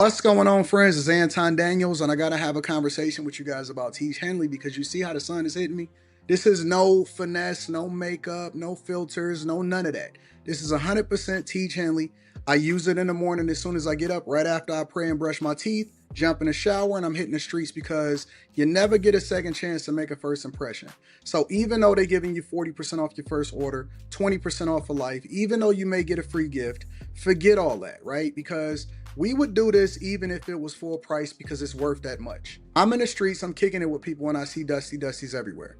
What's going on, friends? It's Anton Daniels, and I gotta have a conversation with you guys about Teach Henley because you see how the sun is hitting me. This is no finesse, no makeup, no filters, no none of that. This is 100% Teach Henley. I use it in the morning as soon as I get up, right after I pray and brush my teeth, jump in the shower, and I'm hitting the streets because you never get a second chance to make a first impression. So even though they're giving you 40% off your first order, 20% off for life, even though you may get a free gift, forget all that, right? Because we would do this even if it was full price because it's worth that much. I'm in the streets, I'm kicking it with people when I see Dusties everywhere.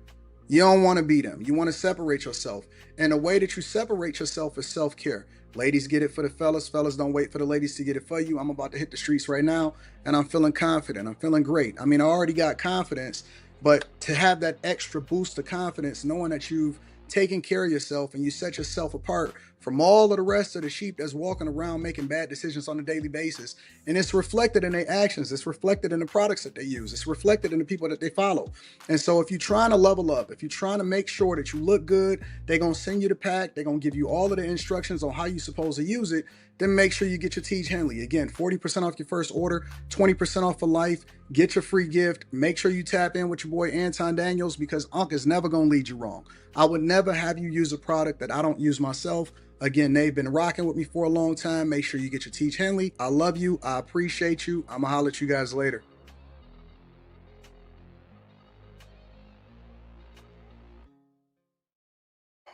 You don't want to be them. You want to separate yourself. And the way that you separate yourself is self-care. Ladies get it for the fellas. Fellas don't wait for the ladies to get it for you. I'm about to hit the streets right now and I'm feeling confident. I'm feeling great. I mean, I already got confidence, but to have that extra boost of confidence, knowing that you've taken care of yourself and you set yourself apart from all of the rest of the sheep that's walking around making bad decisions on a daily basis. And it's reflected in their actions. It's reflected in the products that they use. It's reflected in the people that they follow. And so if you're trying to level up, if you're trying to make sure that you look good, they're going to send you the pack. They're going to give you all of the instructions on how you're supposed to use it. Then make sure you get your Teach Henley. Again, 40% off your first order, 20% off for life. Get your free gift. Make sure you tap in with your boy Anton Daniels because Unc is never going to lead you wrong. I would never have you use a product that I don't use myself. Again, they've been rocking with me for a long time. Make sure you get your Teach Henley. I love you. I appreciate you. I'm going to holler at you guys later.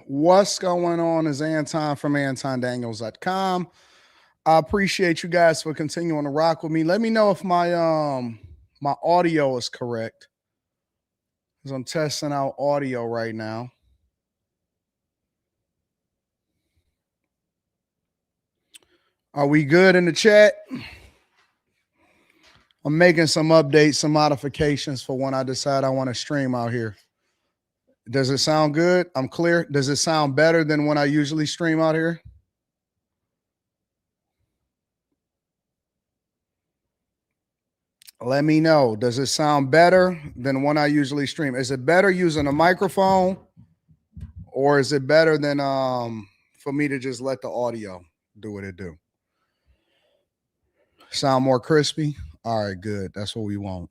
What's going on is Anton from AntonDaniels.com. I appreciate you guys for continuing to rock with me. Let me know if my audio is correct, because I'm testing out audio right now. Are we good in the chat? I'm making some updates, some modifications for when I decide I want to stream out here. Does it sound good? I'm clear. Does it sound better than when I usually stream out here? Let me know. Does it sound better than when I usually stream? Is it better using a microphone, or is it better than for me to just let the audio do what it do? Sound more crispy? All right, good. That's what we want.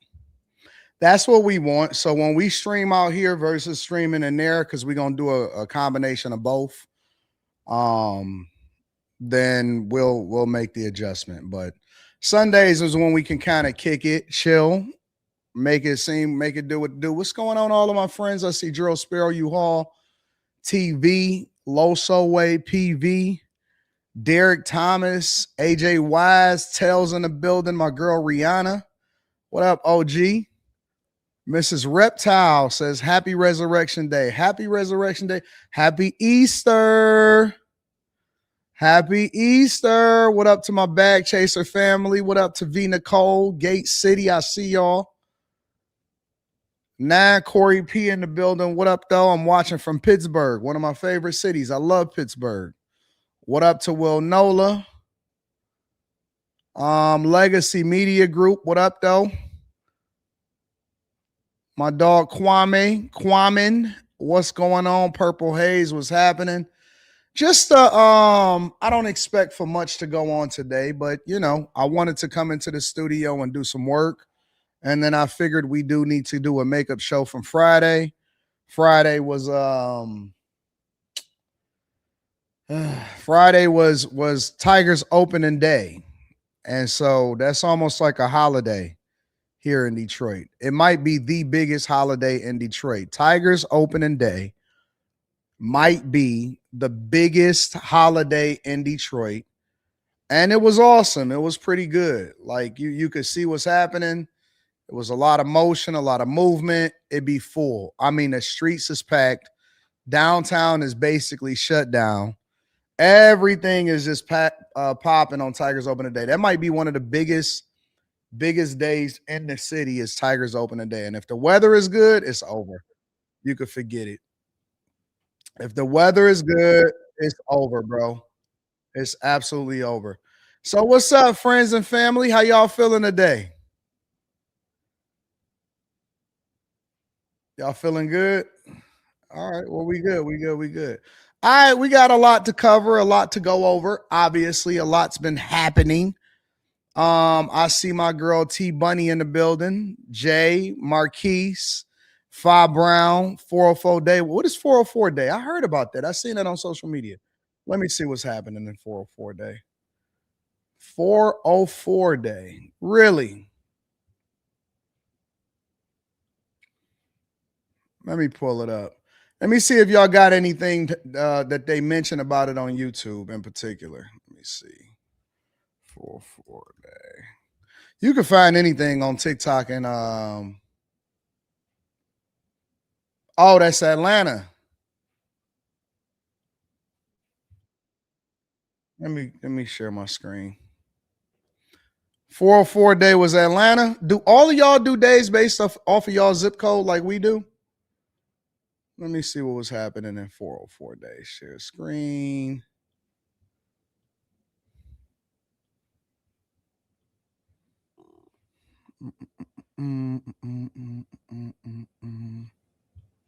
That's what we want. So when we stream out here versus streaming in there, because we're gonna do a combination of both, then we'll make the adjustment. But Sundays is when we can kind of kick it, chill, make it do what it do. What's going on, all of my friends? I see Drill Sparrow, U-Haul, TV, Loso Way, PV, Derek Thomas, AJ Wise, Tails in the building, my girl Rihanna. What up, OG? Mrs. Reptile says, Happy Resurrection Day. Happy Resurrection Day. Happy Easter. Happy Easter. What up to my Bag Chaser family? What up to V. Nicole, Gate City? I see y'all. Nah, Corey P in the building. What up, though? I'm watching from Pittsburgh, one of my favorite cities. I love Pittsburgh. What up to Will Nola? Legacy Media Group. What up, though? My dog Kwamen. What's going on? Purple Haze, what's happening? Just I don't expect for much to go on today, but you know, I wanted to come into the studio and do some work. And then I figured we do need to do a makeup show from Friday. Friday was Tigers opening day. And so that's almost like a holiday here in Detroit. It might be the biggest holiday in Detroit. Tigers opening day might be the biggest holiday in Detroit. And it was awesome. It was pretty good. Like you could see what's happening. It was a lot of motion, a lot of movement. It'd be full. I mean, the streets is packed. Downtown is basically shut down. Everything is just popping on Tigers opening day. That might be one of the biggest days in the city is Tigers opening day. And if the weather is good, it's over. You could forget it. If the weather is good, it's over, bro. It's absolutely over. So what's up, friends and family? How y'all feeling today? Y'all feeling good? All right. Well, we good. All right. We got a lot to cover, a lot to go over. Obviously, a lot's been happening. I see my girl T Bunny in the building. Jay, Marquise, Fa Brown, 404 Day. What is 404 Day? I heard about that. I seen that on social media. Let me see what's happening in 404 Day. 404 Day. Really? Let me pull it up. Let me see if y'all got anything that they mentioned about it on YouTube in particular. Let me see. 404 Day. You can find anything on TikTok and oh, that's Atlanta. Let me share my screen. 404 Day was Atlanta. Do all of y'all do days based off of y'all zip code like we do? Let me see what was happening in 404 Day. Share screen.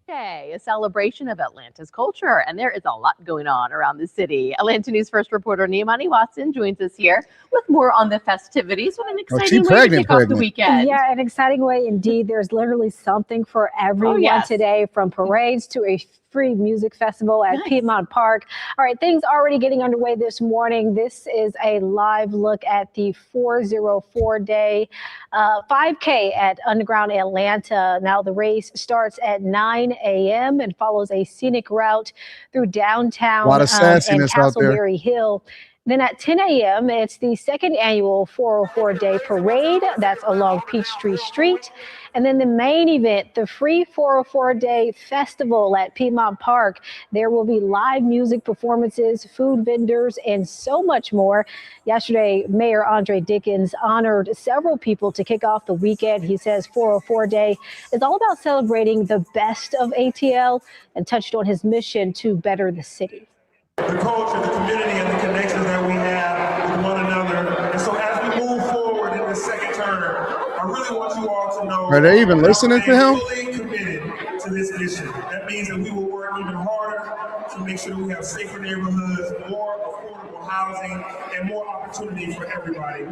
Day, a celebration of Atlanta's culture, and there is a lot going on around the city. Atlanta News First reporter Niamani Watson joins us here with more on the festivities. What an exciting way to kick off the weekend. Yeah, an exciting way indeed. There's literally something for everyone today, from parades to a free music festival at Piedmont Park. All right, things already getting underway this morning. This is a live look at the 404 Day 5K at Underground Atlanta. Now the race starts at 9 a.m. and follows a scenic route through downtown and Castleberry Hill. Then at 10 a.m., it's the second annual 404 Day Parade. That's along Peachtree Street. And then the main event, the free 404 Day Festival at Piedmont Park. There will be live music performances, food vendors, and so much more. Yesterday, Mayor Andre Dickens honored several people to kick off the weekend. He says 404 Day is all about celebrating the best of ATL and touched on his mission to better the city. The culture, the community, and the connections that we have with one another. And so as we move forward in the second term, I really want you all to know. Are they even listening to him? Fully committed to this mission. That means that we will work even harder to make sure that we have safer neighborhoods, more affordable housing, and more opportunity for everybody.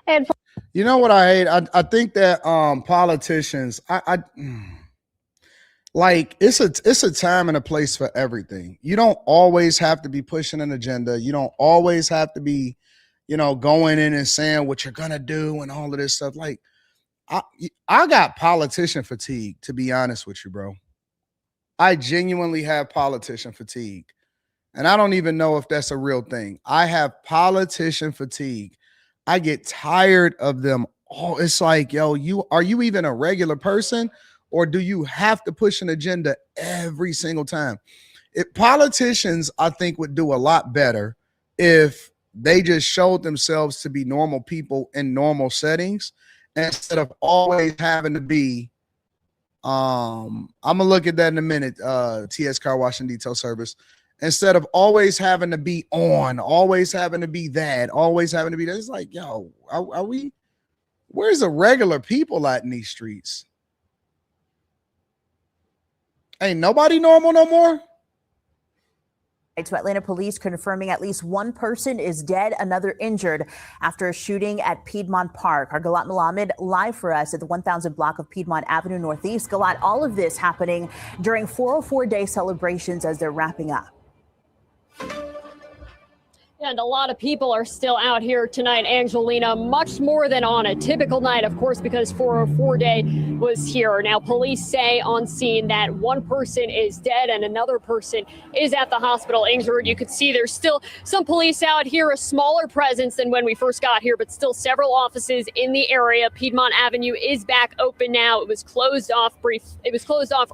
And you know what I hate? I think that politicians, like it's a time and a place for everything. You don't always have to be pushing an agenda. You don't always have to be, going in and saying what you're gonna do and all of this stuff. Like, I got politician fatigue, to be honest with you, bro. I genuinely have politician fatigue, and I don't even know if that's a real thing. I have politician fatigue. I get tired of them. Oh, it's like, yo, are you even a regular person? Or do you have to push an agenda every single time? Politicians, I think, would do a lot better if they just showed themselves to be normal people in normal settings instead of always having to be, I'm going to look at that in a minute, TS Car Wash and Detail Service. Instead of always having to be on, always having to be that, always having to be that. It's like, yo, where's the regular people at in these streets? Ain't nobody normal no more? To Atlanta police confirming at least one person is dead, another injured after a shooting at Piedmont Park. Our Galat Malamed live for us at the 1000 block of Piedmont Avenue Northeast. Galat, all of this happening during 404 Day celebrations as they're wrapping up. And a lot of people are still out here tonight, Angelina, much more than on a typical night, of course, because 404 Day was here. Now, police say on scene that one person is dead and another person is at the hospital injured. You could see there's still some police out here, a smaller presence than when we first got here, but still several offices in the area. Piedmont Avenue is back open now. It was closed off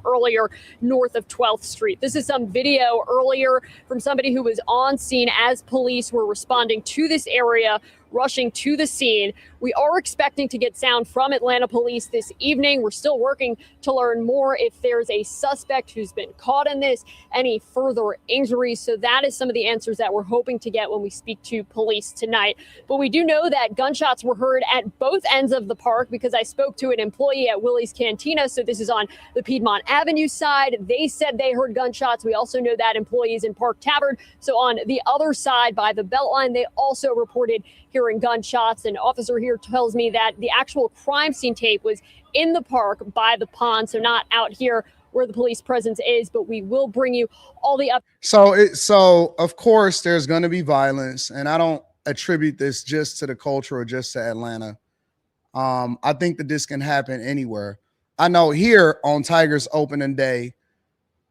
earlier north of 12th Street. This is some video earlier from somebody who was on scene as police were responding to this area, rushing to the scene. We are expecting to get sound from Atlanta police this evening. We're still working to learn more if there's a suspect who's been caught in this, any further injuries. So that is some of the answers that we're hoping to get when we speak to police tonight. But we do know that gunshots were heard at both ends of the park because I spoke to an employee at Willie's Cantina. So this is on the Piedmont Avenue side. They said they heard gunshots. We also know that employees in Park Tavern. So on the other side by the Beltline, they also reported hearing gunshots. An officer here tells me that the actual crime scene tape was in the park by the pond, so not out here where the police presence is, but we will bring you all the up. So of course there's going to be violence, and I don't attribute this just to the culture or just to Atlanta. I think that this can happen anywhere. I know here on Tigers opening day,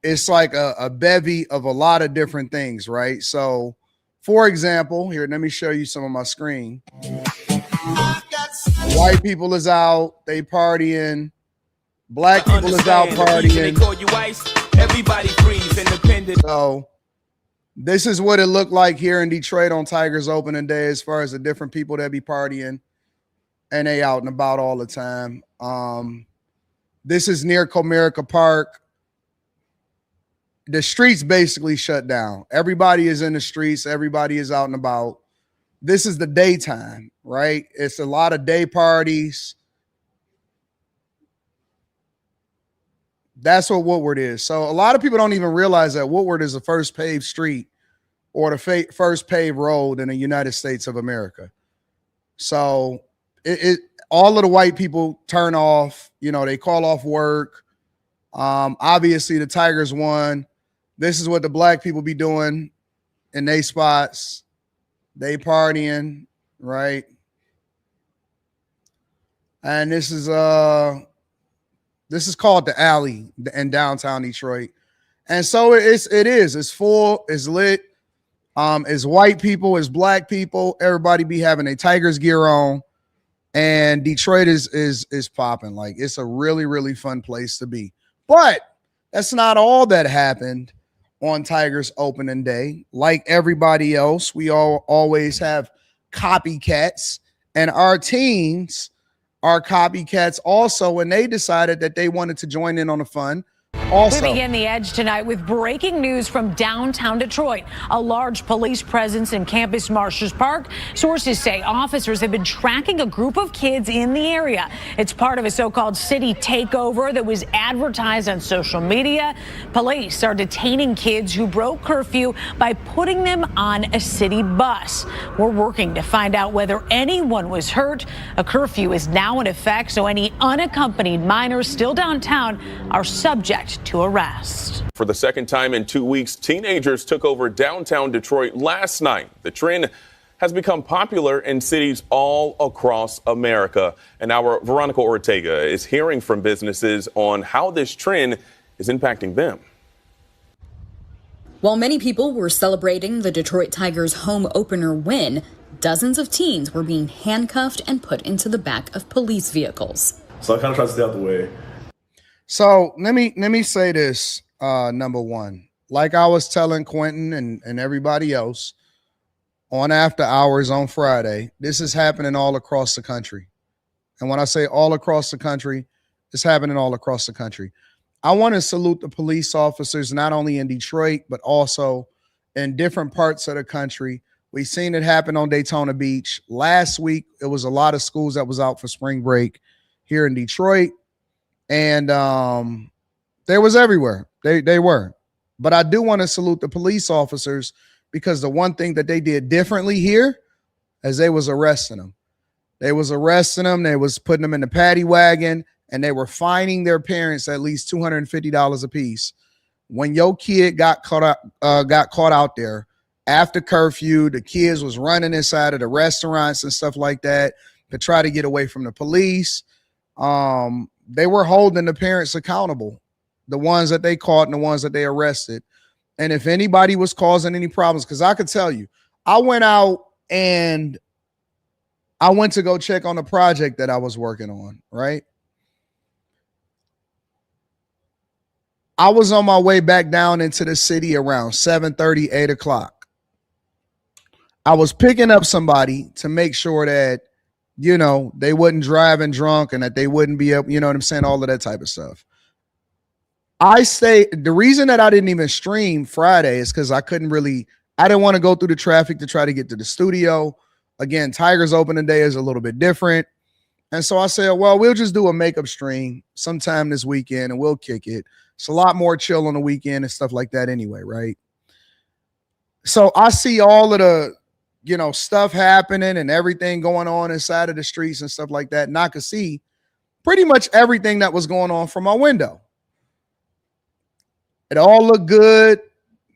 it's like a bevy of a lot of different things, right? So, for example, here, let me show you some of my screen. White people is out, they partying. Black people is out partying. Everybody freeze, independent. So, this is what it looked like here in Detroit on Tigers opening day, as far as the different people that be partying, and they out and about all the time. This is near Comerica Park. The streets basically shut down. Everybody is in the streets. Everybody is out and about. This is the daytime, right? It's a lot of day parties. That's what Woodward is. So a lot of people don't even realize that Woodward is the first paved street or the first paved road in the United States of America. So all of the white people turn off, they call off work. Obviously the Tigers won. This is what the black people be doing in their spots. They partying, right? And this is called the Alley in downtown Detroit. And so it's full, it's lit. It's white people, it's black people. Everybody be having a Tigers gear on. And Detroit is popping. Like, it's a really, really fun place to be. But that's not all that happened on Tigers opening day. Like everybody else, we always have copycats, and our teams are copycats also, and they decided that they wanted to join in on the fun. Also, we begin the Edge tonight with breaking news from downtown Detroit. A large police presence in Campus Marshall Park. Sources say officers have been tracking a group of kids in the area. It's part of a so-called city takeover that was advertised on social media. Police are detaining kids who broke curfew by putting them on a city bus. We're working to find out whether anyone was hurt. A curfew is now in effect, so any unaccompanied minors still downtown are subject to arrest. For the second time in 2 weeks, teenagers took over downtown Detroit last night. The trend has become popular in cities all across America. And our Veronica Ortega is hearing from businesses on how this trend is impacting them. While many people were celebrating the Detroit Tigers' home opener win, dozens of teens were being handcuffed and put into the back of police vehicles. So I kind of try to stay out the way. So let me say this, number one. Like I was telling Quentin and everybody else on After Hours on Friday, this is happening all across the country. And when I say all across the country, it's happening all across the country. I want to salute the police officers, not only in Detroit, but also in different parts of the country. We've seen it happen on Daytona Beach. Last week, it was a lot of schools that was out for spring break here in Detroit. And they was everywhere. They were. But I do want to salute the police officers, because the one thing that they did differently here is they was arresting them. They was arresting them. They was putting them in the paddy wagon, and they were fining their parents at least $250 a piece. When your kid got caught out there after curfew, the kids was running inside of the restaurants and stuff like that to try to get away from the police. They were holding the parents accountable, the ones that they caught and the ones that they arrested. And if anybody was causing any problems, because I could tell you, I went out and I went to go check on the project that I was working on, right? I was on my way back down into the city around 7:30, 8 o'clock. I was picking up somebody to make sure that, they wasn't driving drunk and that they wouldn't be up, what I'm saying? All of that type of stuff. The reason that I didn't even stream Friday is because I didn't want to go through the traffic to try to get to the studio. Again, Tigers opening day is a little bit different. And so I said, well, we'll just do a makeup stream sometime this weekend and we'll kick it. It's a lot more chill on the weekend and stuff like that anyway, right? So I see all of stuff happening and everything going on inside of the streets and stuff like that. And I could see pretty much everything that was going on from my window. It all looked good.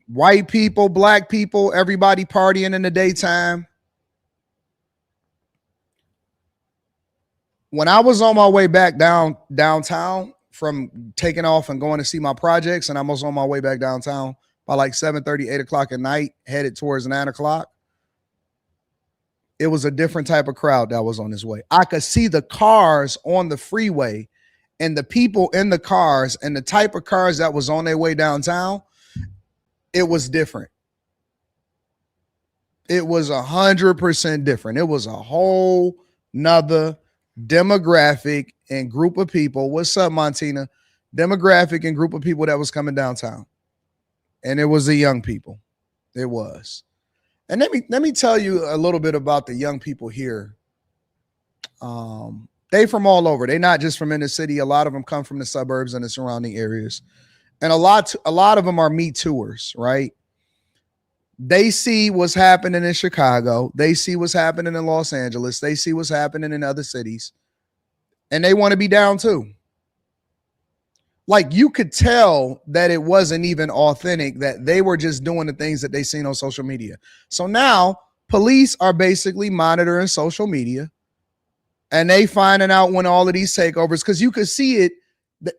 White people, black people, everybody partying in the daytime. When I was on my way back downtown from taking off and going to see my projects, and I was on my way back downtown by like 7:30, 8 o'clock at night, headed towards 9 o'clock, it was a different type of crowd that was on his way. I could see the cars on the freeway and the people in the cars and the type of cars that was on their way downtown. It was different. It was 100% different. It was a whole nother demographic and group of people. What's up, Montina? Demographic and group of people that was coming downtown. And it was the young people. It was. And let me tell you a little bit about the young people here. They from all over. They not just from in the city. A lot of them come from the suburbs and the surrounding areas. And a lot of them are Me Tooers, right? They see what's happening in Chicago. They see what's happening in Los Angeles. They see what's happening in other cities. And they want to be down too. Like, you could tell that it wasn't even authentic, that they were just doing the things that they seen on social media. So now police are basically monitoring social media, and they finding out when all of these takeovers, because you could see it.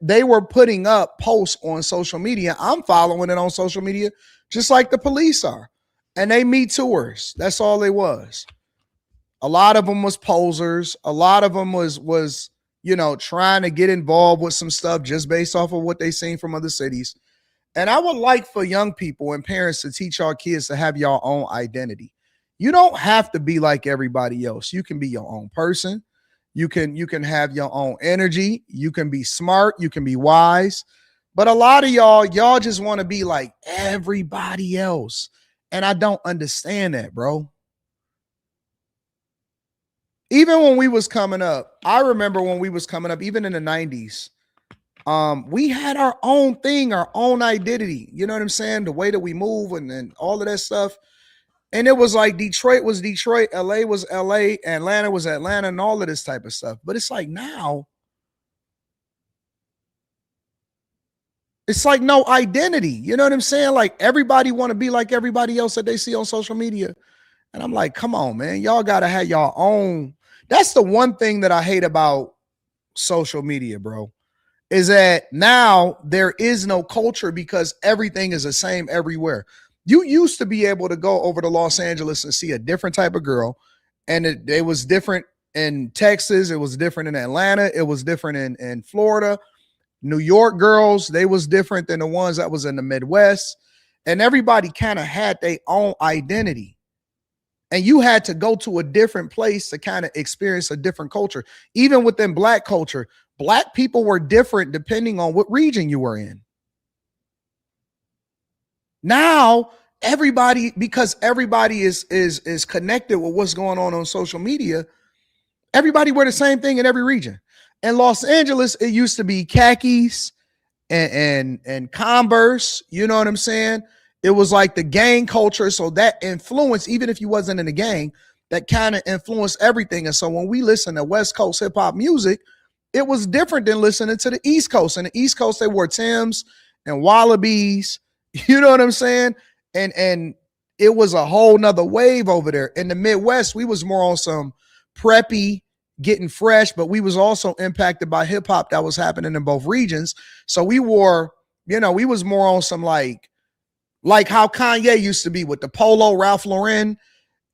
They were putting up posts on social media. I'm following it on social media, just like the police are. And they Me Tours. That's all they was. A lot of them was posers. A lot of them was trying to get involved with some stuff just based off of what they seen from other cities. And I would like for young people and parents to teach our kids to have your own identity. You don't have to be like everybody else. You can be your own person. You can have your own energy. You can be smart. You can be wise. But a lot of y'all just want to be like everybody else. And I don't understand that, bro. Even when we was coming up, I remember when we was coming up, even in the 90s, we had our own thing, our own identity. You know what I'm saying? The way that we move and all of that stuff. And it was like Detroit was Detroit, LA was LA, Atlanta was Atlanta, and all of this type of stuff. But it's like now, it's like no identity. You know what I'm saying? Like, everybody want to be like everybody else that they see on social media. And I'm like, come on, man. Y'all got to have your own. That's the one thing that I hate about social media, bro, is that now there is no culture because everything is the same everywhere. You used to be able to go over to Los Angeles and see a different type of girl, and it was different in Texas. It was different in Atlanta. It was different in Florida. New York girls, they was different than the ones that was in the Midwest. And everybody kind of had their own identity. And you had to go to a different place to kind of experience a different culture. Even within Black culture, Black people were different depending on what region you were in. Now, because everybody is connected with what's going on social media, everybody wear the same thing in every region. In Los Angeles, it used to be khakis and Converse. You know what I'm saying? It was like the gang culture. So that influenced, even if you wasn't in the gang, that kind of influenced everything. And so when we listen to West Coast hip hop music, it was different than listening to the East Coast. And the East Coast, they wore Timbs and Wallabies. You know what I'm saying? And it was a whole nother wave over there. In the Midwest, we was more on some preppy, getting fresh, but we was also impacted by hip hop that was happening in both regions. So we wore, we was more on some like how Kanye used to be with the polo, Ralph Lauren,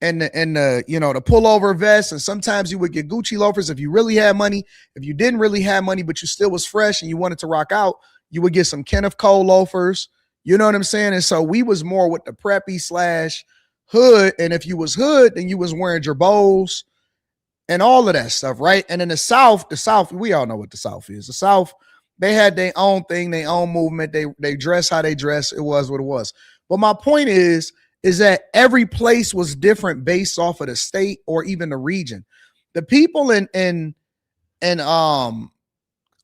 and the the pullover vest. And sometimes you would get Gucci loafers if you really had money. If you didn't really have money, but you still was fresh and you wanted to rock out, you would get some Kenneth Cole loafers. You know what I'm saying? And so we was more with the preppy / hood. And if you was hood, then you was wearing Jabos and all of that stuff, right? And in the South, we all know what the South is. The South, they had their own thing, their own movement. They dress how they dress. It was what it was. But my point is that every place was different based off of the state or even the region. The people in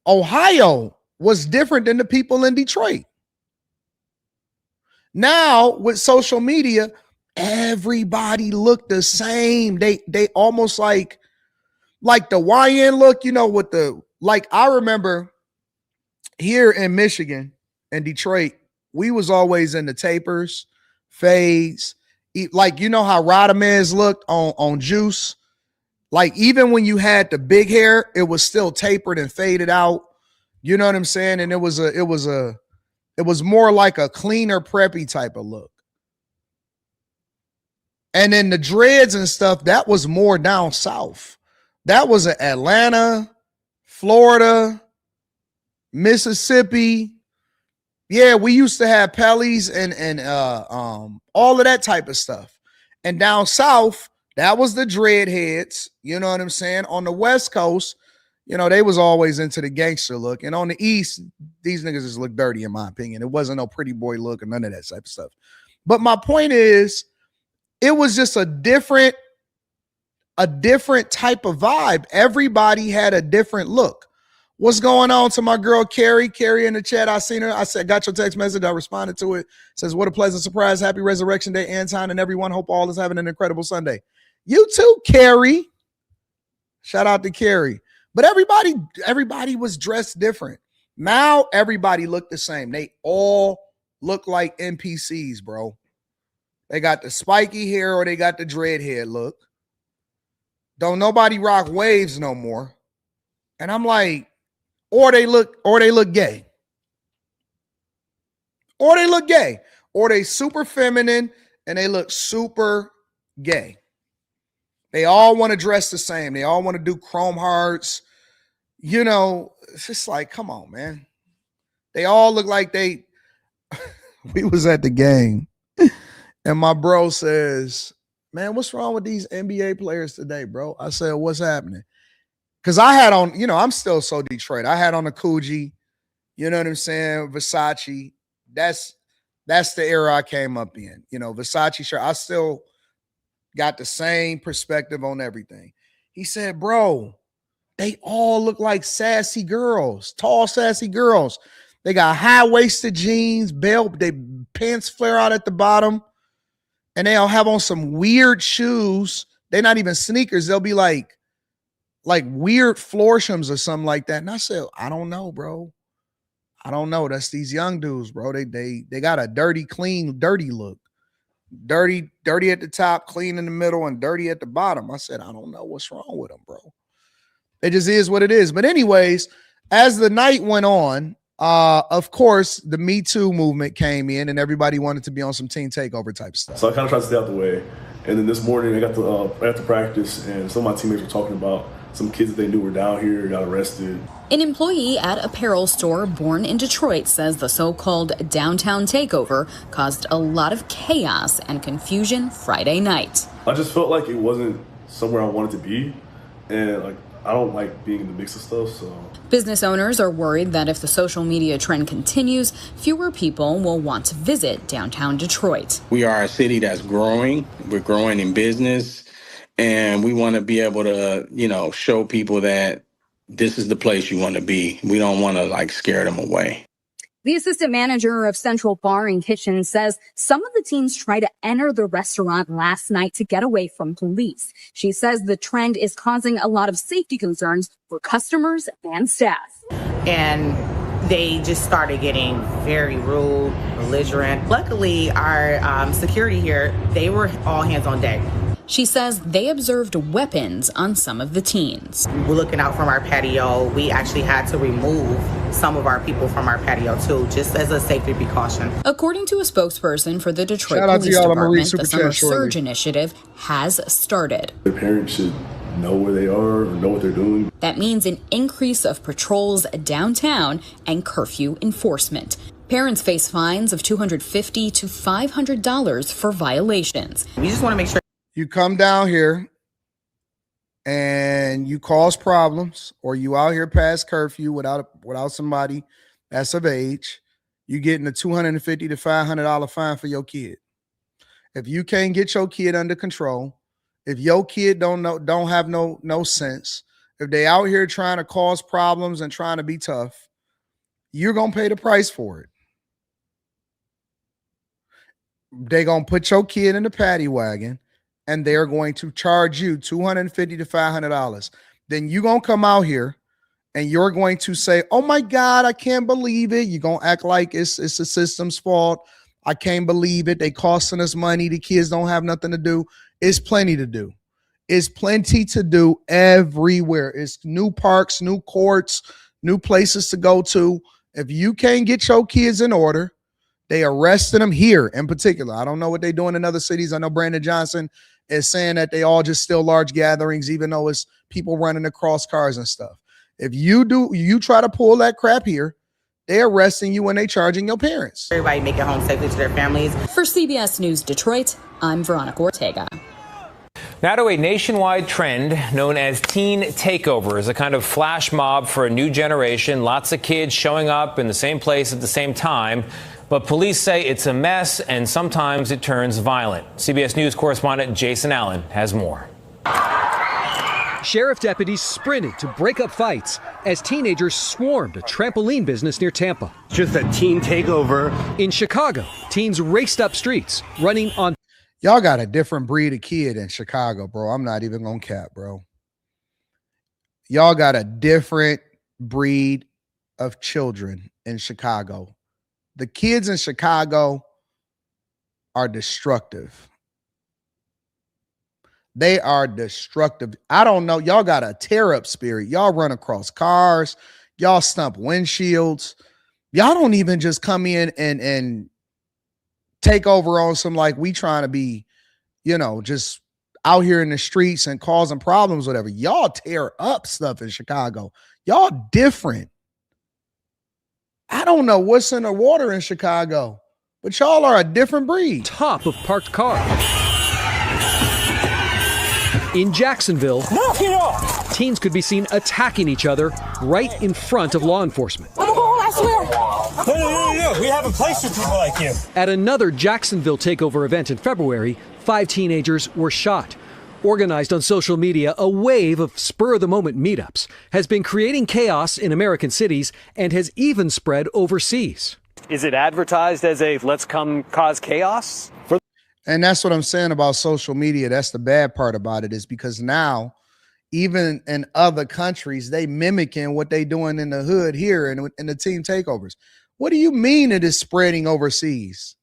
Ohio was different than the people in Detroit. Now with social media, Everybody looked the same. They almost like the YN look, with the, like, I remember here in Michigan and Detroit, we was always in the tapers, fades, like, how Rodamez looked on Juice. Like, even when you had the big hair, it was still tapered and faded out. You know what I'm saying? And it was more like a cleaner, preppy type of look. And then the dreads and stuff, that was more down south. That was in Atlanta, Florida, Mississippi. Yeah, we used to have Pellies and all of that type of stuff. And down south, that was the dread heads. You know what I'm saying? On the West Coast, they was always into the gangster look. And on the East, these niggas just look dirty, in my opinion. It wasn't no pretty boy look or none of that type of stuff. But my point is, it was just a different type of vibe. Everybody had a different look. What's going on to my girl, Carrie? Carrie in the chat, I seen her. I said, got your text message. I responded to it. Says, what a pleasant surprise. Happy Resurrection Day, Anton, and everyone. Hope all is having an incredible Sunday. You too, Carrie. Shout out to Carrie. But everybody was dressed different. Now everybody looked the same. They all look like NPCs, bro. They got the spiky hair or they got the dread hair look. Don't nobody rock waves no more. And I'm like, or they look gay. Or they look gay. Or they super feminine and they look super gay. They all want to dress the same. They all want to do chrome hearts. It's just like, come on, man. They all look like we was at the game. And my bro says, man, what's wrong with these NBA players today, bro? I said, what's happening? Because I had on, I'm still so Detroit. I had on a Coogee, you know what I'm saying? Versace. That's the era I came up in. Versace shirt. I still got the same perspective on everything. He said, bro, they all look like sassy girls, tall, sassy girls. They got high-waisted jeans, belt, they pants flare out at the bottom. And they'll have on some weird shoes. They're not even sneakers. They'll be like weird Florshams or something like that. And I said, I don't know, bro. I don't know. That's these young dudes, bro. They got a dirty, clean, dirty look. Dirty at the top, clean in the middle, and dirty at the bottom. I said, I don't know what's wrong with them, bro. It just is what it is. But anyways, as the night went on, of course, the Me Too movement came in and everybody wanted to be on some team takeover type stuff. So I kind of tried to stay out the way. And then this morning I got to practice and some of my teammates were talking about some kids that they knew were down here got arrested. An employee at a apparel store born in Detroit says the so-called downtown takeover caused a lot of chaos and confusion Friday night. I just felt like it wasn't somewhere I wanted to be. And I don't like being in the mix of stuff, so. Business owners are worried that if the social media trend continues, fewer people will want to visit downtown Detroit. We are a city that's growing. We're growing in business, and we want to be able to, show people that this is the place you want to be. We don't want to scare them away. The assistant manager of Central Bar and Kitchen says some of the teens tried to enter the restaurant last night to get away from police. She says the trend is causing a lot of safety concerns for customers and staff. And they just started getting very rude, belligerent. Luckily, our security here, they were all hands on deck. She says they observed weapons on some of the teens. We're looking out from our patio. We actually had to remove some of our people from our patio too, just as a safety precaution. According to a spokesperson for the Detroit Police Department, the Summer Surge Initiative has started. The parents should know where they are or know what they're doing. That means an increase of patrols downtown and curfew enforcement. Parents face fines of $250 to $500 for violations. We just want to make sure you come down here and you cause problems, or you out here past curfew without somebody that's of age, you getting a $250 to $500 fine for your kid. If you can't get your kid under control, if your kid don't have no sense, if they out here trying to cause problems and trying to be tough, you're gonna pay the price for it. They're going to put your kid in the paddy wagon and they're going to charge you $250 to $500. Then you're going to come out here and you're going to say, oh my God, I can't believe it. You're going to act like it's the system's fault. I can't believe it. They costing us money. The kids don't have nothing to do. It's plenty to do. It's plenty to do everywhere. It's new parks, new courts, new places to go to. If you can't get your kids in order, they arrested them here in particular. I don't know what they're doing in other cities. I know Brandon Johnson is saying that they all just still large gatherings, even though it's people running across cars and stuff. If you try to pull that crap here, they're arresting you when they charging your parents. Everybody make it home safely to their families. For CBS News Detroit, I'm Veronica Ortega. Now to a nationwide trend known as teen takeovers, a kind of flash mob for a new generation. Lots of kids showing up in the same place at the same time. But police say it's a mess and sometimes it turns violent. CBS News correspondent Jason Allen has more. Sheriff deputies sprinted to break up fights as teenagers swarmed a trampoline business near Tampa. Just a teen takeover. In Chicago, teens raced up streets, running on. Y'all got a different breed of kid in Chicago, bro. I'm not even gonna cap, bro. Y'all got a different breed of children in Chicago. The kids in Chicago are destructive. They are destructive. I don't know. Y'all got a tear up spirit. Y'all run across cars. Y'all stump windshields. Y'all don't even just come in and take over on some like we trying to be, just out here in the streets and causing problems, whatever. Y'all tear up stuff in Chicago. Y'all different. I don't know what's in the water in Chicago, but y'all are a different breed. Top of parked cars. In Jacksonville, teens could be seen attacking each other right in front of law enforcement. I swear. No. We have a place for people like you. At another Jacksonville takeover event in February, 5 teenagers were shot. Organized on social media, a wave of spur-of-the-moment meetups has been creating chaos in American cities and has even spread overseas. Is it advertised as a let's come cause chaos? And that's what I'm saying about social media. That's the bad part about it, is because now, even in other countries, they mimicking what they doing in the hood here and in the team takeovers. What do you mean it is spreading overseas?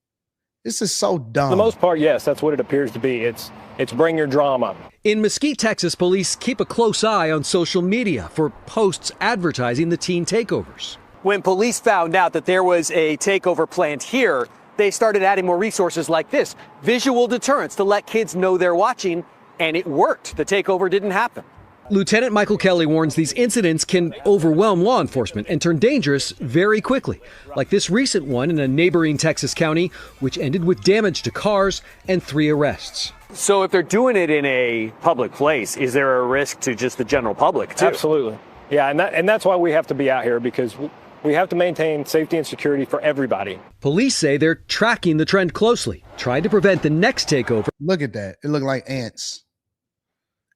This is so dumb. For the most part, yes, that's what it appears to be. It's bring your drama. In Mesquite, Texas, police keep a close eye on social media for posts advertising the teen takeovers. When police found out that there was a takeover planned here, they started adding more resources like this, visual deterrence to let kids know they're watching, and it worked. The takeover didn't happen. Lieutenant Michael Kelly warns these incidents can overwhelm law enforcement and turn dangerous very quickly, like this recent one in a neighboring Texas county, which ended with damage to cars and 3 arrests. So if they're doing it in a public place, is there a risk to just the general public, too? Absolutely. Yeah, and that's why we have to be out here, because we have to maintain safety and security for everybody. Police say they're tracking the trend closely, trying to prevent the next takeover. Look at that. It looked like ants.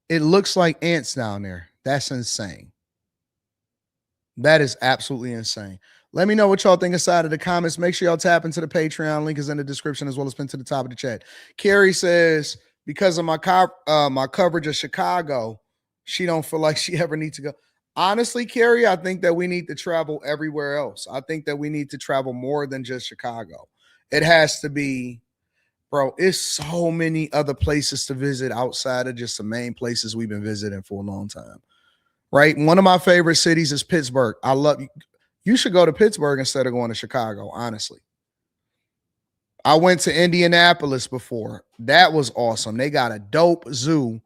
It looks like ants down there. That's insane. That is absolutely insane. Let me know what y'all think inside of the comments. Make sure y'all tap into the Patreon. Link is in the description as well as pinned to the top of the chat. Carrie says, because of my coverage of Chicago, she don't feel like she ever needs to go. Honestly, Carrie, I think that we need to travel everywhere else. I think that we need to travel more than just Chicago. It has to be, bro, it's so many other places to visit outside of just the main places we've been visiting for a long time, right? One of my favorite cities is Pittsburgh. I love you. You should go to Pittsburgh instead of going to Chicago, honestly. I went to Indianapolis before. That was awesome. They got a dope zoo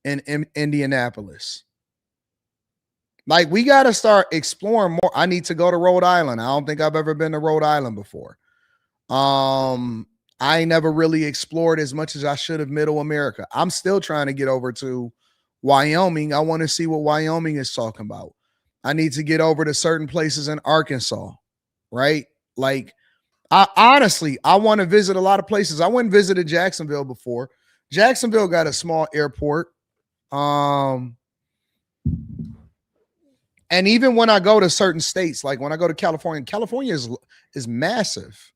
in Indianapolis. Like, we got to start exploring more. I need to go to Rhode Island. I don't think I've ever been to Rhode Island before. I never really explored as much as I should have Middle America. I'm still trying to get over to Wyoming. I want to see what Wyoming is talking about. I need to get over to certain places in Arkansas, right? Like, I want to visit a lot of places. I went and visited Jacksonville before. Jacksonville got a small airport. And even when I go to certain states, like when I go to California, California is massive.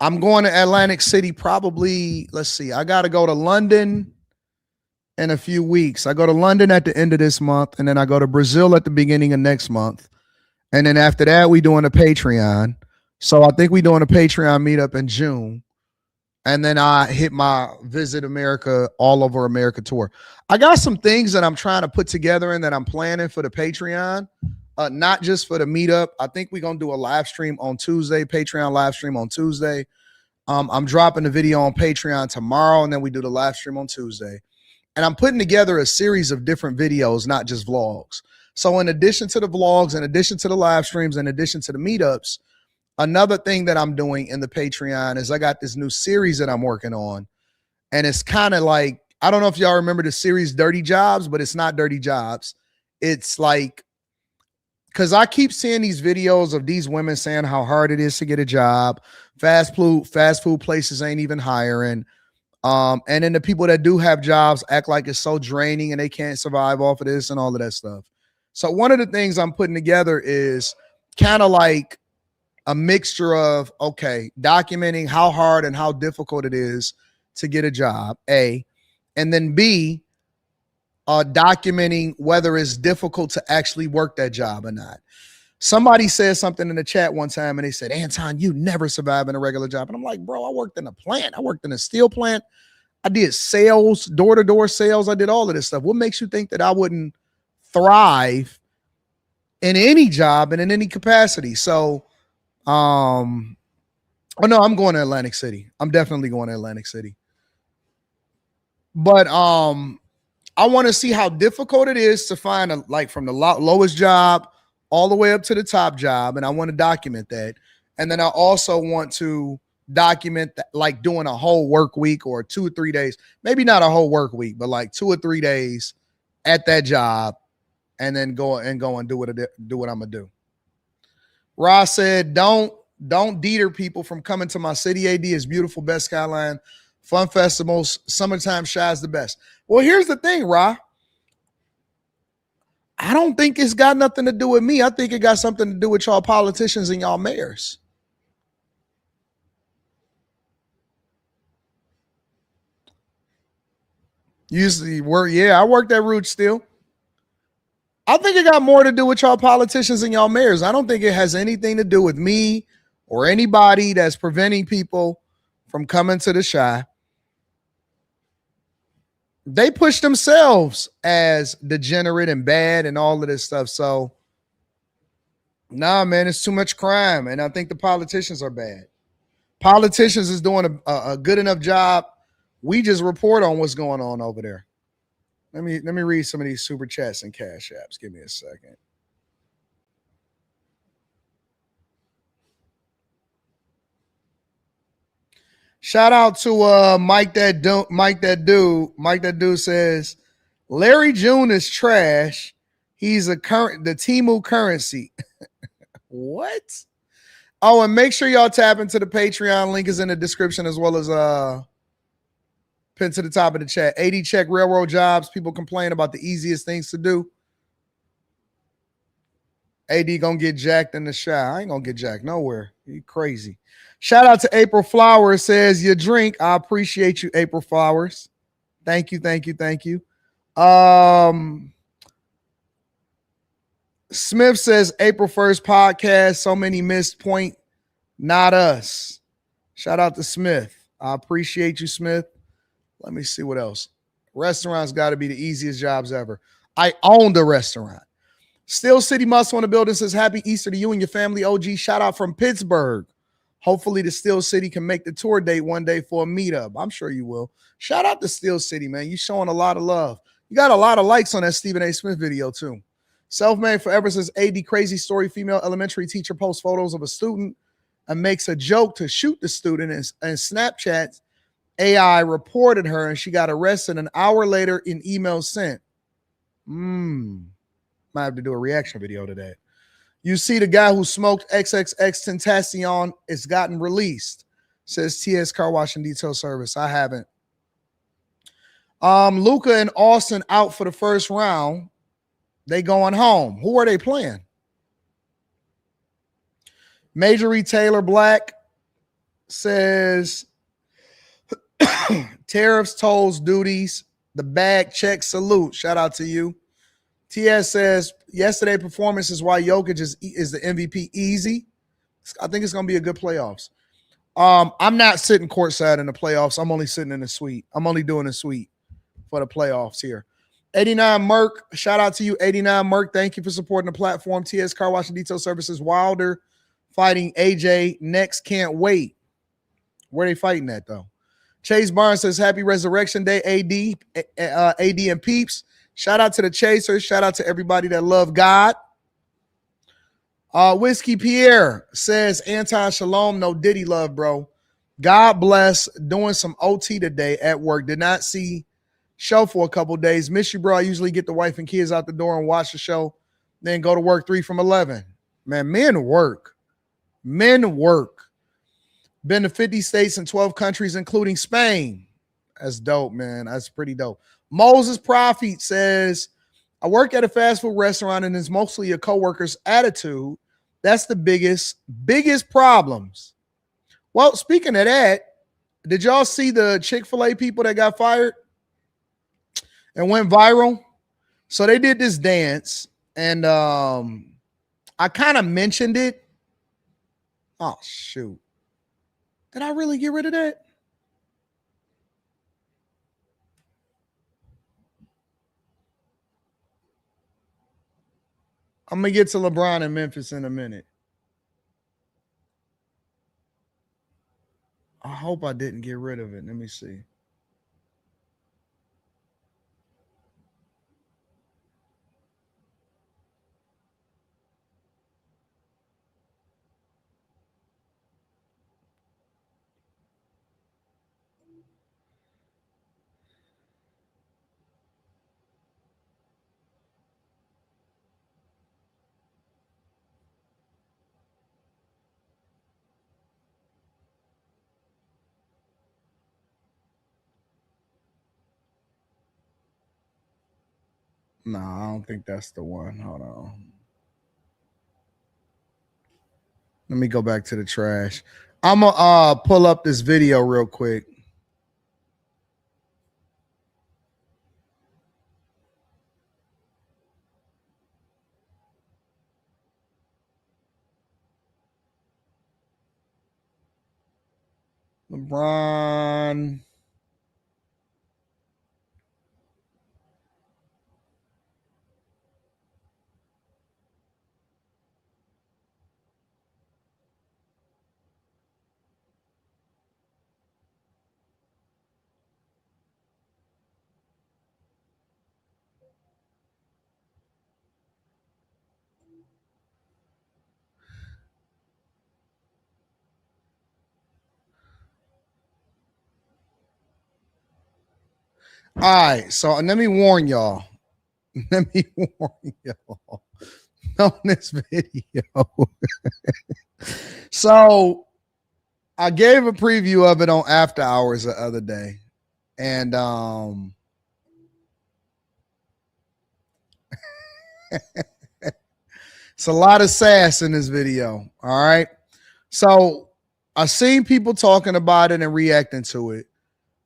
I'm going to Atlantic City probably, let's see, I got to go to London in a few weeks. I go to London at the end of this month, and then I go to Brazil at the beginning of next month. And then after that, we doing a Patreon. So I think we doing a Patreon meetup in June. And then I hit my Visit America, All Over America tour. I got some things that I'm trying to put together and that I'm planning for the Patreon, not just for the meetup. I think we're going to do a live stream on Tuesday, Patreon live stream on Tuesday. I'm dropping the video on Patreon tomorrow, and then we do the live stream on Tuesday. And I'm putting together a series of different videos, not just vlogs. So in addition to the vlogs, in addition to the live streams, in addition to the meetups, another thing that I'm doing in the Patreon is I got this new series that I'm working on. And it's kind of like, I don't know if y'all remember the series Dirty Jobs, but it's not Dirty Jobs. It's like, because I keep seeing these videos of these women saying how hard it is to get a job. Fast food places ain't even hiring. And then the people that do have jobs act like it's so draining and they can't survive off of this and all of that stuff. So one of the things I'm putting together is kind of like a mixture of, okay, documenting how hard and how difficult it is to get a job, A, and then B, documenting whether it's difficult to actually work that job or not. Somebody said something in the chat one time and they said, Anton, you never survive in a regular job. And I'm like, bro, I worked in a plant. I worked in a steel plant. I did sales, door-to-door sales. I did all of this stuff. What makes you think that I wouldn't thrive in any job and in any capacity? So, oh no, I'm going to Atlantic City. I'm definitely going to Atlantic City. But I want to see how difficult it is to find from the lowest job all the way up to the top job. And I want to document that. And then I also want to document that, like doing a whole work week or 2 or 3 days, maybe not a whole work week, but like 2 or 3 days at that job, and then go and do what I'm gonna do. Ross said, don't deter people from coming to my city. AD is beautiful, best skyline, fun festivals, summertime Shy is the best. Well, here's the thing, Ra. I don't think it's got nothing to do with me. I think it got something to do with y'all politicians and y'all mayors. Usually I worked at Root still. I think it got more to do with y'all politicians and y'all mayors. I don't think it has anything to do with me or anybody that's preventing people from coming to the Shy. They push themselves as degenerate and bad and all of this stuff. So, nah, man, it's too much crime. And I think the politicians are bad. Politicians is doing a good enough job. We just report on what's going on over there. Let me read some of these super chats and cash apps. Give me a second. Shout out to Mike that dude says Larry June is trash. He's the Temu currency. What? Oh, and make sure y'all tap into the Patreon. Link is in the description as well as pinned to the top of the chat. 80 check railroad jobs. People complain about the easiest things to do. AD gonna get jacked in the Shy. I ain't gonna get jacked nowhere. You crazy. Shout out to April Flowers, says your drink. I appreciate you, April Flowers. Thank you. Smith says April 1st podcast. So many missed point. Not us. Shout out to Smith. I appreciate you, Smith. Let me see what else. Restaurants got to be the easiest jobs ever. I owned a restaurant. Steel City Muscle in the building says happy Easter to you and your family. OG, shout out from Pittsburgh. Hopefully the Steel City can make the tour date one day for a meetup. I'm sure you will. Shout out to Steel City, man. You showing a lot of love. You got a lot of likes on that Stephen A. Smith video too. Self-Made Forever says AD crazy story. Female elementary teacher posts photos of a student and makes a joke to shoot the student, and Snapchat AI reported her and she got arrested an hour later in email sent. Might have to do a reaction video to that. You see the guy who smoked XXX Tentacion is gotten released, says TS Car Wash and Detail Service. I haven't. Luka and Austin out for the first round. They going home. Who are they playing? Major Retailer Black says tariffs, tolls, duties, the bag, check, salute. Shout out to you. TS says yesterday performance is why Jokic is the MVP. Easy. I think it's going to be a good playoffs. I'm not sitting courtside in the playoffs. I'm only sitting in the suite. I'm only doing a suite for the playoffs here. 89 Merc, shout out to you, 89 Merc. Thank you for supporting the platform. TS Car Wash and Detail Services. Wilder fighting AJ next. Can't wait. Where they fighting at though? Chase Barnes says happy Resurrection Day, AD and peeps. Shout out to the Chasers. Shout out to everybody that love God. Whiskey Pierre says Anton Shalom, no Diddy love, bro. God bless. Doing some OT today at work. Did not see show for a couple days. Miss you, bro. I usually get the wife and kids out the door and watch the show, then go to work 3 from 11. Man, men work. Men work. Been to 50 states and 12 countries, including Spain. That's dope, man. That's pretty dope. Moses Prophet says, I work at a fast food restaurant and it's mostly a coworker's attitude. That's the biggest problems. Well, speaking of that, did y'all see the Chick-fil-A people that got fired and went viral? So they did this dance and I kind of mentioned it. Oh, shoot. Did I really get rid of that? I'm going to get to LeBron and Memphis in a minute. I hope I didn't get rid of it. Let me see. No, I don't think that's the one. Hold on. Let me go back to the trash. I'm going to pull up this video real quick. LeBron. All right, so let me warn y'all. Let me warn y'all on this video. So I gave a preview of it on After Hours the other day. And it's a lot of sass in this video. All right. So I've seen people talking about it and reacting to it,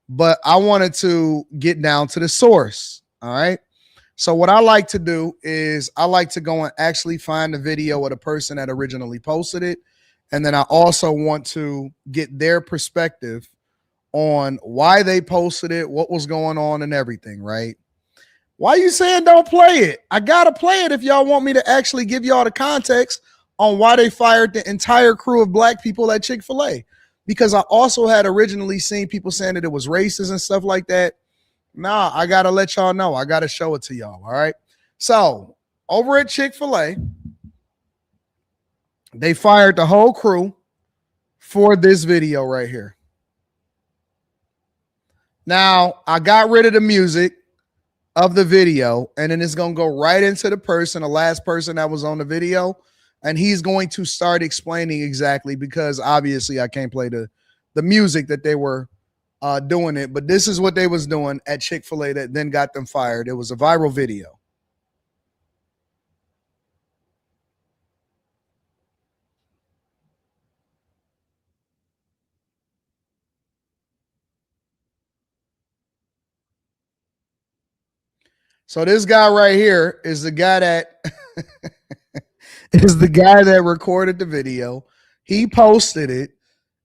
but I wanted to get down to the source. All right. So what I like to do is I like to go and actually find the video of the person that originally posted it. And then I also want to get their perspective on why they posted it, what was going on and everything, right? Why are you saying don't play it? I got to play it if y'all want me to actually give y'all the context on why they fired the entire crew of black people at Chick-fil-A. Because I also had originally seen people saying that it was racist and stuff like that. Nah, I got to let y'all know. I got to show it to y'all, all right? So, over at Chick-fil-A, they fired the whole crew for this video right here. Now, I got rid of the music of the video, and then it's going to go right into the person, the last person that was on the video, and he's going to start explaining exactly, because obviously I can't play the music that they were doing it, but this is what they was doing at Chick-fil-A that then got them fired. It was a viral video. So this guy right here is the guy that recorded the video. He posted it,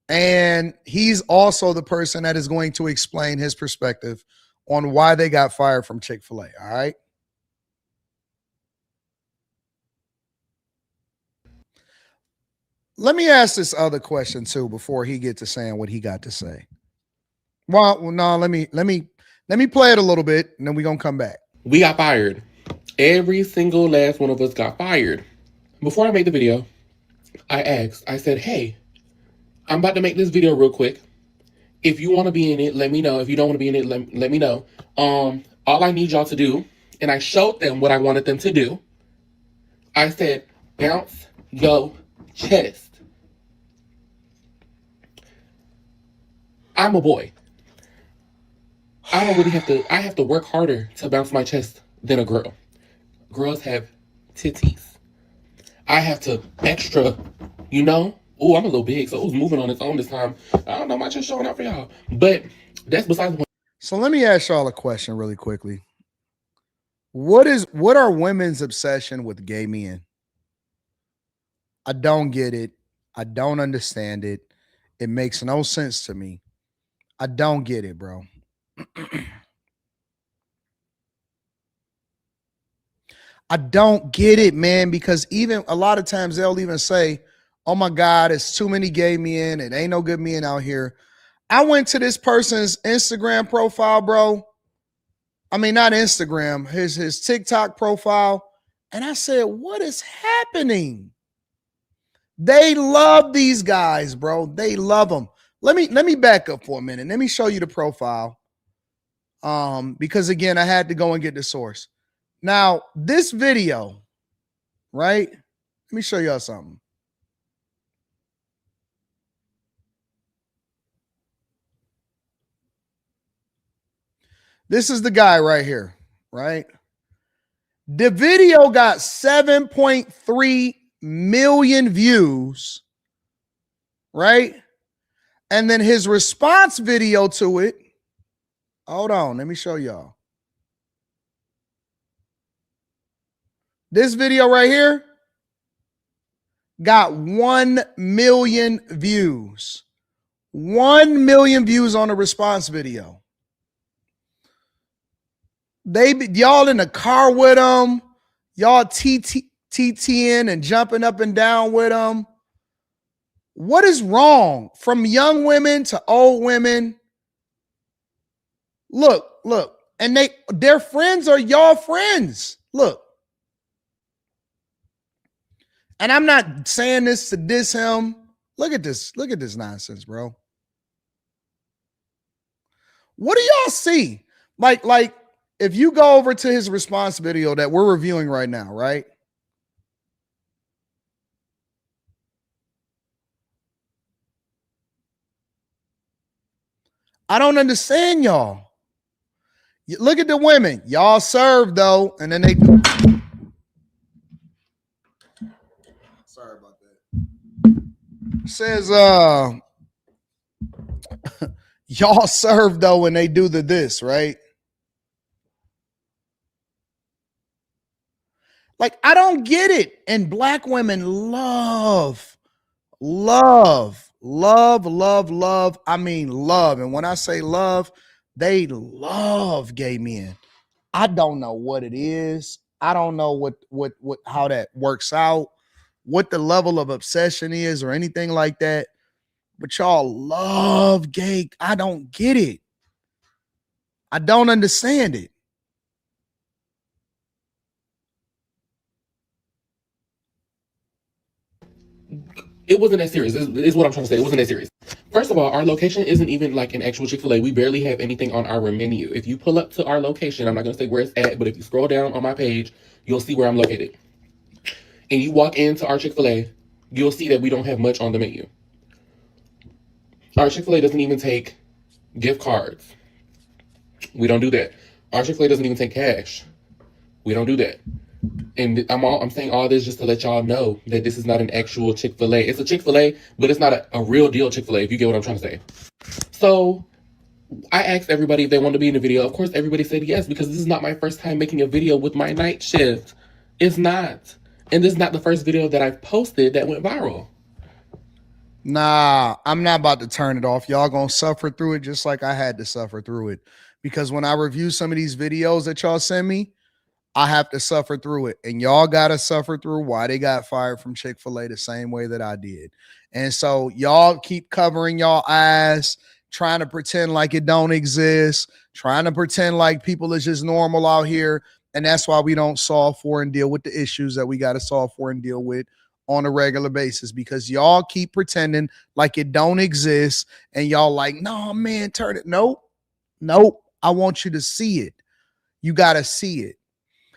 and he's also the person that is going to explain his perspective on why they got fired from Chick-fil-A. All right. Let me ask this other question too before he gets to saying what he got to say. Well, no, let me play it a little bit, and then we're gonna come back. We got fired. Every single last one of us got fired. Before I made the video, I said, hey, I'm about to make this video real quick. If you want to be in it, let me know. If you don't want to be in it, let me know. All I need y'all to do, and I showed them what I wanted them to do. I said, bounce your chest. I'm a boy. I don't really I have to work harder to bounce my chest than a girl. Girls have titties. I have to extra, you know? Oh, I'm a little big, so it was moving on its own this time. I don't know, my chest showing out for y'all. But that's besides the point. So let me ask y'all a question really quickly. What are women's obsession with gay men? I don't get it. I don't understand it. It makes no sense to me. I don't get it, bro. I don't get it, man, because even a lot of times they'll even say, oh my God, it's too many gay men. It ain't no good men out here. I went to this person's Instagram profile, bro. I mean, not Instagram, his TikTok profile. And I said, what is happening? They love these guys, bro. They love them. Let me back up for a minute. Let me show you the profile. Because again, I had to go and get the source. Now, this video, right? Let me show y'all something. This is the guy right here, right? The video got 7.3 million views, right? And then his response video to it, hold on, let me show y'all. This video right here got 1 million views. 1 million views on the response video. Y'all in the car with them, y'all TTing and jumping up and down with them. What is wrong? From young women to old women. Look, and their friends are y'all friends. Look. And I'm not saying this to diss him. Look at this nonsense, bro. What do y'all see? Like if you go over to his response video that we're reviewing right now, right? I don't understand y'all. Look at the women. Y'all serve though, and then they sorry about that. Says y'all serve though when they do this, right? Like, I don't get it. And black women love. I mean, love. And when I say love, they love gay men. I don't know what it is. I don't know how that works out, what the level of obsession is or anything like that. But y'all love gay. I don't get it. I don't understand it. It wasn't that serious. Is what I'm trying to say. It wasn't that serious. First of all, our location isn't even like an actual Chick-fil-A. We barely have anything on our menu. If you pull up to our location, I'm not going to say where it's at, but if you scroll down on my page, you'll see where I'm located. And you walk into our Chick-fil-A, you'll see that we don't have much on the menu. Our Chick-fil-A doesn't even take gift cards. We don't do that. Our Chick-fil-A doesn't even take cash. We don't do that. And I'm saying all this just to let y'all know that this is not an actual Chick-fil-A. It's a Chick-fil-A, but it's not a real deal Chick-fil-A, if you get what I'm trying to say. So I asked everybody if they wanted to be in the video. Of course, everybody said yes, because this is not my first time making a video with my night shift. It's not. And this is not the first video that I've posted that went viral. Nah, I'm not about to turn it off. Y'all gonna suffer through it just like I had to suffer through it. Because when I review some of these videos that y'all send me, I have to suffer through it. And y'all gotta suffer through why they got fired from Chick-fil-A the same way that I did. And so y'all keep covering y'all eyes, trying to pretend like it don't exist, trying to pretend like people is just normal out here. And that's why we don't solve for and deal with the issues that we got to solve for and deal with on a regular basis, because y'all keep pretending like it don't exist. And y'all like, no, man, turn it. Nope. I want you to see it. You got to see it.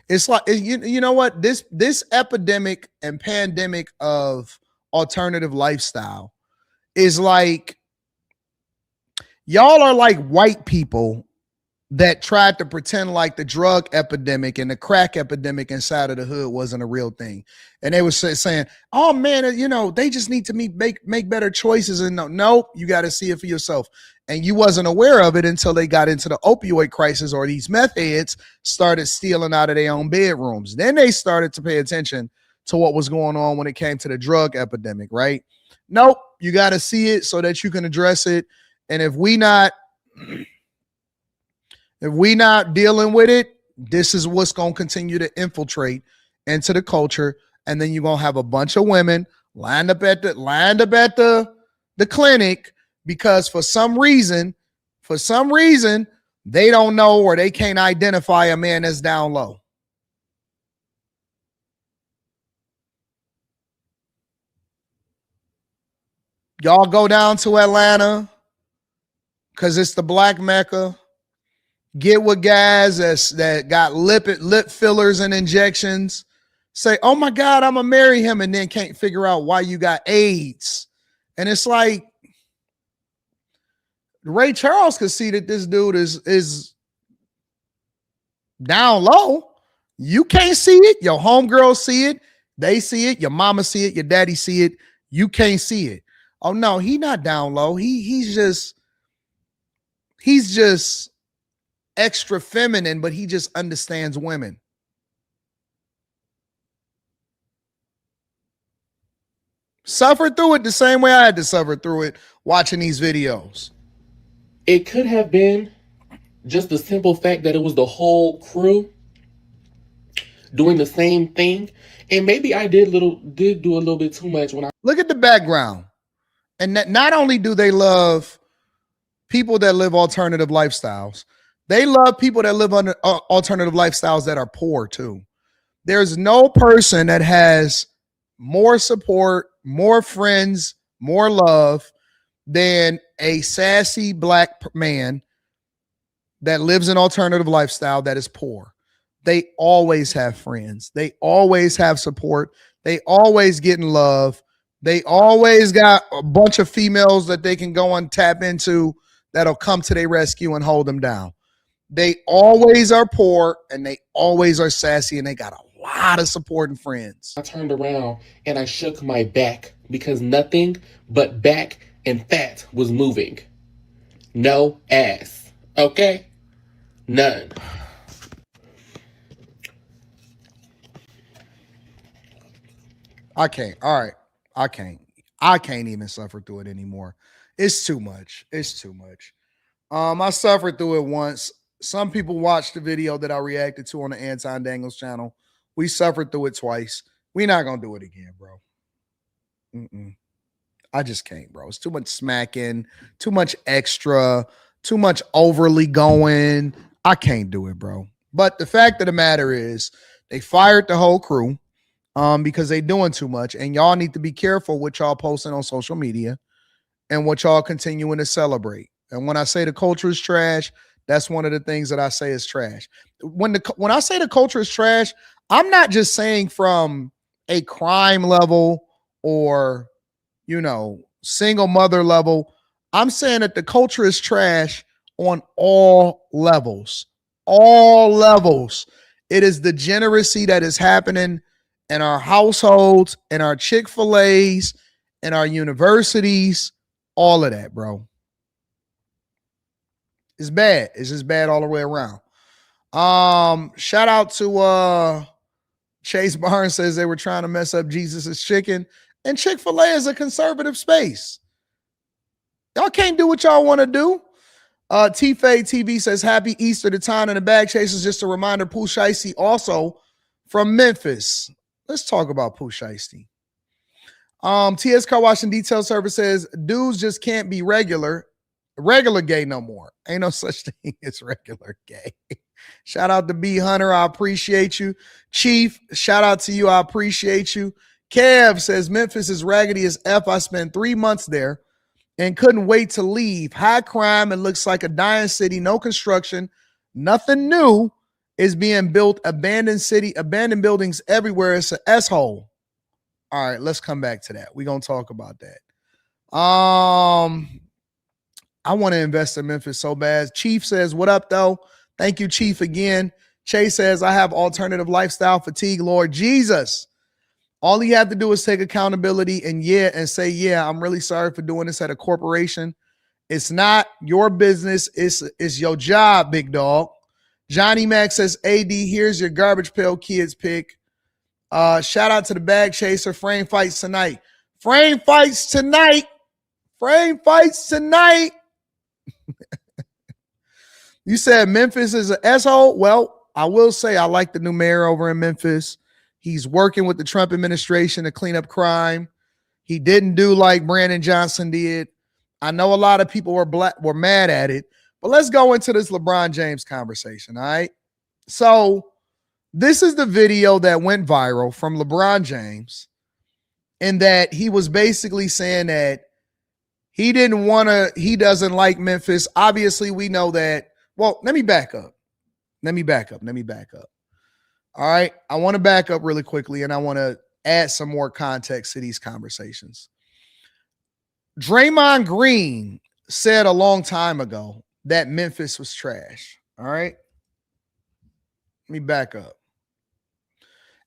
It's like, you know what? This epidemic and pandemic of alternative lifestyle is like, y'all are like white people that tried to pretend like the drug epidemic and the crack epidemic inside of the hood wasn't a real thing. And they were saying, oh man, you know, they just need to make better choices. And no, you got to see it for yourself. And you wasn't aware of it until they got into the opioid crisis, or these meth heads started stealing out of their own bedrooms. Then they started to pay attention to what was going on when it came to the drug epidemic, right? Nope, you got to see it so that you can address it. And if we not dealing with it, this is what's going to continue to infiltrate into the culture. And then you're going to have a bunch of women lined up at the clinic because for some reason, they don't know or they can't identify a man that's down low. Y'all go down to Atlanta because it's the Black Mecca. Get with guys that got lip fillers and injections. Say, oh my God, I'm going to marry him, and then can't figure out why you got AIDS. And it's like, Ray Charles could see that this dude is down low. You can't see it. Your homegirls see it. They see it. Your mama see it. Your daddy see it. You can't see it. Oh no, he not down low. He's just extra feminine, but he just understands women. Suffer through it the same way I had to suffer through it watching these videos. It could have been just the simple fact that it was the whole crew doing the same thing. And maybe I did do a little bit too much when I look at the background. And that not only do they love people that live alternative lifestyles, they love people that live under alternative lifestyles that are poor too. There's no person that has more support, more friends, more love than a sassy Black man that lives an alternative lifestyle that is poor. They always have friends. They always have support. They always get in love. They always got a bunch of females that they can go and tap into that'll come to their rescue and hold them down. They always are poor and they always are sassy and they got a lot of supporting friends. I turned around and I shook my back because nothing but back and fat was moving. No ass. Okay? None. I can't. All right. I can't even suffer through it anymore. It's too much. I suffered through it once. Some people watched the video that I reacted to on the Anton Daniels channel. We suffered through it twice. We're not going to do it again, bro. I just can't, bro. It's too much smacking, too much extra, too much overly going. I can't do it, bro. But the fact of the matter is they fired the whole crew because they doing too much. And y'all need to be careful what y'all posting on social media and what y'all continuing to celebrate. And when I say the culture is trash, that's one of the things that I say is trash. When I say the culture is trash, I'm not just saying from a crime level or, single mother level. I'm saying that the culture is trash on all levels. All levels. It is the degeneracy that is happening in our households, in our Chick-fil-A's, in our universities, all of that, bro. It's bad. It's just bad all the way around. Shout out to Chase Barnes says they were trying to mess up Jesus's chicken. And Chick-fil-A is a conservative space. Y'all can't do what y'all want to do. T-Fade TV says, happy Easter to Town and the Bag Chasers. Just a reminder, Pooh Shiesty also from Memphis. Let's talk about Pooh Shiesty. TS Car Wash and Detail Service says, dudes just can't be regular gay no more. Ain't no such thing as regular gay. Shout out to B Hunter. I appreciate you. Chief, shout out to you. I appreciate you. Kev says, Memphis is raggedy as F. I spent 3 months there and couldn't wait to leave. High crime. It looks like a dying city. No construction. Nothing new is being built. Abandoned city, abandoned buildings everywhere. It's an S-hole. All right, let's come back to that. We're going to talk about that. I want to invest in Memphis so bad. Chief says, what up, though? Thank you, Chief, again. Chase says, I have alternative lifestyle fatigue, Lord Jesus. All you have to do is take accountability and say, yeah, I'm really sorry for doing this at a corporation. It's not your business. It's your job, big dog. Johnny Mac says, AD, here's your garbage pail kids pick. Shout out to the Bag Chaser. Frame fights tonight. Frame fights tonight. Frame fights tonight. You said Memphis is an S-hole? Well, I will say I like the new mayor over in Memphis. He's working with the Trump administration to clean up crime. He didn't do like Brandon Johnson did. I know a lot of people were mad at it, but let's go into this LeBron James conversation, all right? So this is the video that went viral from LeBron James, in that he was basically saying that he doesn't like Memphis. Obviously, we know that. Well, let me back up. All right. I want to back up really quickly, and I want to add some more context to these conversations. Draymond Green said a long time ago that Memphis was trash. All right. Let me back up.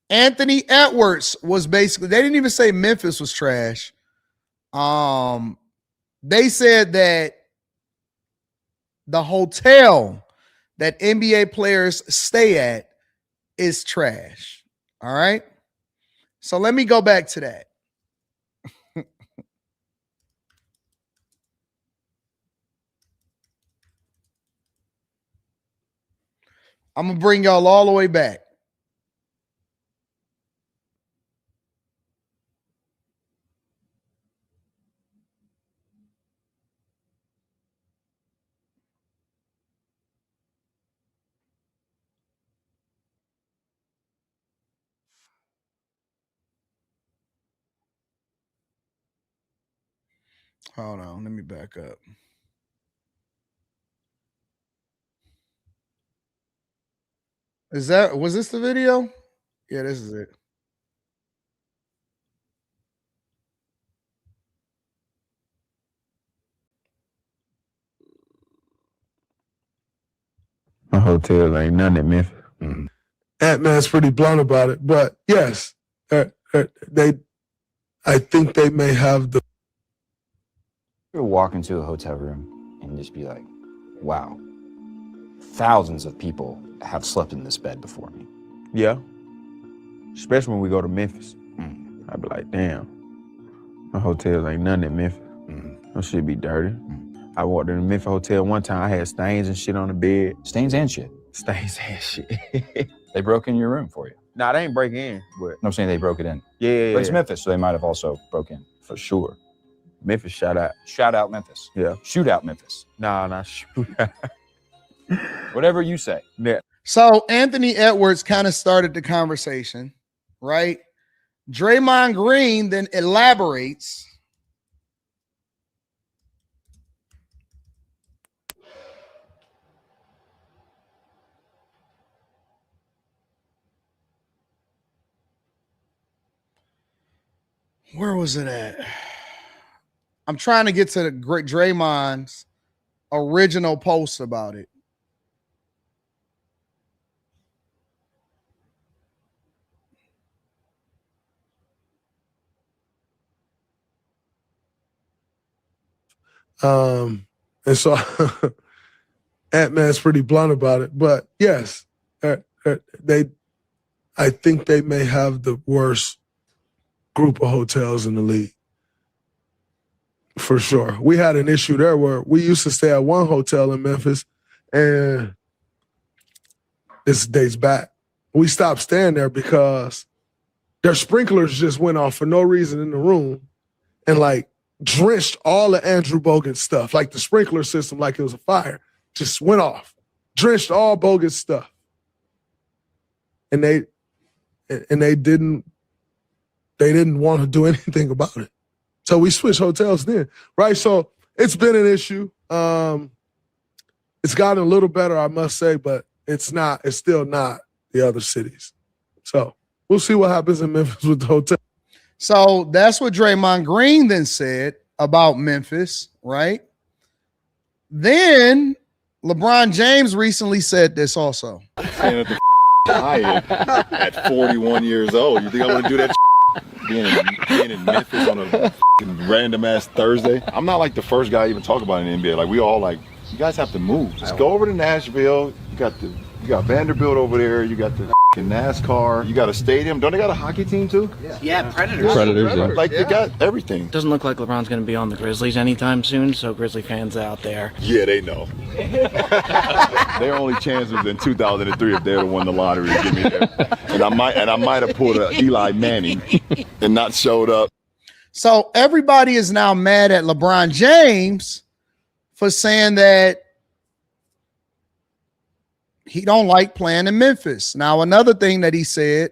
Anthony Edwards was basically, they didn't even say Memphis was trash. They said that the hotel that NBA players stay at is trash. All right. So let me go back to that. I'm going to bring y'all all the way back. Hold on, let me back up. Was this the video? Yeah, this is it. My hotel ain't none in Memphis. Ant-Man's pretty blunt about it, but yes, I think they may have the. You walk into a hotel room and just be like, wow, thousands of people have slept in this bed before me. Yeah. Especially when we go to Memphis. I'd be like, damn, my hotels ain't none in Memphis. No shit be dirty. I walked in the Memphis hotel one time, I had stains and shit on the bed. Stains and shit? Stains and shit. They broke in your room for you? Nah, they ain't break in, but. No, I'm saying they broke it in. Yeah. But it's Memphis, so they might have also broke in. For sure. Memphis, shout out. Shout out Memphis. Yeah. Shoot out Memphis. Nah, shoot out. Whatever you say. Yeah. So Anthony Edwards kind of started the conversation, right? Draymond Green then elaborates. Where was it at? I'm trying to get to the great Draymond's original post about it. And so Ant-Man's pretty blunt about it. But yes, I think they may have the worst group of hotels in the league. For sure. We had an issue there where we used to stay at one hotel in Memphis, and this dates back. We stopped staying there because their sprinklers just went off for no reason in the room and like drenched all the Andrew Bogut stuff, like the sprinkler system, like it was a fire, just went off, drenched all Bogut stuff. And they didn't want to do anything about it. So we switched hotels then, right? So it's been an issue. It's gotten a little better, I must say, but it's still not the other cities. So we'll see what happens in Memphis with the hotel. So that's what Draymond Green then said about Memphis, right? Then LeBron James recently said this also. Saying at the at 41 years old, you think I want to do that? Being in Memphis on a random ass Thursday. I'm not like the first guy even talk about in the NBA. Like we all like, you guys have to move. Just go over to Nashville. You got Vanderbilt over there. You got the NASCAR. You got a stadium. Don't they got a hockey team too? Yeah, Predators. Yeah. Like they got everything. Doesn't look like LeBron's going to be on the Grizzlies anytime soon, so Grizzly fans out there. Yeah, they know. Their only chance was in 2003 if they would have won the lottery to give me that. And I might have pulled a Eli Manning and not showed up. So everybody is now mad at LeBron James for saying that he don't like playing in Memphis. Now, another thing that he said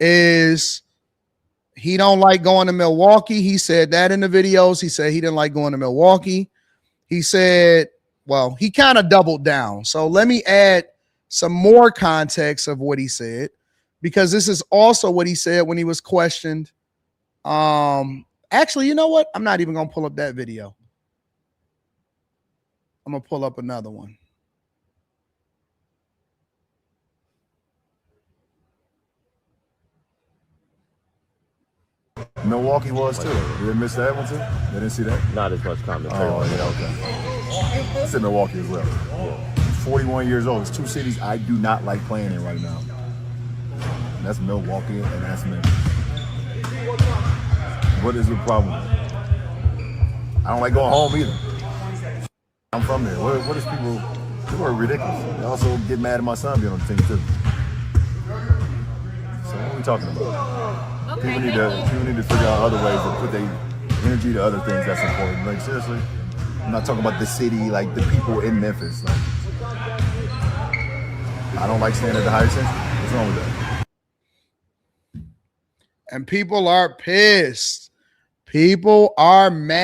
is he don't like going to Milwaukee. He said that in the videos. He said he didn't like going to Milwaukee. He said, well, he kind of doubled down. So let me add some more context of what he said, because this is also what he said when he was questioned. Actually, you know what? I'm not even going to pull up that video. I'm going to pull up another one. Milwaukee was too. You didn't miss that one too? They didn't see that? Not as much commentary. Oh, yeah, okay. I said Milwaukee as well. Yeah. 41 years old. There's two cities I do not like playing in right now. And that's Milwaukee and that's Memphis. What is the problem? I don't like going home either. I'm from there. What is people are ridiculous. They also get mad at my son being on the team too. So what are we talking about? People need to figure out other ways to put their energy to other things that's important. Like seriously, I'm not talking about the city, like the people in Memphis. Like, I don't like staying at the Hyatt Central. What's wrong with that? And people are pissed. People are mad.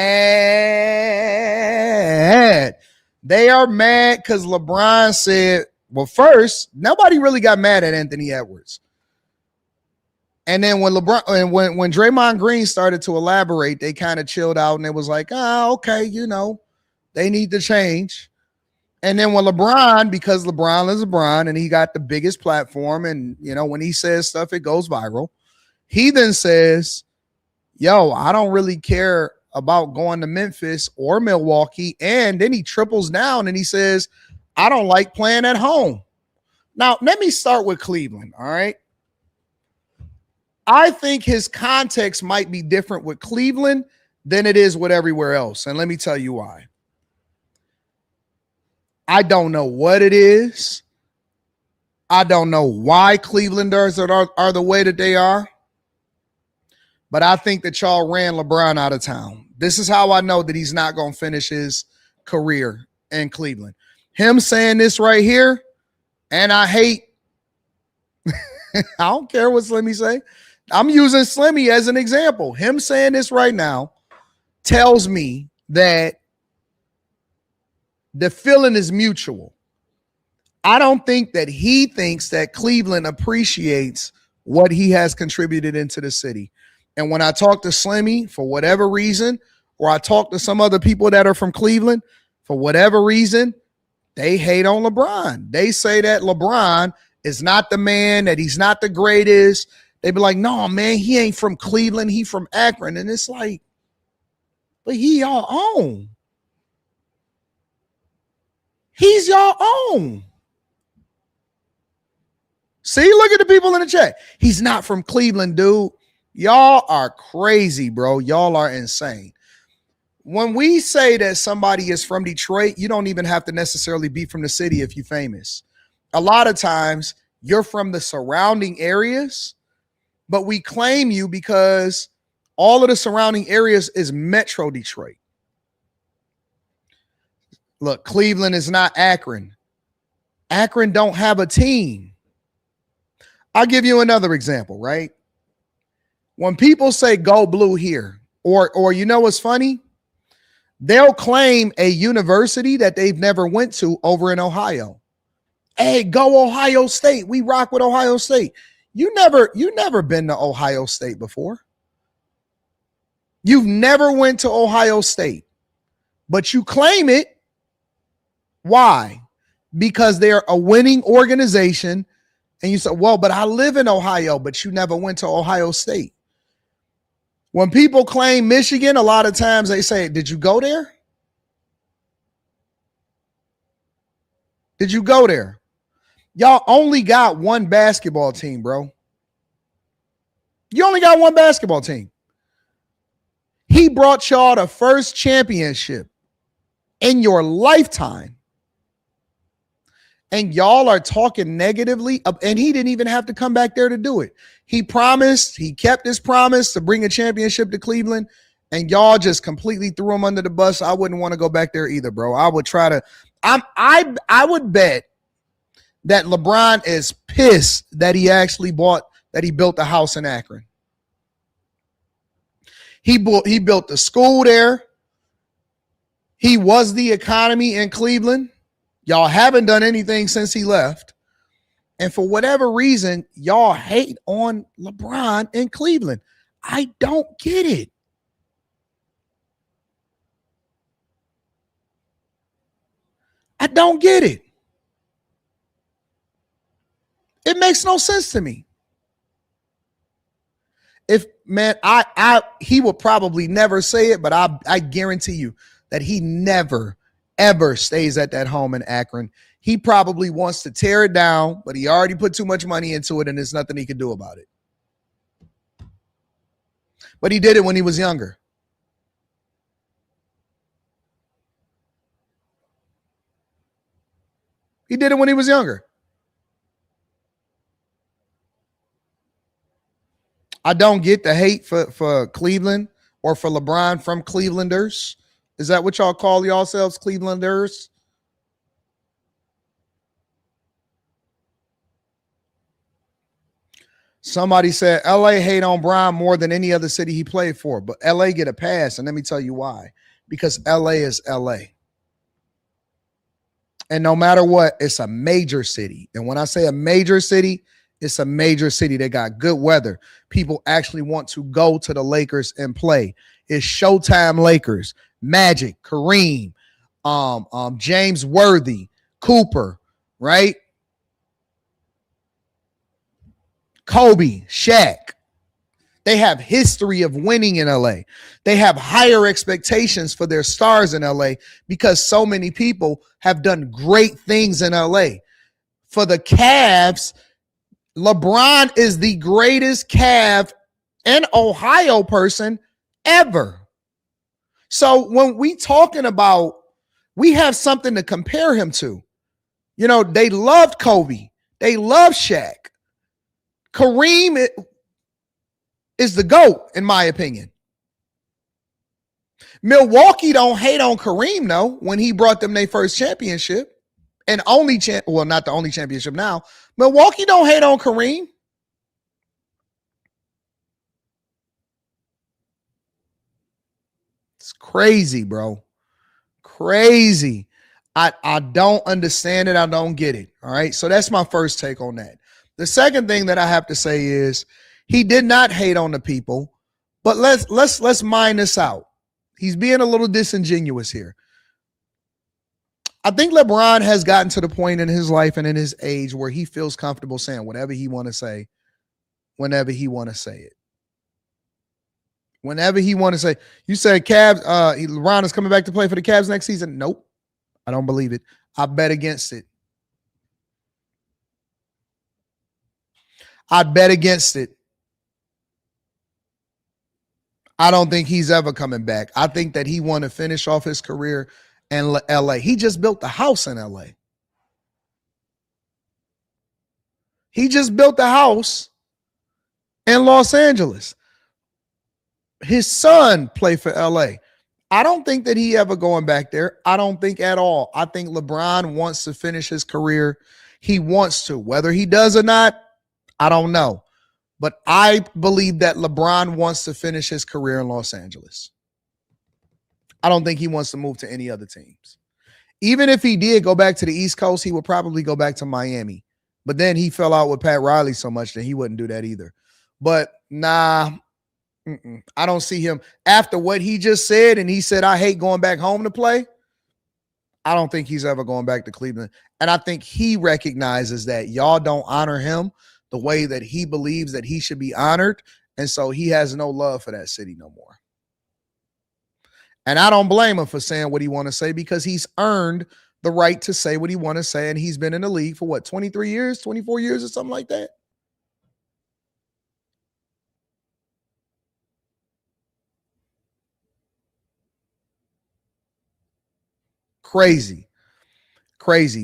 They are mad because LeBron said, well, first, nobody really got mad at Anthony Edwards. And then when LeBron and when Draymond Green started to elaborate, they kind of chilled out and it was like, okay, you know, they need to change. And then when LeBron, because LeBron is LeBron and he got the biggest platform, and you know, when he says stuff, it goes viral. He then says, yo, I don't really care about going to Memphis or Milwaukee. And then he triples down and he says, I don't like playing at home. Now, let me start with Cleveland. All right. I think his context might be different with Cleveland than it is with everywhere else. And let me tell you why. I don't know what it is. I don't know why Clevelanders are the way that they are. But I think that y'all ran LeBron out of town. This is how I know that he's not going to finish his career in Cleveland. Him saying this right here, and I hate, I don't care what Slimmy say. I'm using Slimmy as an example. Him saying this right now tells me that the feeling is mutual. I don't think that he thinks that Cleveland appreciates what he has contributed into the city. And when I talk to Slimmy, for whatever reason, or I talk to some other people that are from Cleveland, for whatever reason, they hate on LeBron. They say that LeBron is not the man, that he's not the greatest. They be like, no, man, he ain't from Cleveland. He from Akron. And it's like, but he y'all own. He's your own. See, look at the people in the chat. He's not from Cleveland, dude. Y'all are crazy, bro. Y'all are insane. When we say that somebody is from Detroit, you don't even have to necessarily be from the city if you're famous. A lot of times you're from the surrounding areas, but we claim you because all of the surrounding areas is Metro Detroit. Look, Cleveland is not Akron. Akron don't have a team. I'll give you another example, right? When people say go blue here, or you know what's funny? They'll claim a university that they've never went to over in Ohio. Hey, go Ohio State. We rock with Ohio State. You never been to Ohio State before. You've never went to Ohio State, but you claim it. Why? Because they're a winning organization. And you say, well, but I live in Ohio, but you never went to Ohio State. When people claim Michigan, a lot of times they say, did you go there? Did you go there? Y'all only got one basketball team, bro. You only got one basketball team. He brought y'all the first championship in your lifetime. And y'all are talking negatively, and he didn't even have to come back there to do it. He promised, he kept his promise to bring a championship to Cleveland, and y'all just completely threw him under the bus. I wouldn't want to go back there either, bro. I would try to, I would bet that LeBron is pissed that he actually built a house in Akron. He built the school there. He was the economy in Cleveland. Y'all haven't done anything since he left. And for whatever reason, y'all hate on LeBron in Cleveland. I don't get it. I don't get it. It makes no sense to me. If, man, he will probably never say it, but I guarantee you that he never, ever stays at that home in Akron. He probably wants to tear it down, but he already put too much money into it, and there's nothing he can do about it. But he did it when he was younger. He did it when he was younger. I don't get the hate for Cleveland or for LeBron from Clevelanders. Is that what y'all call yourselves, Clevelanders? Somebody said LA hate on Bron more than any other city he played for, but LA get a pass, and let me tell you why. Because LA is LA. And no matter what, it's a major city. And when I say a major city, it's a major city. They got good weather. People actually want to go to the Lakers and play. It's Showtime Lakers, Magic, Kareem, James Worthy, Cooper, right? Kobe, Shaq. They have history of winning in LA. They have higher expectations for their stars in LA because so many people have done great things in LA. For the Cavs, LeBron is the greatest Cav and Ohio person ever. So when we talking about, we have something to compare him to. You know, they loved Kobe. They loved Shaq. Kareem is the GOAT, in my opinion. Milwaukee don't hate on Kareem, though, when he brought them their first championship. And well, not the only championship now. Milwaukee don't hate on Kareem. It's crazy, bro. Crazy. I don't understand it. I don't get it. All right. So that's my first take on that. The second thing that I have to say is he did not hate on the people, but let's mine this out. He's being a little disingenuous here. I think LeBron has gotten to the point in his life and in his age where he feels comfortable saying whatever he want to say, whenever he want to say it. Whenever he want to say, you said Cavs, LeBron is coming back to play for the Cavs next season. Nope. I don't believe it. I bet against it. I'd bet against it. I don't think he's ever coming back. I think that he want to finish off his career in LA. He just built a house in LA. He just built a house in Los Angeles. His son played for LA. I don't think that he ever going back there. I don't think at all. I think LeBron wants to finish his career. He wants to. Whether he does or not, I don't know. But I believe that LeBron wants to finish his career in Los Angeles. I don't think he wants to move to any other teams. Even if he did go back to the East Coast, he would probably go back to Miami. But then he fell out with Pat Riley so much that he wouldn't do that either. But nah, I don't see him. After what he just said, and he said, I hate going back home to play, I don't think he's ever going back to Cleveland. And I think he recognizes that y'all don't honor him the way that he believes that he should be honored. And so he has no love for that city no more. And I don't blame him for saying what he want to say, because he's earned the right to say what he want to say. And he's been in the league for what, 23 years, 24 years or something like that? Crazy.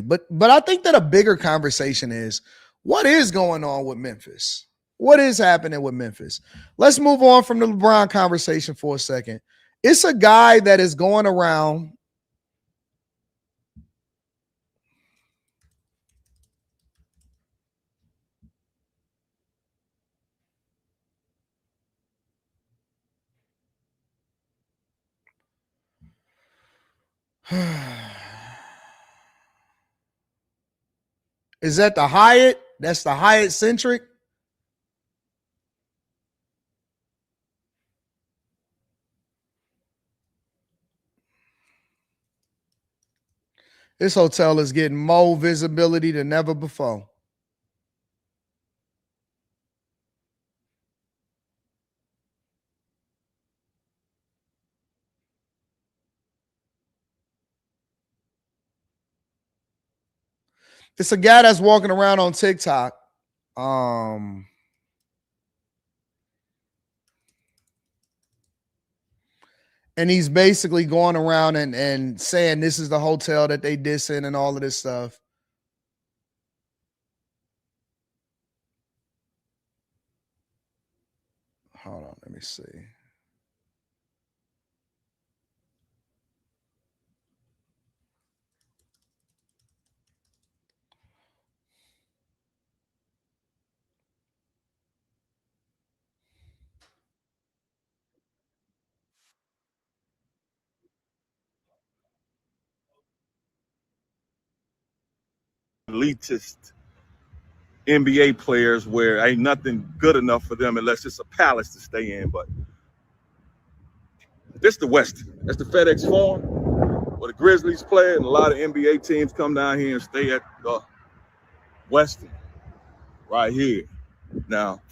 But I think that a bigger conversation is, what is going on with Memphis? What is happening with Memphis? Let's move on from the LeBron conversation for a second. It's a guy that is going around Is that the Hyatt? That's the Hyatt Centric. This hotel is getting more visibility than ever before. It's a guy that's walking around on TikTok. And he's basically going around and saying this is the hotel that they dissing and all of this stuff. Hold on, let me see. Elitist NBA players where ain't nothing good enough for them unless it's a palace to stay in. But this the West. That's the FedEx Forum where the Grizzlies play, and a lot of NBA teams come down here and stay at the Westin right here. Now,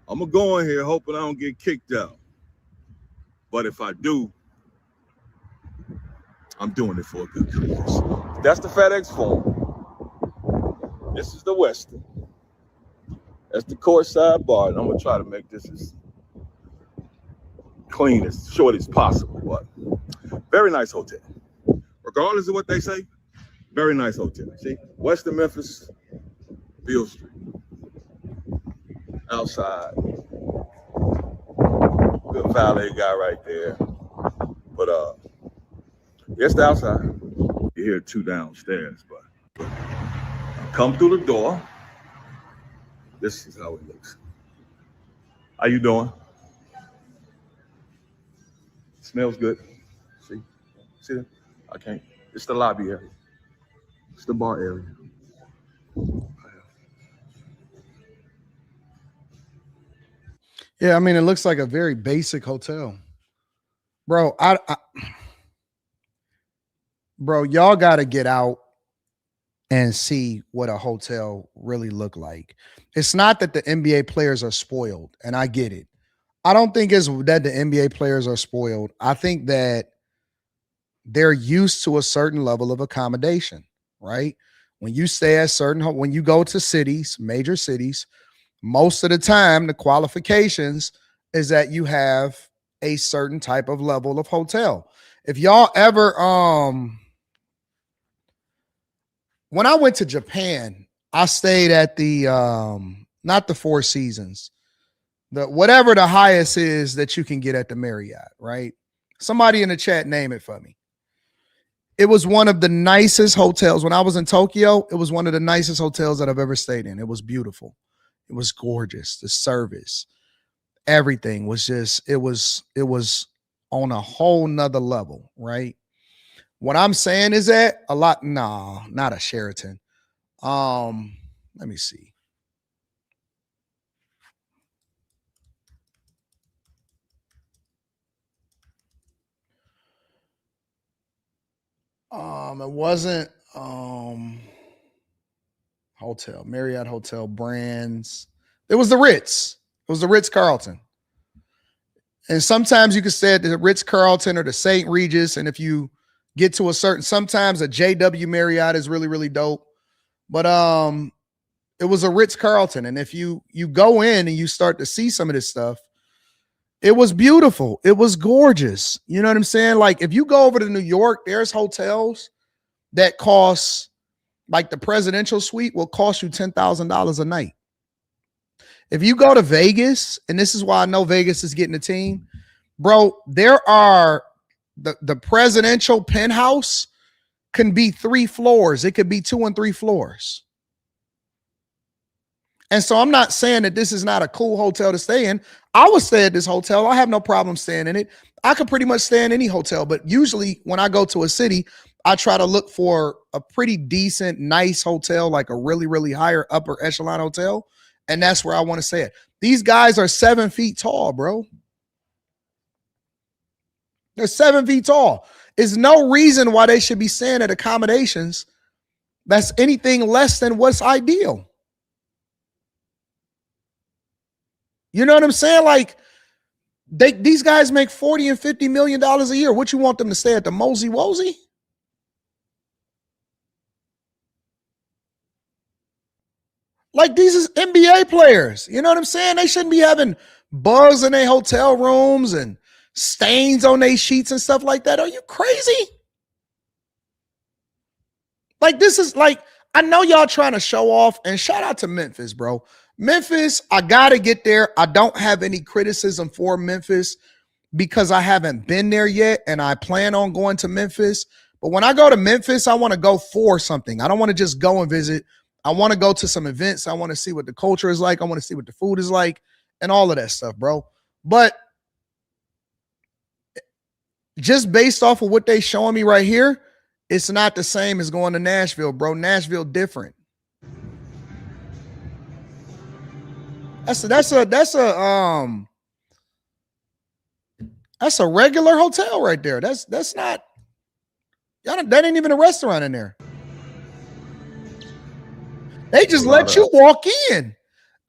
I'm gonna go in here hoping I don't get kicked out. But if I do, I'm doing it for a good cause. That's the FedEx Forum. This is the Westin. That's the courtside bar. And I'm gonna try to make this as clean, as short as possible. But very nice hotel. Regardless of what they say, very nice hotel. See, Western Memphis, Beale Street. Outside. Good valet guy right there. But it's the outside. You hear two downstairs, but come through the door. This is how it looks. How you doing? Smells good. See that? I can't. It's the lobby area. It's the bar area. Yeah, I mean, it looks like a very basic hotel. Bro, bro, y'all got to get out and see what a hotel really look like. It's not that the NBA players are spoiled, and I get it. I don't think it's that the NBA players are spoiled. I think that they're used to a certain level of accommodation. right? When you stay at when you go to cities, major cities, most of the time, the qualifications is that you have a certain type of level of hotel. If y'all ever, when I went to Japan, I stayed at the, not the Four Seasons, whatever the highest is that you can get at the Marriott, right? Somebody in the chat, name it for me. It was one of the nicest hotels. When I was in Tokyo, it was one of the nicest hotels that I've ever stayed in. It was beautiful. It was gorgeous. The service, everything was just, it was on a whole nother level, right? What I'm saying is that not a Sheraton. Let me see. It wasn't hotel, Marriott Hotel brands. It was the Ritz. It was the Ritz-Carlton. And sometimes you can stay at the Ritz-Carlton or the St. Regis. And if you get to sometimes a JW Marriott is really, really dope. But it was a Ritz-Carlton. And if you go in and you start to see some of this stuff, it was beautiful. It was gorgeous. You know what I'm saying? Like if you go over to New York, there's hotels that cost, like the presidential suite will cost you $10,000 a night. If you go to Vegas, and this is why I know Vegas is getting a team, bro, there are the presidential penthouse can be 3 floors. It could be 2 and 3 floors. And so I'm not saying that this is not a cool hotel to stay in. I would stay at this hotel. I have no problem staying in it. I could pretty much stay in any hotel, but usually when I go to a city, I try to look for a pretty decent, nice hotel, like a really, really higher upper echelon hotel. And that's where I want to stay at. These guys are 7 feet tall, bro. They're 7 feet tall. There's no reason why they should be staying at accommodations that's anything less than what's ideal. You know what I'm saying? Like these guys make $40 and $50 million a year. What you want them to stay at the Mosey Wozy? Like these is NBA players. You know what I'm saying? They shouldn't be having bugs in their hotel rooms and stains on their sheets and stuff like that. Are you crazy? Like this is like, I know y'all trying to show off, and shout out to Memphis, bro. Memphis, I got to get there. I don't have any criticism for Memphis because I haven't been there yet, and I plan on going to Memphis. But when I go to Memphis, I want to go for something. I don't want to just go and visit. I want to go to some events. I want to see what the culture is like. I want to see what the food is like and all of that stuff, bro. But just based off of what they showing me right here, it's not the same as going to Nashville, bro. Nashville different. That's a regular hotel right there. That's not, that ain't even a restaurant in there. They just let you walk in,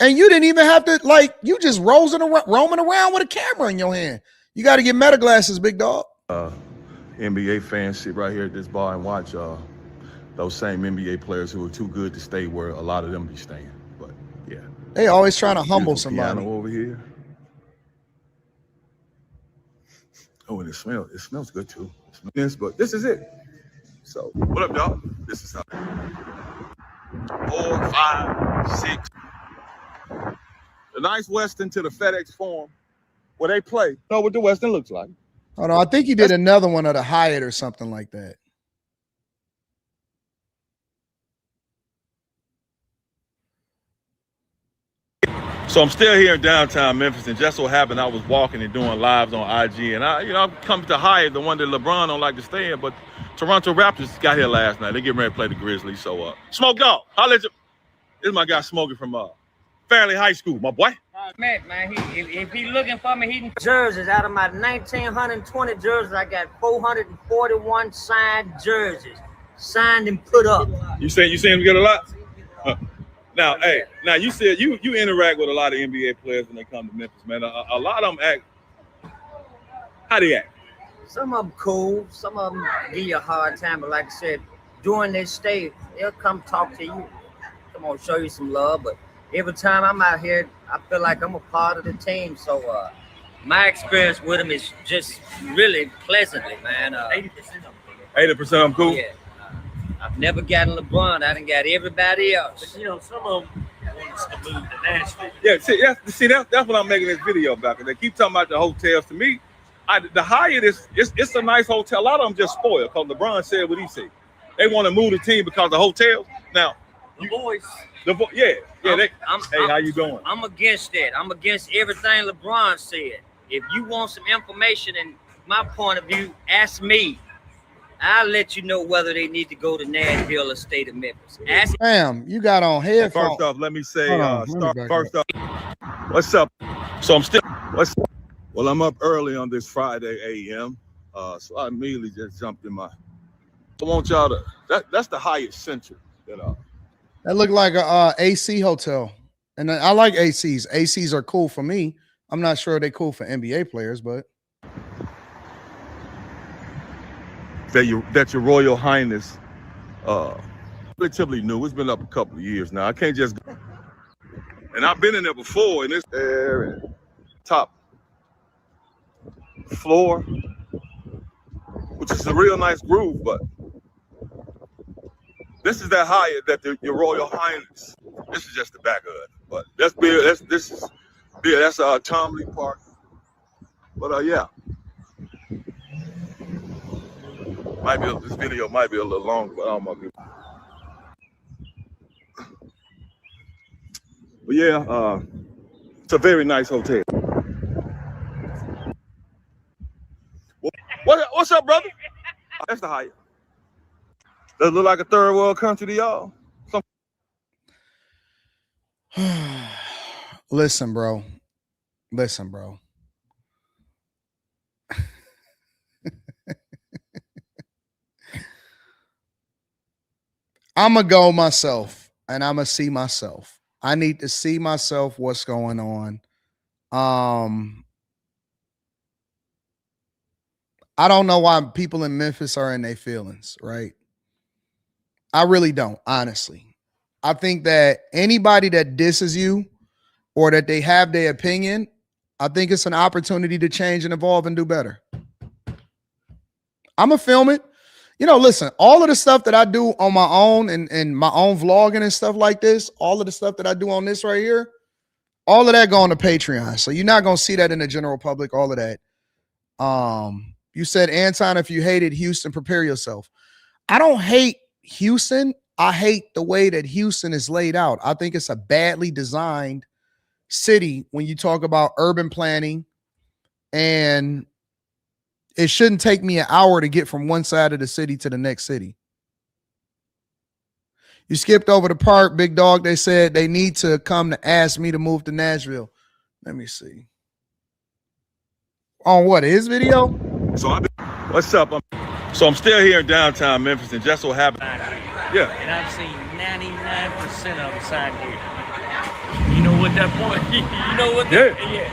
and you didn't even have to, like, you just roaming around with a camera in your hand. You got to get meta glasses, big dog. NBA fans sit right here at this bar and watch those same NBA players who are too good to stay where a lot of them be staying. But yeah, they always trying to humble somebody. Piano over here. Oh, and it smells good too. But this is it. So what up, dog? This is 4, 5, 6. The nice Western to the FedEx Forum where they play. Know what the Western looks like. Hold on, I think he did another one at a Hyatt or something like that. So I'm still here in downtown Memphis, and just so happened I was walking and doing lives on IG, and I'm coming to Hyatt, the one that LeBron don't like to stay in, but Toronto Raptors got here last night. They getting ready to play the Grizzlies. So Smoke Dog, holla at you. This is my guy Smokey from Fairleigh High School, my boy. Man, if he looking for me, he jerseys. Out of my 1,920 jerseys, I got 441 signed jerseys, signed and put up. You saying we get a lot? Now, hey, you said you interact with a lot of NBA players when they come to Memphis, man. A lot of them act. How they act? Some of them cool. Some of them give you a hard time. But like I said, during their stay, they'll come talk to you, come on, show you some love. But every time I'm out here, I feel like I'm a part of the team. So my experience with them is just really pleasantly, man. 80% of them. 80% of them cool? Yeah. I've never gotten LeBron. I done got everybody else. But, you know, some of them want us to move to Nashville. Yeah, that's what I'm making this video about. Because they keep talking about the hotels. To me, the Hyatt it's a nice hotel. A lot of them just spoiled because LeBron said what he said. They want to move the team because of the hotels. Now, hey, how you doing? I'm against that. I'm against everything LeBron said. If you want some information, in my point of view, ask me. I'll let you know whether they need to go to Nashville or stay to Memphis. Damn, you got on headphones. First off, let me say, first off, what's up? So well, I'm up early on this Friday a.m. So I immediately just jumped in I want y'all to, that's the Hyatt Central. That looked like a AC hotel. And I like ACs. ACs are cool for me. I'm not sure they're cool for NBA players, but. That your Royal Highness, relatively new. It's been up a couple of years now. I can't just go. And I've been in there before, in this area, top floor, which is a real nice groove, but this is that Hyatt that your Royal Highness. This is just the back of it, but that's Tom Lee Park. But yeah. This video might be a little longer, but I'm gonna But yeah, it's a very nice hotel. What's up, brother? That's the Hyatt. Does it look like a third world country to y'all? Listen, bro. I'm going to go myself and I'm going to see myself. I need to see myself what's going on. I don't know why people in Memphis are in their feelings, right? I really don't, honestly. I think that anybody that disses you or that they have their opinion, I think it's an opportunity to change and evolve and do better. I'm going to film it. You know, listen, all of the stuff that I do on my own and my own vlogging and stuff like this, all of the stuff that I do on this right here, all of that go on to Patreon. So you're not going to see that in the general public, all of that. You said, Anton, if you hated Houston, prepare yourself. I don't hate Houston. I hate the way that Houston is laid out. I think it's a badly designed city when you talk about urban planning, and it shouldn't take me an hour to get from one side of the city to the next city. You skipped over the part, big dog. They said they need to come to ask me to move to Nashville. Let me see. On what, his video? So what's up? I'm still here in downtown Memphis, and just so happened. Yeah. And I've seen 99% of them signed here. You know what that point? You know what that? Yeah.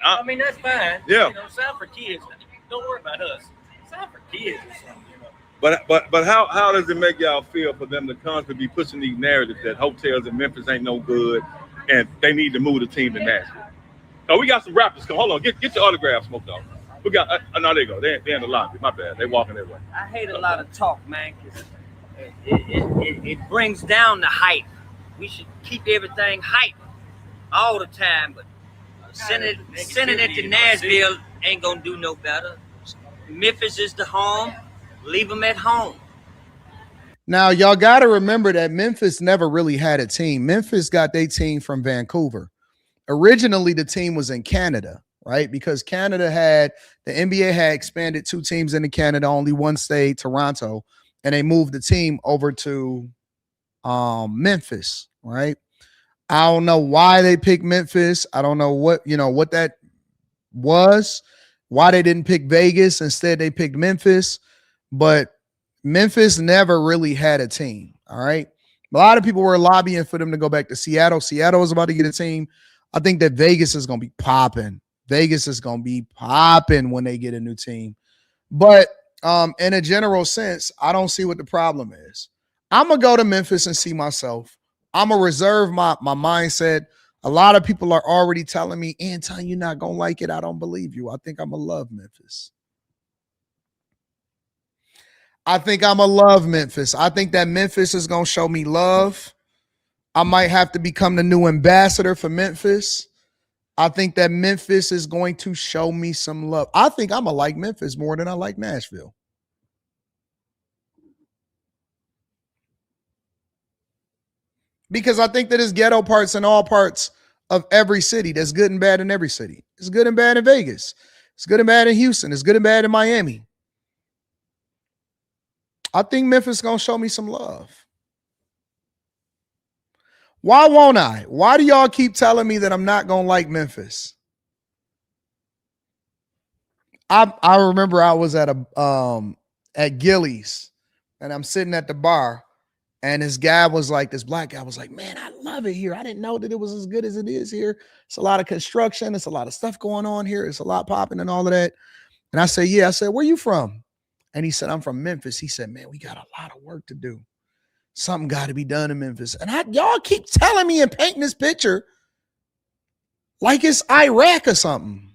I mean, that's fine. Yeah. You know, sign for kids. Don't worry about us. Sign for kids or something. You know? But how does it make y'all feel for them to constantly be pushing these narratives that hotels in Memphis ain't no good and they need to move the team to Nashville? Oh, we got some rappers. Hold on, get your autograph, Smoke Dog. We got. No, there you go. They're in the lobby. My bad. They walking their way. I hate a lot of talk, man, because it brings down the hype. We should keep everything hype all the time, but sending it to Nashville ain't gonna do no better. Memphis is the home. Leave them at home. Now, y'all got to remember that Memphis never really had a team. Memphis got their team from Vancouver. Originally, the team was in Canada, right? Because Canada the NBA had expanded 2 teams into Canada, only one stayed, Toronto, and they moved the team over to Memphis, right? I don't know why they picked Memphis. I don't know what that was, why they didn't pick Vegas. Instead, they picked Memphis, but Memphis never really had a team, all right? A lot of people were lobbying for them to go back to Seattle. Seattle was about to get a team. I think that Vegas is going to be popping. Vegas is going to be popping when they get a new team. But in a general sense, I don't see what the problem is. I'm going to go to Memphis and see myself. I'm going to reserve my mindset. A lot of people are already telling me, Anton, you're not going to like it. I don't believe you. I think I'm going to love Memphis. I think I'm going to love Memphis. I think that Memphis is going to show me love. I might have to become the new ambassador for Memphis. I think that Memphis is going to show me some love. I think I'm going to like Memphis more than I like Nashville. Because I think that there's ghetto parts in all parts of every city. There's good and bad in every city. It's good and bad in Vegas. It's good and bad in Houston. It's good and bad in Miami. I think Memphis is going to show me some love. Why won't I? Why do y'all keep telling me that I'm not going to like Memphis? I remember I was at Gillies, and I'm sitting at the bar, and this black guy was like, man, I love it here. I didn't know that it was as good as it is here. It's a lot of construction. It's a lot of stuff going on here. It's a lot popping and all of that. And I said, yeah. I said, where you from? And he said, I'm from Memphis. He said, man, we got a lot of work to do. Something got to be done in Memphis. And y'all keep telling me and painting this picture like it's Iraq or something.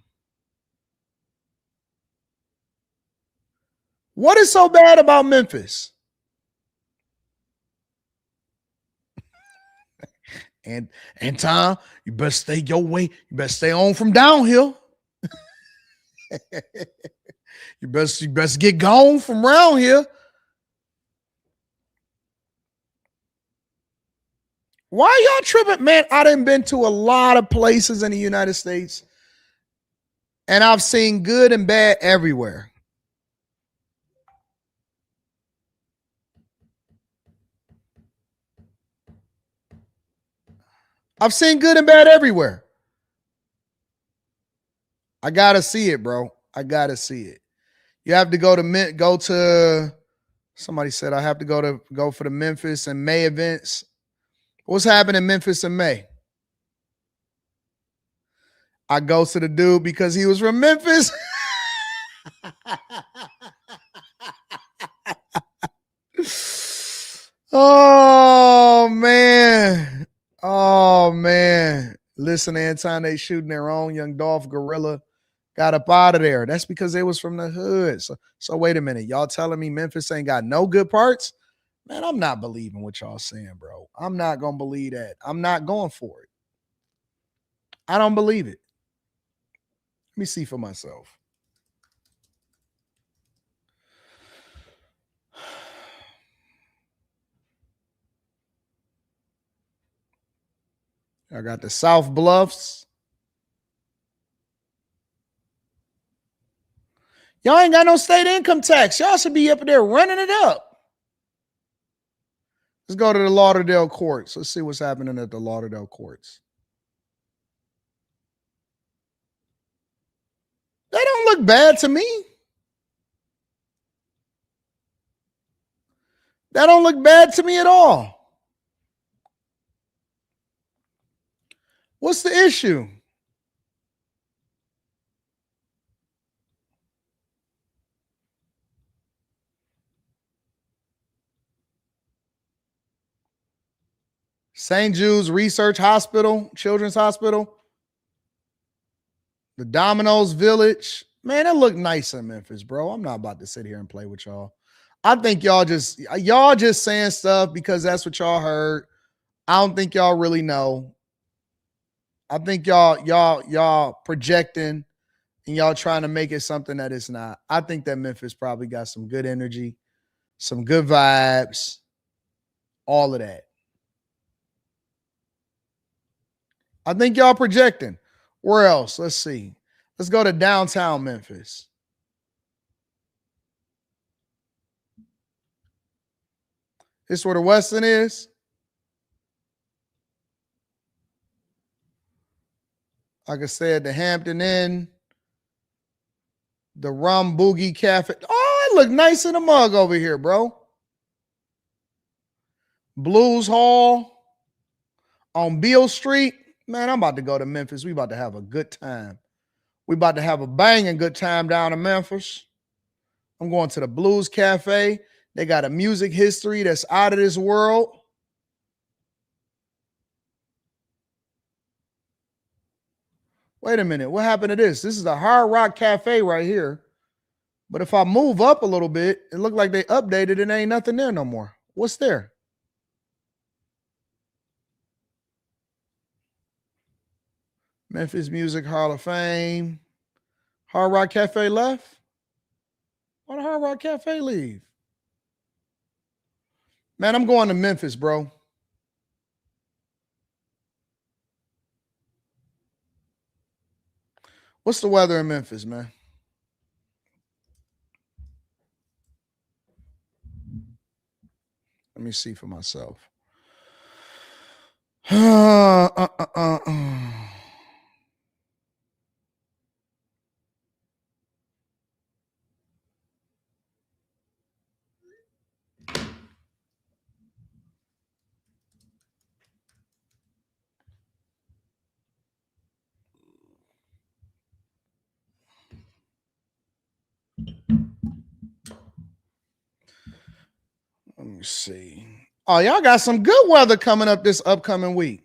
What is so bad about Memphis? And Tom, you better stay your way. You better stay on from downhill. You best get gone from around here. Why y'all tripping? Man, I done been to a lot of places in the United States, and I've seen good and bad everywhere. I've seen good and bad everywhere. I got to see it, bro. I got to see it. You have to go to somebody said I have to go for the Memphis and May events. What's happening in Memphis in May? I go to the dude because he was from Memphis. Oh, man. Oh, man. Listen, Anton, they shooting their own young Dolph Gorilla. Got up out of there. That's because they was from the hood. So wait a minute. Y'all telling me Memphis ain't got no good parts? Man, I'm not believing what y'all saying, bro. I'm not going to believe that. I'm not going for it. I don't believe it. Let me see for myself. I got the South Bluffs. Y'all ain't got no state income tax. Y'all should be up there running it up. Let's go to the Lauderdale courts. Let's see what's happening at the Lauderdale courts. They don't look bad to me. That don't look bad to me at all. What's the issue? St. Jude's Research Hospital, Children's Hospital. The Domino's Village. Man, it looked nice in Memphis, bro. I'm not about to sit here and play with y'all. I think y'all just saying stuff because that's what y'all heard. I don't think y'all really know. I think y'all projecting and y'all trying to make it something that it's not. I think that Memphis probably got some good energy, some good vibes, all of that. I think y'all projecting. Where else? Let's see. Let's go to downtown Memphis. This where the Westin is. Like I said, the Hampton Inn, the Rum Boogie Cafe. Oh, it look nice in the mug over here, bro. Blues Hall on Beale Street. Man, I'm about to go to Memphis. We about to have a good time. We about to have a banging good time down in Memphis. I'm going to the Blues Cafe. They got a music history that's out of this world. Wait a minute. What happened to this? This is the Hard Rock Cafe right here. But if I move up a little bit, it looked like they updated and ain't nothing there no more. What's there? Memphis Music Hall of Fame. Hard Rock Cafe left? Why did Hard Rock Cafe leave? Man, I'm going to Memphis, bro. What's the weather in Memphis, man? Let me see for myself. Let me see. Oh, y'all got some good weather coming up this upcoming week.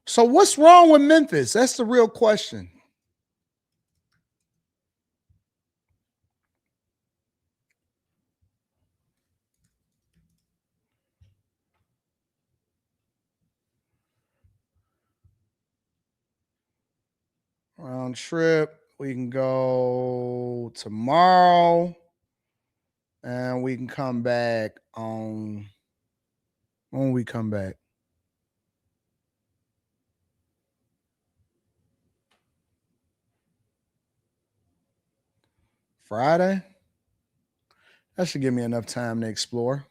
So what's wrong with Memphis? That's the real question. Round trip. We can go tomorrow. And we can come back on when we come back. Friday? That should give me enough time to explore.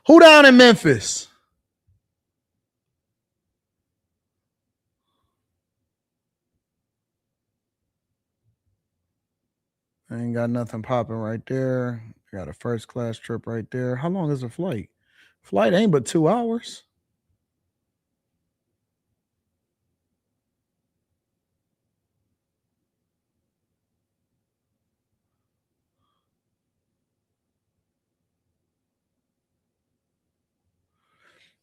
Who down in Memphis? I ain't got nothing popping right there. I got a first class trip right there. How long is the flight? Flight ain't but 2 hours.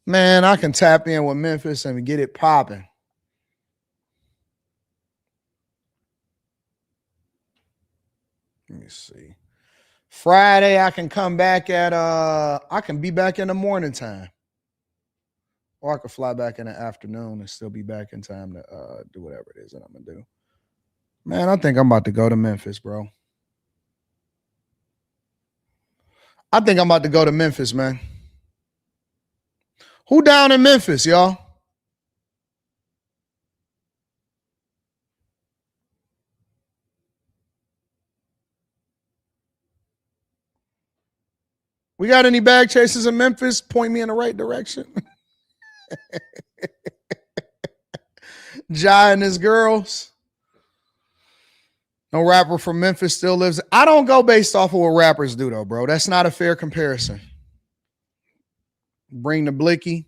Man, I can tap in with Memphis and get it popping. Let me see. Friday, I can come back at I can be back in the morning time. Or I could fly back in the afternoon and still be back in time to do whatever it is that I'm gonna do. Man, I think I'm about to go to Memphis, bro. I think I'm about to go to Memphis, man. Who down in Memphis, y'all? We got any bag chasers in Memphis? Point me in the right direction. Jai and his girls. No rapper from Memphis still lives. I don't go based off of what rappers do, though, bro. That's not a fair comparison. Bring the blicky.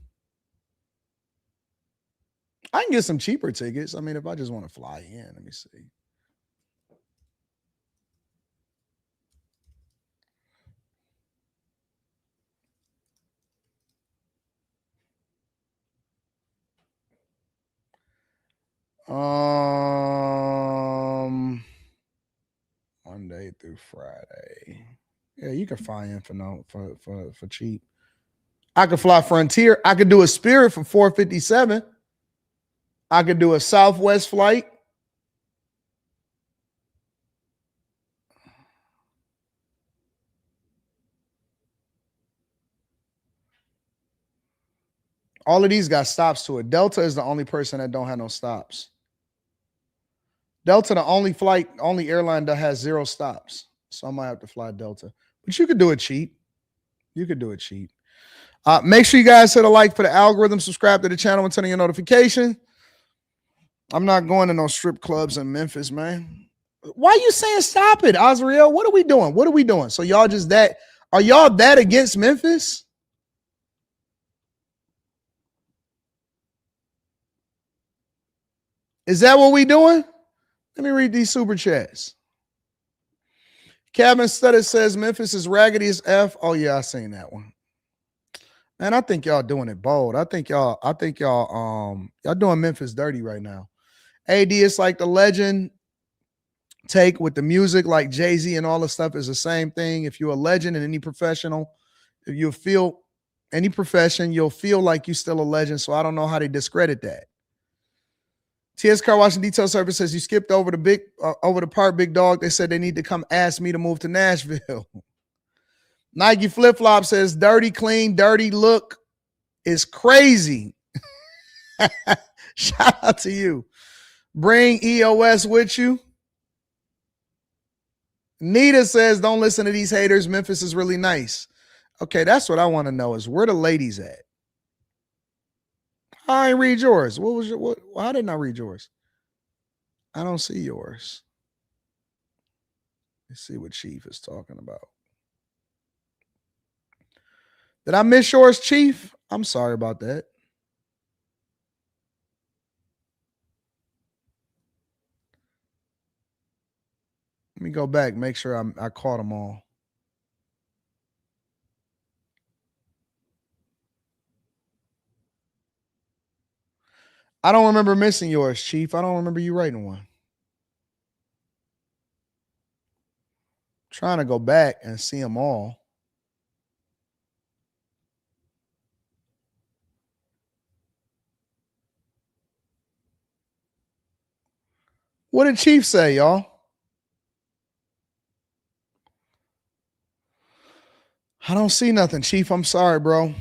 I can get some cheaper tickets. I mean, if I just want to fly in, let me see. Monday through Friday. Yeah, you can fly in for cheap. I could fly Frontier. I could do a Spirit for $457. I could do a Southwest flight. All of these got stops to it. Delta is the only person that don't have no stops. Delta, the only airline that has 0 stops. So I might have to fly Delta. But you could do it cheap. You could do it cheap. Make sure you guys hit a like for the algorithm, subscribe to the channel, and turn on your notification. I'm not going to no strip clubs in Memphis, man. Why are you saying stop it, Azriel? What are we doing? So y'all just that Are y'all that against Memphis? Is that what we doing? Let me read these super chats. Kevin Studdard says Memphis is raggedy as F. Oh yeah, I seen that one. Man, I think y'all doing it bold. I think y'all doing Memphis dirty right now. AD, it's like the legend take with the music, like Jay-Z and all the stuff is the same thing. If you're a legend in any professional, if you feel any profession, you'll feel like you're still a legend. So I don't know how they discredit that. TS Car Wash and Detail Service says you skipped over the part, big dog. They said they need to come ask me to move to Nashville. Nike Flip Flop says dirty, clean, dirty look is crazy. Shout out to you. Bring EOS with you. Nita says don't listen to these haters. Memphis is really nice. Okay, that's what I want to know is where the ladies at? I ain't read yours. What was your how didn't I read yours? I don't see yours. Let's see what Chief is talking about. Did I miss yours, Chief? I'm sorry about that. Let me go back, make sure I caught them all. I don't remember missing yours, Chief. I don't remember you writing one. Trying to go back and see them all. What did Chief say, y'all? I don't see nothing, Chief. I'm sorry, bro.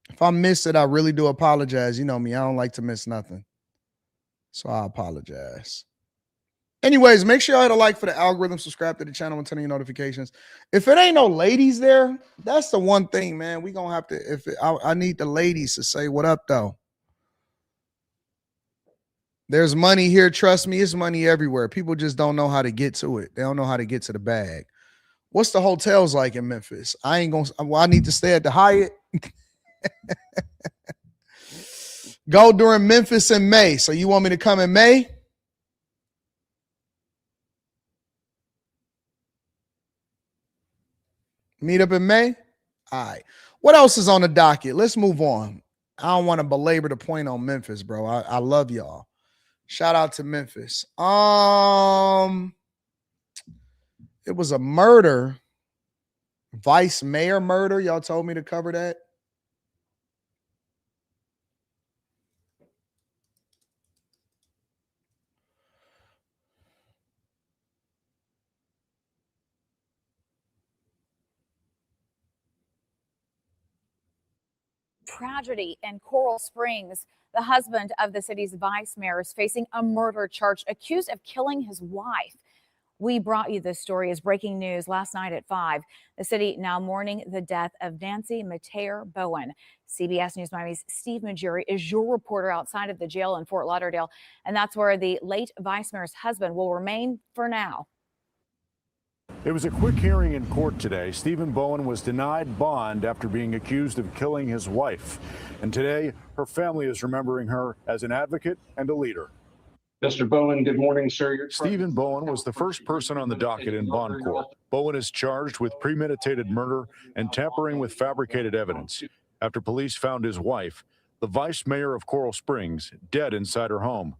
If I missed it, I really do apologize. You know me, I don't like to miss nothing. So I apologize. Anyways, make sure y'all hit a like for the algorithm, subscribe to the channel, and turn on your notifications. If it ain't no ladies there, that's the one thing, man. We gonna have to. I need the ladies to say what up, though. There's money here. Trust me, it's money everywhere. People just don't know how to get to it. They don't know how to get to the bag. What's the hotels like in Memphis? I ain't gonna. Well, I need to stay at the Hyatt. Go during Memphis in May. So you want me to come in May? Meet up in May? All right. What else is on the docket? Let's move on. I don't want to belabor the point on Memphis, bro. I love y'all. Shout out to Memphis. It was a murder. Vice mayor murder. Y'all told me to cover that. Tragedy in Coral Springs. The husband of the city's vice mayor is facing a murder charge, accused of killing his wife. We brought you this story as breaking news last night at 5. The city now mourning the death of Nancy Mateer Bowen. CBS News Miami's Steve Majuri is your reporter outside of the jail in Fort Lauderdale, and that's where the late vice mayor's husband will remain for now. It was a quick hearing in court today. Stephen Bowen was denied bond after being accused of killing his wife. And today, her family is remembering her as an advocate and a leader. Mr. Bowen, good morning, sir. Stephen Bowen was the first person on the docket in bond court. Bowen is charged with premeditated murder and tampering with fabricated evidence after police found his wife, the vice mayor of Coral Springs, dead inside her home.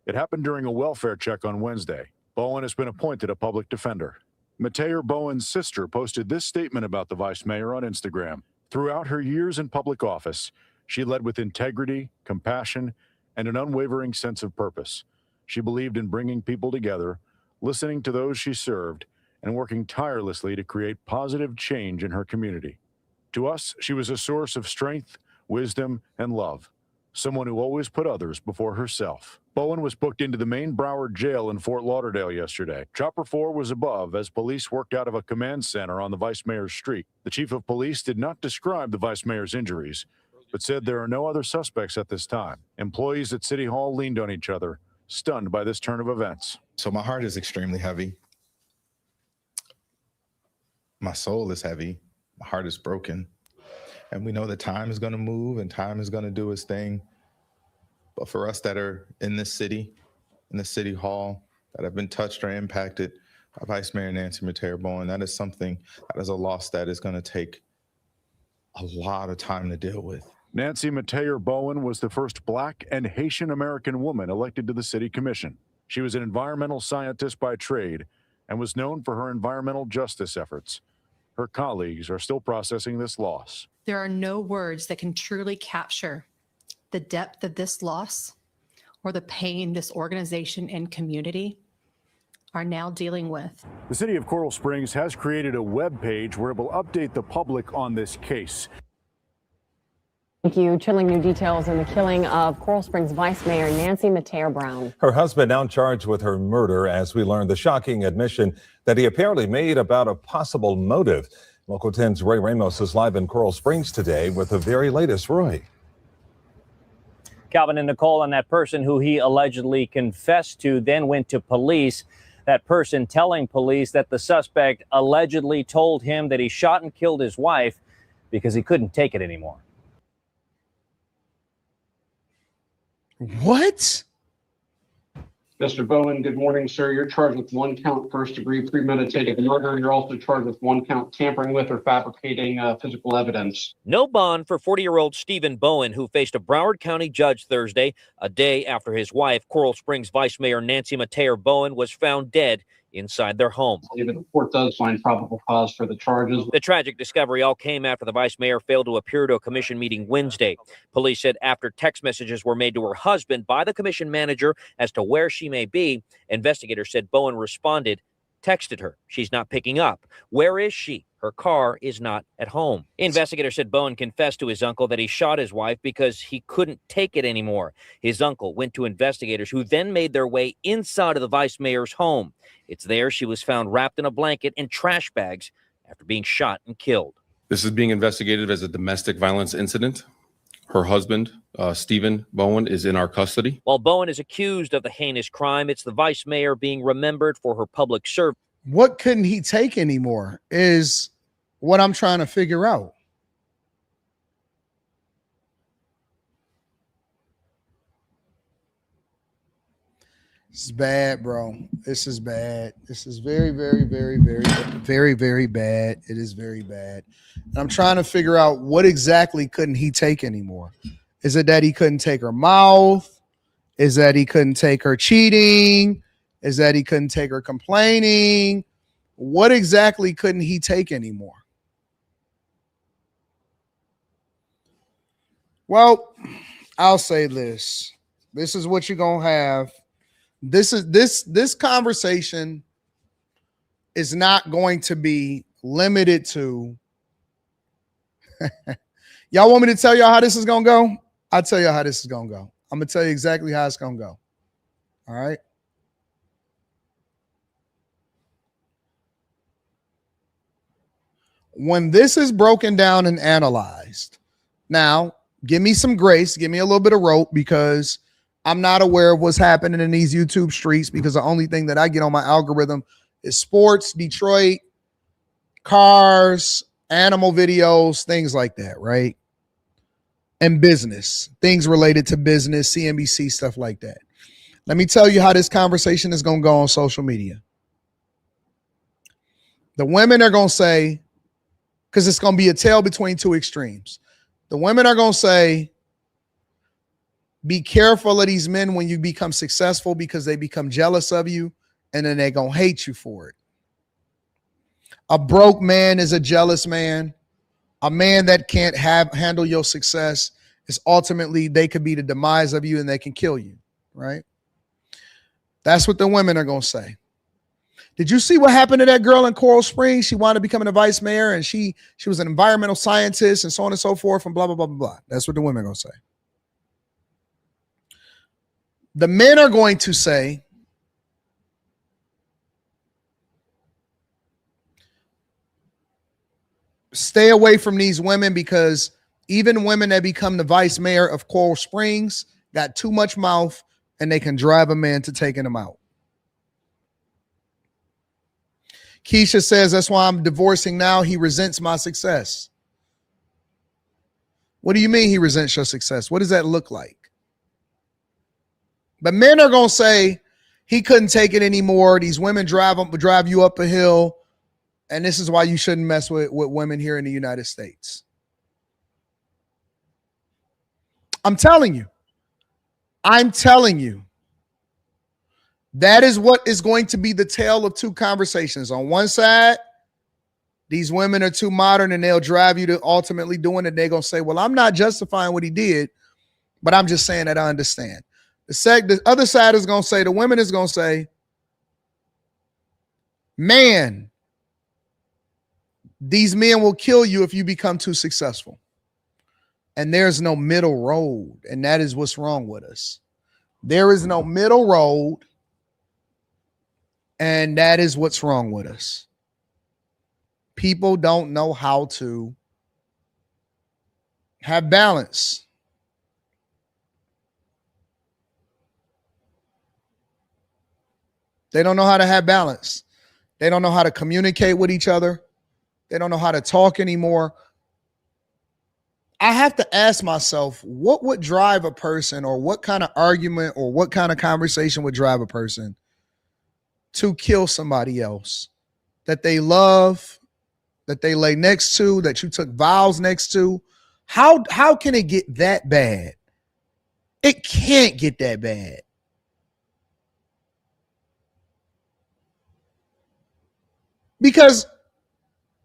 It happened during a welfare check on Wednesday. Bowen has been appointed a public defender. Mateer Bowen's sister posted this statement about the vice mayor on Instagram. Throughout her years in public office, she led with integrity, compassion, and an unwavering sense of purpose. She believed in bringing people together, listening to those she served, and working tirelessly to create positive change in her community. To us, she was a source of strength, wisdom, and love. Someone who always put others before herself. Bowen was booked into the main Broward jail in Fort Lauderdale yesterday. Chopper 4 was above as police worked out of a command center on the vice mayor's street. The chief of police did not describe the vice mayor's injuries, but said there are no other suspects at this time. Employees at City Hall leaned on each other, stunned by this turn of events. So my heart is extremely heavy. My soul is heavy. My heart is broken. And we know that time is going to move and time is going to do its thing. But for us that are in this city, in the city hall, that have been touched or impacted by Vice Mayor Nancy Mateo-Bowen, that is something, that is a loss that is going to take a lot of time to deal with. Nancy Mateo-Bowen was the first Black and Haitian American woman elected to the city commission. She was an environmental scientist by trade and was known for her environmental justice efforts. Her colleagues are still processing this loss. There are no words that can truly capture the depth of this loss or the pain this organization and community are now dealing with. The city of Coral Springs has created a web page where it will update the public on this case. Thank you. Chilling new details in the killing of Coral Springs Vice Mayor Nancy Mateo-Bowen. Her husband now charged with her murder as we learned the shocking admission that he apparently made about a possible motive. Local 10's Ray Ramos is live in Coral Springs today with the very latest. Roy. Calvin and Nicole, and that person who he allegedly confessed to then went to police. That person telling police that the suspect allegedly told him that he shot and killed his wife because he couldn't take it anymore. What? Mr. Bowen, good morning, sir. You're charged with 1 count first-degree premeditated murder. You're also charged with 1 count tampering with or fabricating physical evidence. No bond for 40-year-old Stephen Bowen, who faced a Broward County judge Thursday, a day after his wife, Coral Springs Vice Mayor Nancy Mateo-Bowen, was found dead inside their home. The court does find probable cause for the charges. The tragic discovery all came after the vice mayor failed to appear to a commission meeting Wednesday. Police said after text messages were made to her husband by the commission manager as to where she may be, investigators said Bowen responded, texted her. She's not picking up. Where is she? Her car is not at home. Investigators said Bowen confessed to his uncle that he shot his wife because he couldn't take it anymore. His uncle went to investigators who then made their way inside of the vice mayor's home. It's there she was found wrapped in a blanket and trash bags after being shot and killed. This is being investigated as a domestic violence incident. Her husband, Stephen Bowen, is in our custody. While Bowen is accused of the heinous crime, it's the vice mayor being remembered for her public service. What couldn't he take anymore is what I'm trying to figure out. This is bad, bro. This is bad. This is very, very, very, very, very, very bad. It is very bad. And I'm trying to figure out what exactly couldn't he take anymore. Is it that he couldn't take her mouth? Is that he couldn't take her cheating? Is that he couldn't take her complaining? What exactly couldn't he take anymore? Well, I'll say this. This is what you're going to have. This conversation is not going to be limited to y'all want me to tell y'all how this is going to go? I'll tell y'all how this is going to go. I'm going to tell you exactly how it's going to go. All right. When this is broken down and analyzed, now give me some grace, give me a little bit of rope, because I'm not aware of what's happening in these YouTube streets, because the only thing that I get on my algorithm is sports, Detroit, cars, animal videos, things like that, right? And business, things related to business, CNBC, stuff like that. Let me tell you how this conversation is going to go on social media. The women are going to say, because it's going to be a tale between two extremes. The women are going to say, be careful of these men when you become successful, because they become jealous of you and then they're going to hate you for it. A broke man is a jealous man. A man that can't handle your success is ultimately, they could be the demise of you and they can kill you, right? That's what the women are going to say. Did you see what happened to that girl in Coral Springs? She wanted to become a vice mayor, and she was an environmental scientist and so on and so forth, and blah, blah, blah, blah, blah. That's what the women are going to say. The men are going to say, stay away from these women, because even women that become the vice mayor of Coral Springs got too much mouth and they can drive a man to taking them out. Keisha says, that's why I'm divorcing now. He resents my success. What do you mean he resents your success? What does that look like? But men are going to say he couldn't take it anymore. These women drive you up a hill. And this is why you shouldn't mess with women here in the United States. I'm telling you. That is what is going to be the tale of two conversations. On one side, these women are too modern and they'll drive you to ultimately doing it. They're going to say, well, I'm not justifying what he did, but I'm just saying that I understand. The other side is going to say, the women is going to say, man, these men will kill you if you become too successful. And there's no middle road. And that is what's wrong with us. There is no middle road. And that is what's wrong with us. People don't know how to have balance. They don't know how to have balance. They don't know how to communicate with each other. They don't know how to talk anymore. I have to ask myself, what would drive a person, or what kind of argument or what kind of conversation would drive a person to kill somebody else that they love, that they lay next to, that you took vows next to? How can it get that bad? It can't get that bad. Because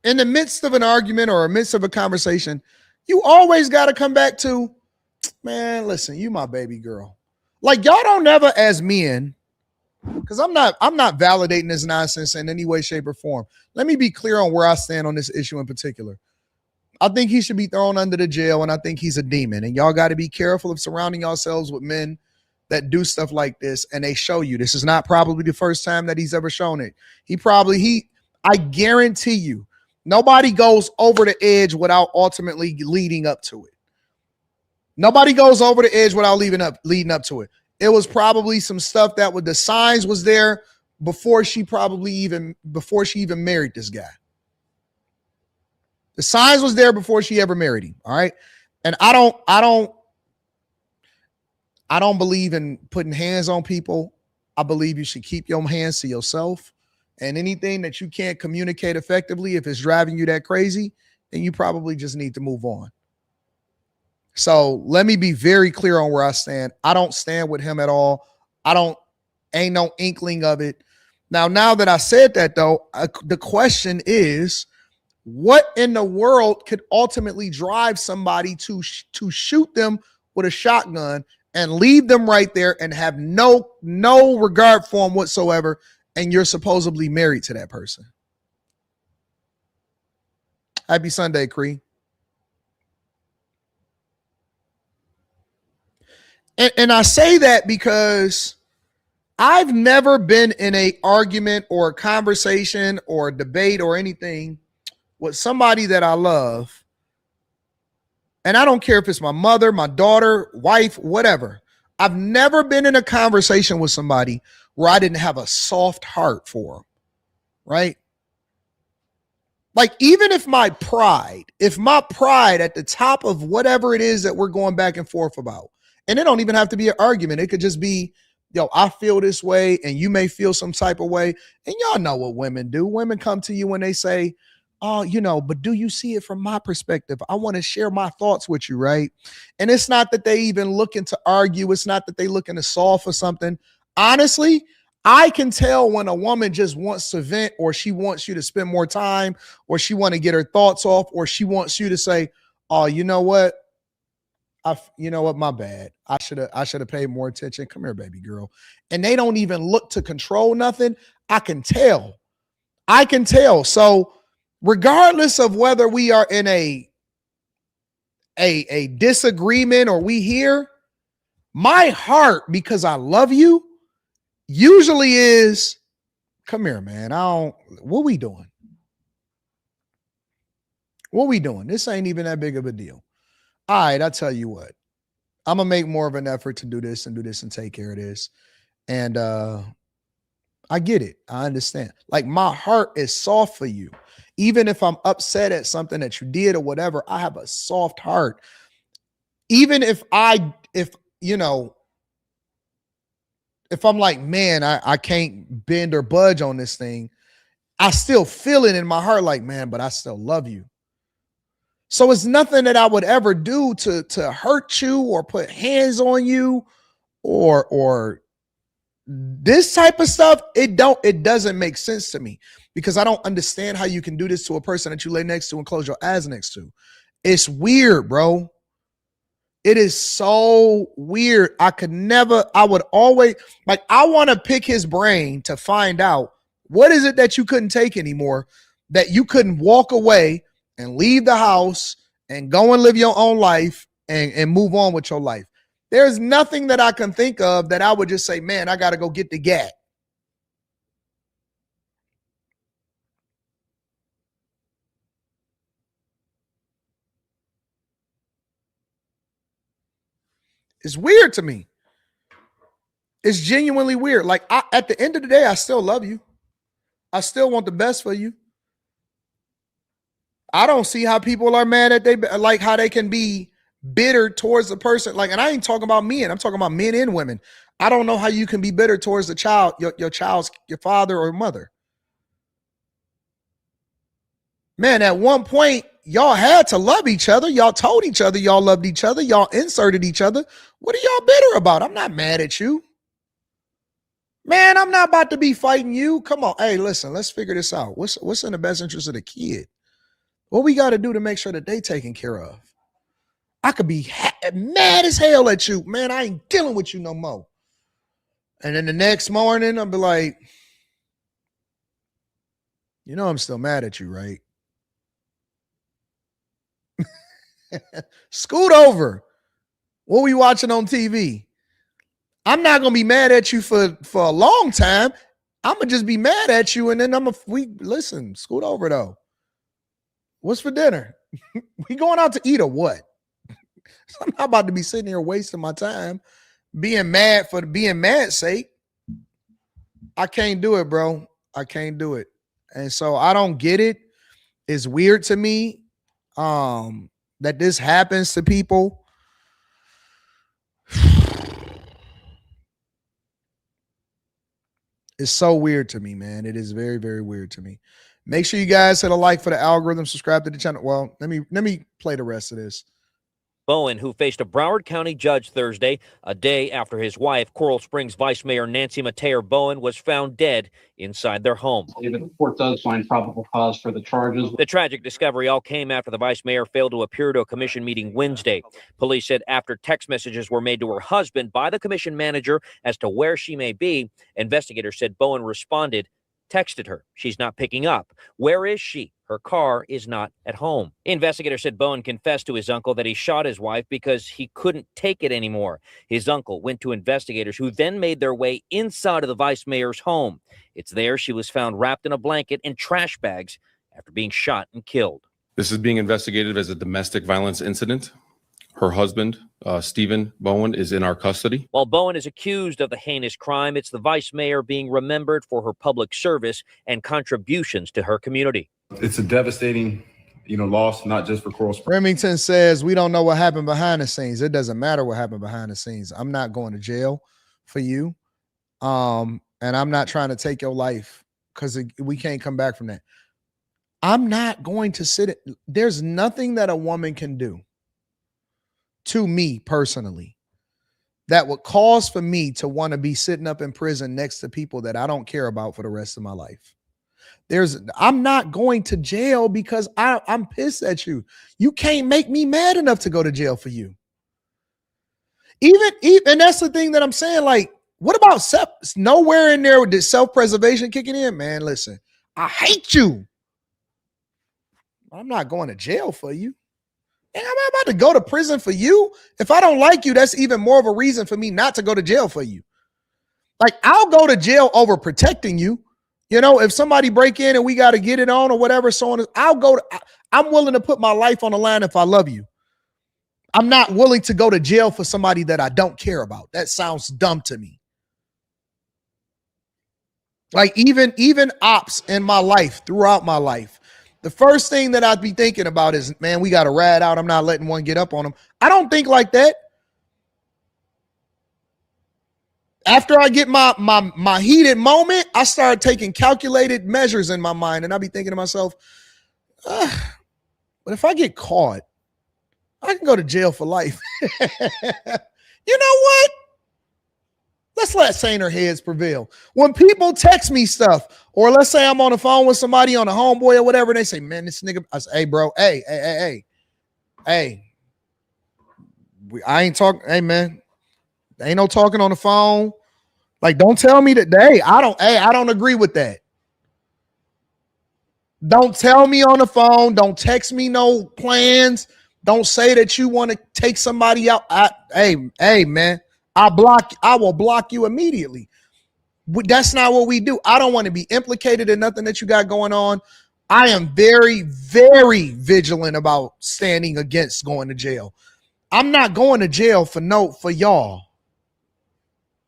in the midst of an argument or midst of a conversation, you always got to come back to, man, listen, you my baby girl. Like, y'all don't never, as men, because I'm not validating this nonsense in any way, shape, or form. Let me be clear on where I stand on this issue in particular. I think he should be thrown under the jail, and I think he's a demon. And y'all got to be careful of surrounding yourselves with men that do stuff like this, and they show you. This is not probably the first time that he's ever shown it. I guarantee you, nobody goes over the edge without ultimately leading up to it. Nobody goes over the edge without leading up to it. It was probably some stuff that the signs was there before she even married this guy. The signs was there before she ever married him. All right. And I don't believe in putting hands on people. I believe you should keep your hands to yourself. And anything that you can't communicate effectively, if it's driving you that crazy, then you probably just need to move on. So let me be very clear on where I stand. I don't stand with him at all. Ain't no inkling of it. Now that I said that, though, the question is, what in the world could ultimately drive somebody to shoot them with a shotgun and leave them right there and have no regard for them whatsoever, and you're supposedly married to that person? Happy Sunday, Cree. And I say that because I've never been in an argument or a conversation or a debate or anything with somebody that I love. And I don't care if it's my mother, my daughter, wife, whatever. I've never been in a conversation with somebody where I didn't have a soft heart for them, right? Like, even if my pride at the top of whatever it is that we're going back and forth about, and it don't even have to be an argument. It could just be, yo, I feel this way and you may feel some type of way. And y'all know what women do. Women come to you when they say, oh, but do you see it from my perspective? I want to share my thoughts with you, right? And it's not that they even looking to argue. It's not that they looking to solve for something. Honestly, I can tell when a woman just wants to vent, or she wants you to spend more time, or she want to get her thoughts off, or she wants you to say, oh, you know what? My bad. I should have paid more attention. Come here, baby girl. And they don't even look to control nothing. I can tell. So regardless of whether we are in a disagreement or we here, my heart, because I love you, usually is, come here, man. What we doing? This ain't even that big of a deal. All right, I'll tell you what. I'm going to make more of an effort to do this and take care of this. And I get it. I understand. Like, my heart is soft for you. Even if I'm upset at something that you did or whatever, I have a soft heart. Even if you know, if I'm like, man, I can't bend or budge on this thing, I still feel it in my heart like, man, but I still love you. So it's nothing that I would ever do to hurt you or put hands on you or this type of stuff. It doesn't make sense to me because I don't understand how you can do this to a person that you lay next to and close your eyes next to. It's weird, bro. It is so weird. I would always, like, I want to pick his brain to find out what is it that you couldn't take anymore, that you couldn't walk away and leave the house and go and live your own life and move on with your life. There's nothing that I can think of that I would just say, man, I got to go get the gat. It's weird to me. It's genuinely weird. Like, at the end of the day, I still love you. I still want the best for you. I don't see how people are mad at like how they can be bitter towards the person. Like, and I ain't talking about men. I'm talking about men and women. I don't know how you can be bitter towards the child, your child's, your father or mother. Man, at one point, y'all had to love each other. Y'all told each other y'all loved each other. Y'all inserted each other. What are y'all bitter about? I'm not mad at you. Man, I'm not about to be fighting you. Come on. Hey, listen, let's figure this out. What's in the best interest of the kid? What we got to do to make sure that they taken care of? I could be mad as hell at you. Man, I ain't dealing with you no more. And then the next morning, I'll be like, you know I'm still mad at you, right? Scoot over. What we watching on TV? I'm not gonna be mad at you for a long time. I'm gonna just be mad at you, and then listen. Scoot over though. What's for dinner? We going out to eat or what? I'm not about to be sitting here wasting my time being mad for being mad's sake. I can't do it, bro. I can't do it, and so I don't get it. It's weird to me that this happens to people. It's so weird to me, man. It is very, very weird to me. Make sure you guys hit a like for the algorithm, subscribe to the channel. Well, let me play the rest of this. Bowen, who faced a Broward County judge Thursday, a day after his wife, Coral Springs Vice Mayor Nancy Mateer Bowen, was found dead inside their home. The court does find probable cause for the charges. The tragic discovery all came after the vice mayor failed to appear to a commission meeting Wednesday. Police said after text messages were made to her husband by the commission manager as to where she may be, investigators said Bowen responded, texted her. She's not picking up. Where is she? Her car is not at home. Investigators said Bowen confessed to his uncle that he shot his wife because he couldn't take it anymore. His uncle went to investigators who then made their way inside of the vice mayor's home. It's there she was found wrapped in a blanket and trash bags after being shot and killed. This is being investigated as a domestic violence incident. Her husband, Stephen Bowen, is in our custody. While Bowen is accused of the heinous crime, it's the vice mayor being remembered for her public service and contributions to her community. It's a devastating, loss, not just for Coral Springs. Remington says, we don't know what happened behind the scenes. It doesn't matter what happened behind the scenes. I'm not going to jail for you. And I'm not trying to take your life because we can't come back from that. I'm not going to sit. There's nothing that a woman can do to me personally that would cause for me to want to be sitting up in prison next to people that I don't care about for the rest of my life. I'm not going to jail because I'm pissed at you. You can't make me mad enough to go to jail for you. Even and that's the thing that I'm saying. Like, what about nowhere in there with this self-preservation kicking in? Man, listen, I hate you. I'm not going to jail for you. And I'm about to go to prison for you. If I don't like you, that's even more of a reason for me not to go to jail for you. Like, I'll go to jail over protecting you. If somebody break in and we got to get it on or whatever, so on, I'm willing to put my life on the line if I love you. I'm not willing to go to jail for somebody that I don't care about. That sounds dumb to me. Like even ops in my life, throughout my life, the first thing that I'd be thinking about is, man, we got a rat out. I'm not letting one get up on them. I don't think like that. After I get my heated moment, I start taking calculated measures in my mind, and I be thinking to myself, but if I get caught, I can go to jail for life. You know what? Let's let saner heads prevail. When people text me stuff, or let's say I'm on the phone with somebody on a homeboy or whatever, and they say, man, this nigga, I say, hey, bro, hey. I ain't talking, hey, man, ain't no talking on the phone. Like, don't tell me that, I don't agree with that. Don't tell me on the phone. Don't text me no plans. Don't say that you want to take somebody out. Hey, man, I will block you immediately. That's not what we do. I don't want to be implicated in nothing that you got going on. I am very, very vigilant about standing against going to jail. I'm not going to jail for y'all.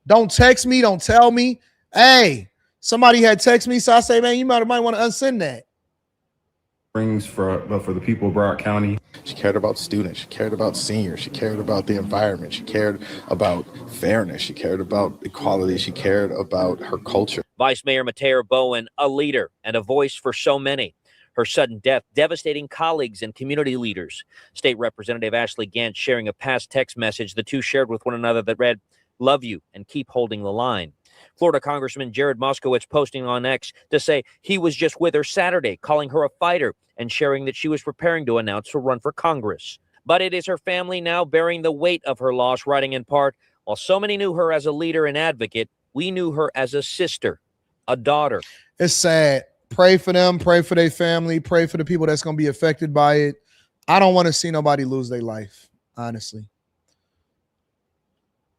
Don't text me. Don't tell me. Hey, somebody had text me, so I say, man, you might want to unsend that. For the people of Broward County. She cared about students. She cared about seniors. She cared about the environment. She cared about fairness. She cared about equality. She cared about her culture. Vice Mayor Mateo Bowen, a leader and a voice for so many. Her sudden death devastating colleagues and community leaders. State Representative Ashley Gant sharing a past text message the two shared with one another that read, "Love you and keep holding the line." Florida Congressman Jared Moskowitz posting on X to say he was just with her Saturday, calling her a fighter and sharing that she was preparing to announce her run for Congress. But it is her family now bearing the weight of her loss, writing in part, while so many knew her as a leader and advocate, we knew her as a sister, a daughter. It's sad. Pray for them. Pray for their family. Pray for the people that's going to be affected by it. I don't want to see nobody lose their life, honestly.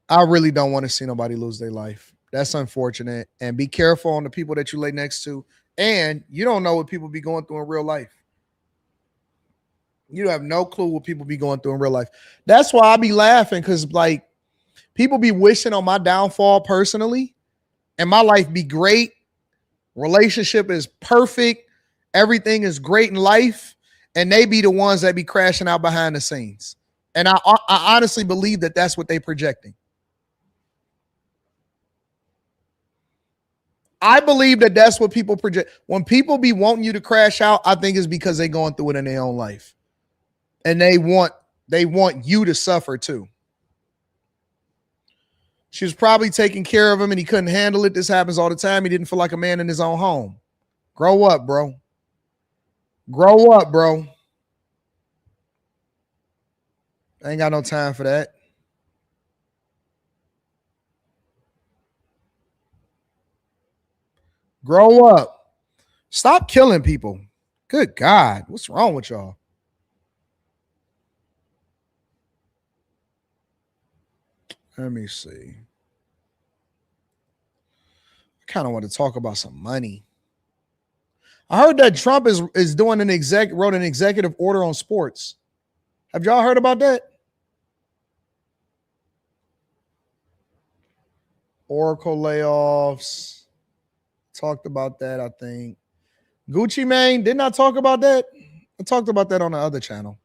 I really don't want to see nobody lose their life. That's unfortunate. And be careful on the people that you lay next to. And you don't know what people be going through in real life. You have no clue what people be going through in real life. That's why I be laughing, because like people be wishing on my downfall personally, and my life be great. Relationship is perfect. Everything is great in life. And they be the ones that be crashing out behind the scenes. And I honestly believe that that's what they projecting. I believe that that's what people project. When people be wanting you to crash out, I think it's because they're going through it in their own life. And they want you to suffer too. She was probably taking care of him and he couldn't handle it. This happens all the time. He didn't feel like a man in his own home. Grow up, bro. Grow up, bro. I ain't got no time for that. Grow up. Stop killing people. Good God. What's wrong with y'all? Let me see. I kind of want to talk about some money. I heard that Trump is doing wrote an executive order on sports. Have y'all heard about that? Oracle layoffs. Talked about that, I think. Gucci Mane, didn't I talk about that? I talked about that on the other channel.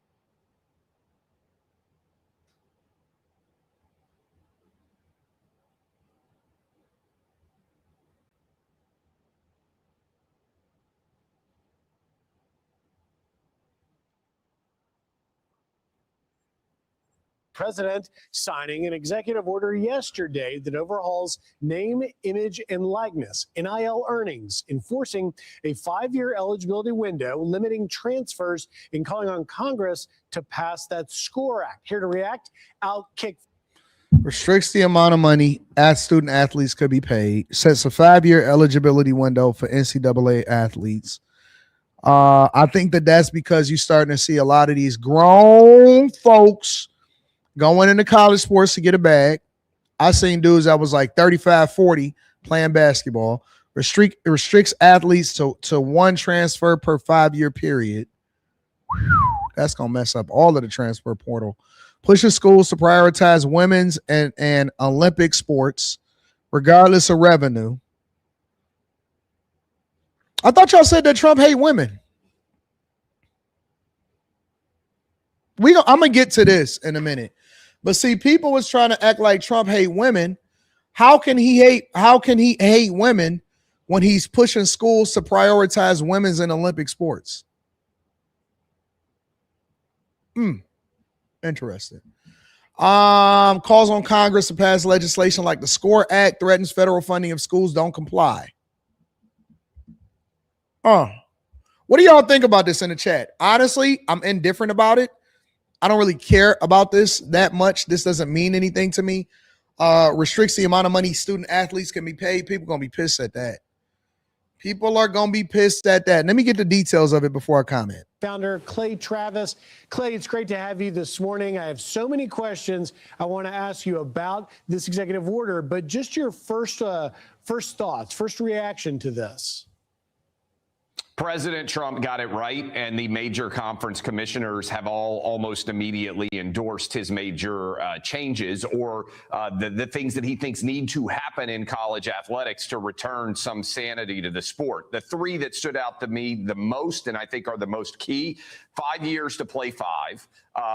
President signing an executive order yesterday that overhauls name, image, and likeness, NIL earnings, enforcing a 5-year eligibility window, limiting transfers, and calling on Congress to pass that SCORE Act. Here to react, Outkick. Restricts the amount of money student athletes could be paid. Sets a 5-year eligibility window for NCAA athletes. I think that's because you're starting to see a lot of these grown folks going into college sports to get a bag. I seen dudes that was like 35, 40 playing basketball. Restricts athletes to one transfer per 5-year period. That's going to mess up all of the transfer portal. Pushes schools to prioritize women's and Olympic sports, regardless of revenue. I thought y'all said that Trump hate women. I'm gonna get to this in a minute, but see, people was trying to act like Trump hate women. How can he hate women when he's pushing schools to prioritize women's in Olympic sports? Interesting. Calls on Congress to pass legislation like the SCORE Act threatens federal funding if schools don't comply. What do y'all think about this in the chat? Honestly, I'm indifferent about it. I don't really care about this that much. This doesn't mean anything to me. Restricts the amount of money student athletes can be paid. People are going to be pissed at that. People are going to be pissed at that. Let me get the details of it before I comment. Founder Clay Travis. Clay, it's great to have you this morning. I have so many questions I want to ask you about this executive order, but just your first thoughts, first reaction to this. President Trump got it right, and the major conference commissioners have all almost immediately endorsed his major changes or the things that he thinks need to happen in college athletics to return some sanity to the sport. The three that stood out to me the most, and I think are the most key: 5 years to play 5,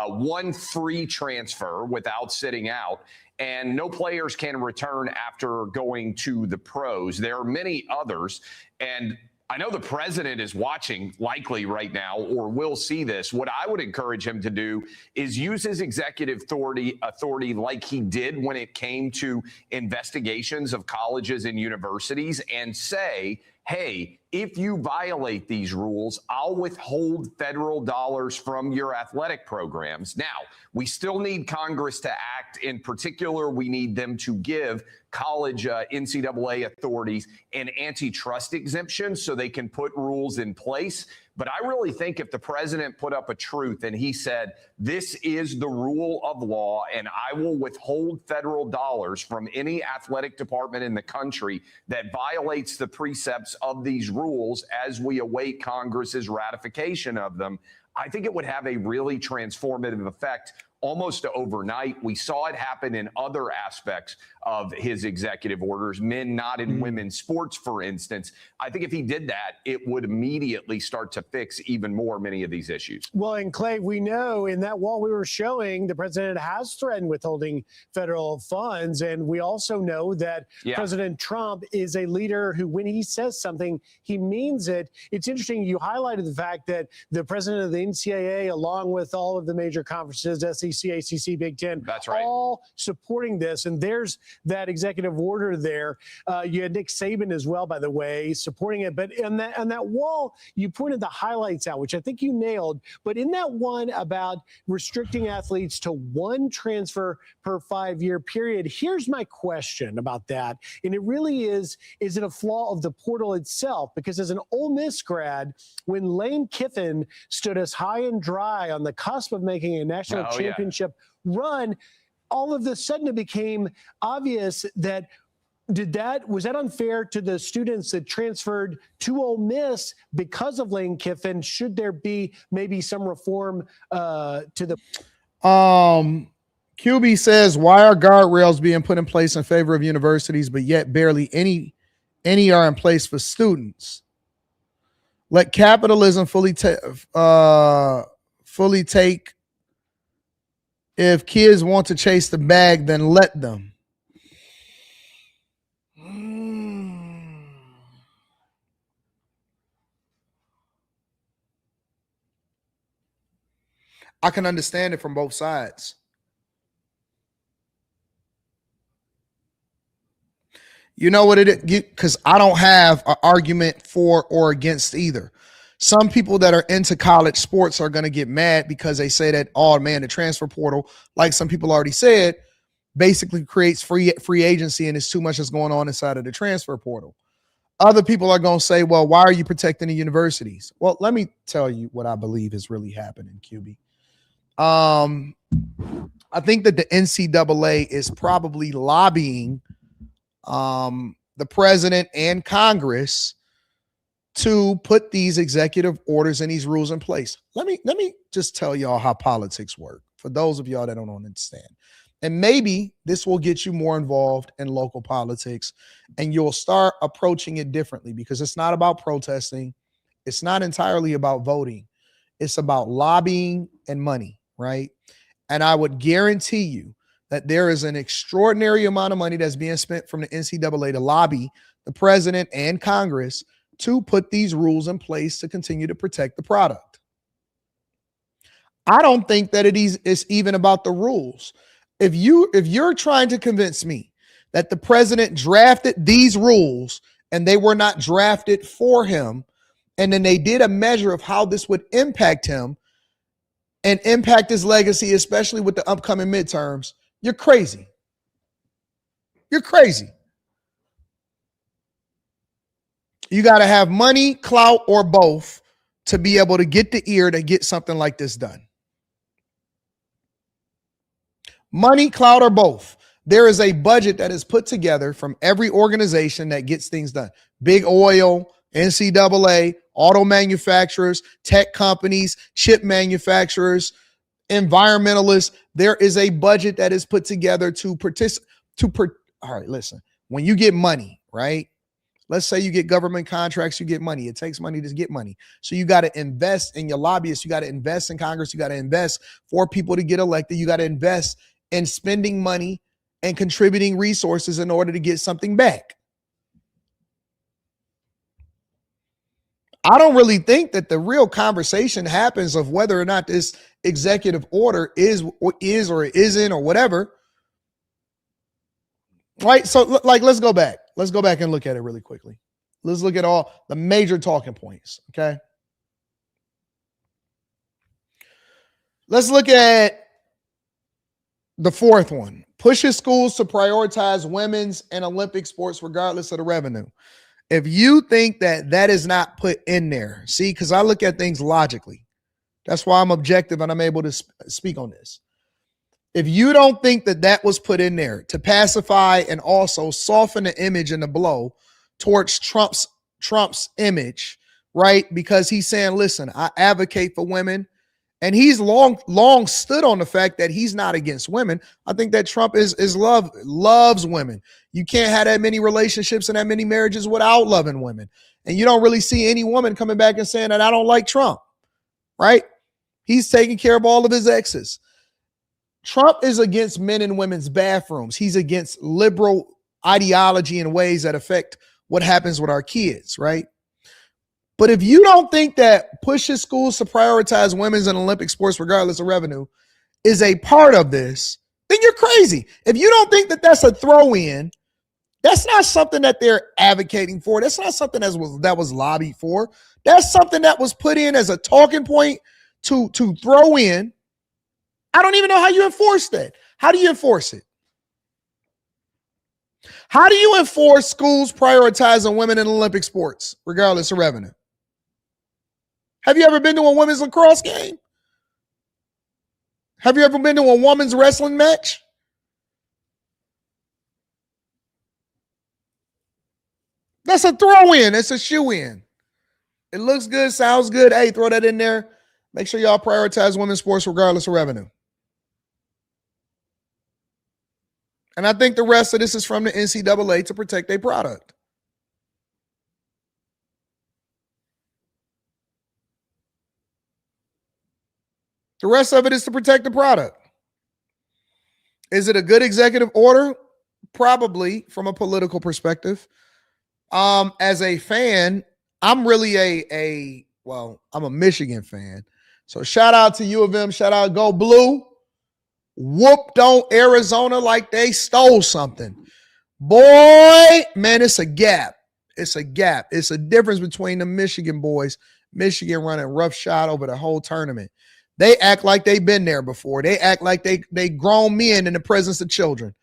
1 free transfer without sitting out, and no players can return after going to the pros. There are many others, and I know the president is watching likely right now or will see this. What I would encourage him to do is use his executive authority like he did when it came to investigations of colleges and universities and say, hey, if you violate these rules, I'll withhold federal dollars from your athletic programs. Now, we still need Congress to act. In particular, we need them to give college NCAA authorities an antitrust exemption so they can put rules in place. But I really think if the president put up a truth and he said, this is the rule of law and I will withhold federal dollars from any athletic department in the country that violates the precepts of these rules as we await Congress's ratification of them, I think it would have a really transformative effect almost overnight. We saw it happen in other aspects of his executive orders, men not in women's sports, for instance. I think if he did that, it would immediately start to fix even more many of these issues. Well, and Clay, we know in that wall we were showing the president has threatened withholding federal funds. And we also know that President Trump is a leader who, when he says something, he means it. It's interesting. You highlighted the fact that the president of the NCAA, along with all of the major conferences, S6.E66, ACC, Big Ten, that's right, all supporting this. And there's that executive order there. You had Nick Saban as well, by the way, supporting it. But on that wall, you pointed the highlights out, which I think you nailed. But in that one about restricting athletes to 1 transfer per 5-year period, here's my question about that. And it really is it a flaw of the portal itself? Because as an Ole Miss grad, when Lane Kiffin stood us high and dry on the cusp of making a national championship run, all of a sudden it became obvious that was that unfair to the students that transferred to Ole Miss because of Lane Kiffin? Should there be maybe some reform to the QB says, why are guardrails being put in place in favor of universities, but yet barely any are in place for students? Let capitalism fully take. If kids want to chase the bag, then let them. I can understand it from both sides. You know what it is? Because I don't have an argument for or against either. Some people that are into college sports are going to get mad because they say that, oh man, the transfer portal, like some people already said, basically creates free agency and it's too much that's going on inside of the transfer portal. Other people are going to say, well, why are you protecting the universities? Well, let me tell you what I believe is really happening, QB. I think that the NCAA is probably lobbying the president and Congress to put these executive orders and these rules in place. Let me just tell y'all how politics work. For those of y'all that don't understand, And maybe this will get you more involved in local politics and you'll start approaching it differently because it's not about protesting. It's not entirely about voting. It's about lobbying and money, right? And I would guarantee you that there is an extraordinary amount of money that's being spent from the NCAA to lobby the president and Congress to put these rules in place to continue to protect the product. I don't think that it's even about the rules. If you're trying to convince me that the president drafted these rules and they were not drafted for him, and then they did a measure of how this would impact him and impact his legacy, especially with the upcoming midterms, you're crazy. You're crazy. You got to have money, clout, or both to be able to get the ear to get something like this done. Money, clout, or both. There is a budget that is put together from every organization that gets things done. Big oil, NCAA, auto manufacturers, tech companies, chip manufacturers, environmentalists. There is a budget that is put together to participate. All right, listen, when you get money, right? Let's say you get government contracts, you get money. It takes money to get money. So you got to invest in your lobbyists. You got to invest in Congress. You got to invest for people to get elected. You got to invest in spending money and contributing resources in order to get something back. I don't really think that the real conversation happens of whether or not this executive order is or isn't or whatever. Right? So like, let's go back. Let's go back and look at it really quickly. Let's look at all the major talking points. Okay. Let's look at the fourth one. Pushes schools to prioritize women's and Olympic sports regardless of the revenue. If you think that that is not put in there, see, because I look at things logically. That's why I'm objective and I'm able to speak on this. If you don't think that that was put in there to pacify and also soften the image and the blow towards Trump's image, right? Because he's saying, listen, I advocate for women. And he's long stood on the fact that he's not against women. I think that Trump loves women. You can't have that many relationships and that many marriages without loving women. And you don't really see any woman coming back and saying that I don't like Trump, right? He's taking care of all of his exes. Trump is against men and women's bathrooms. He's against liberal ideology in ways that affect what happens with our kids, right? But if you don't think that pushes schools to prioritize women's and Olympic sports regardless of revenue is a part of this, then you're crazy. If you don't think that that's a throw-in, that's not something that they're advocating for. That's not something that was lobbied for. That's something that was put in as a talking point to throw in. I don't even know how you enforce that. How do you enforce it? How do you enforce schools prioritizing women in Olympic sports regardless of revenue? Have you ever been to a women's lacrosse game? Have you ever been to a women's wrestling match? That's a throw-in. It's a shoe-in. It looks good, sounds good. Hey, throw that in there. Make sure y'all prioritize women's sports regardless of revenue. And I think the rest of this is from the NCAA to protect their product. The rest of it is to protect the product. Is it a good executive order? Probably from a political perspective. As a fan, I'm really I'm a Michigan fan. So shout out to U of M. Shout out, go Blue. Whooped on Arizona like they stole something. Boy, man, it's a gap. It's a gap. It's a difference between the Michigan boys. Michigan running roughshod over the whole tournament. They act like they've been there before. They act like they grown men in the presence of children.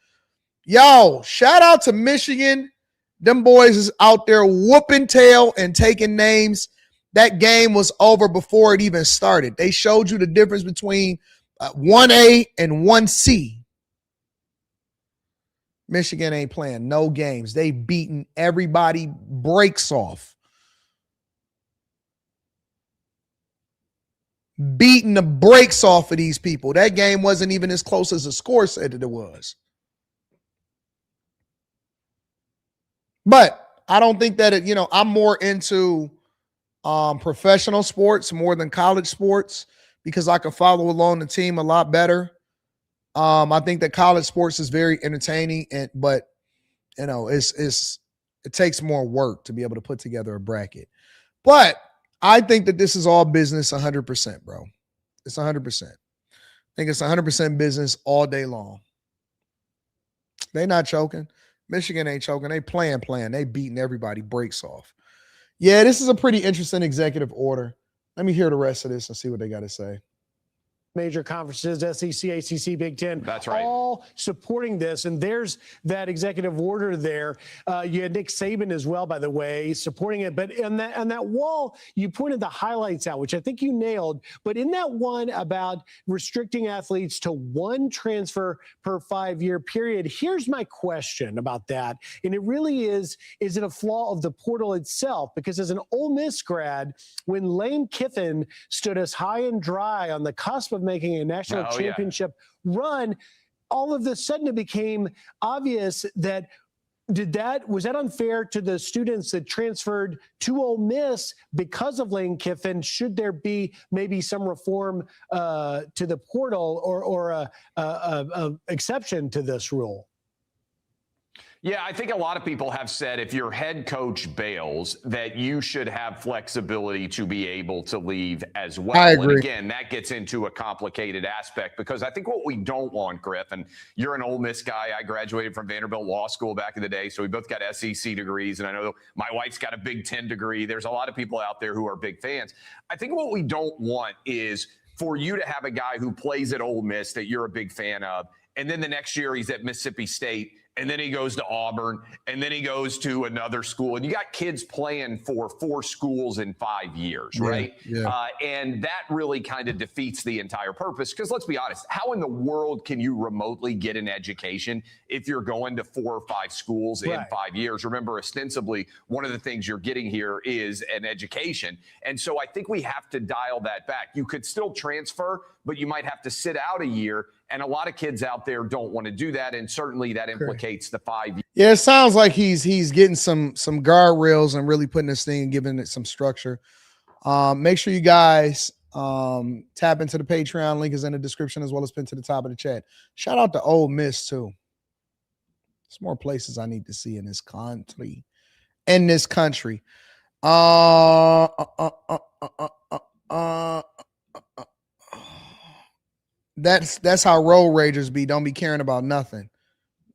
Yo, shout out to Michigan. Them boys is out there whooping tail and taking names. That game was over before it even started. They showed you the difference between 1A and 1C. Michigan ain't playing no games. They beaten everybody breaks off. beating the brakes off of these people. That game wasn't even as close as the score said that it was. But I don't think that I'm more into professional sports more than college sports because I can follow along the team a lot better. I think that college sports is very entertaining, but it takes more work to be able to put together a bracket. But I think that this is all business 100%, bro. It's 100%. I think it's 100% business all day long. They not choking. Michigan ain't choking. They playing. They beating everybody. Breaks off. Yeah, this is a pretty interesting executive order. Let me hear the rest of this and see what they got to say. Major conferences, SEC, ACC, Big Ten, that's right, all supporting this. And there's that executive order there. You had Nick Saban as well, by the way, supporting it. But on that wall, you pointed the highlights out, which I think you nailed. But in that one about restricting athletes to one transfer per 5-year period, here's my question about that. And it really is it a flaw of the portal itself? Because as an Ole Miss grad, when Lane Kiffin stood us high and dry on the cusp of making a national championship run, all of a sudden it became obvious that was that unfair to the students that transferred to Ole Miss because of Lane Kiffin? Should there be maybe some reform to the portal or a exception to this rule? Yeah, I think a lot of people have said if your head coach bails, that you should have flexibility to be able to leave as well. I agree. And again, that gets into a complicated aspect because I think what we don't want, Griff, and you're an Ole Miss guy. I graduated from Vanderbilt Law School back in the day, so we both got SEC degrees, and I know my wife's got a Big Ten degree. There's a lot of people out there who are big fans. I think what we don't want is for you to have a guy who plays at Ole Miss that you're a big fan of, and then the next year he's at Mississippi State, and then he goes to Auburn, and then he goes to another school. And you got kids playing for 4 schools in 5 years, right? Yeah. And that really kind of defeats the entire purpose. Because let's be honest, how in the world can you remotely get an education if you're going to 4 or 5 schools in 5 years? Remember, ostensibly, one of the things you're getting here is an education. And so I think we have to dial that back. You could still transfer, but you might have to sit out a year. And a lot of kids out there don't want to do that. And certainly that implicates the 5 years. Yeah, it sounds like he's getting some guardrails and really putting this thing and giving it some structure. Make sure you guys tap into the Patreon. Link is in the description as well as pinned to the top of the chat. Shout out to Ole Miss too. There's more places I need to see in this country. That's how road ragers be. Don't be caring about nothing.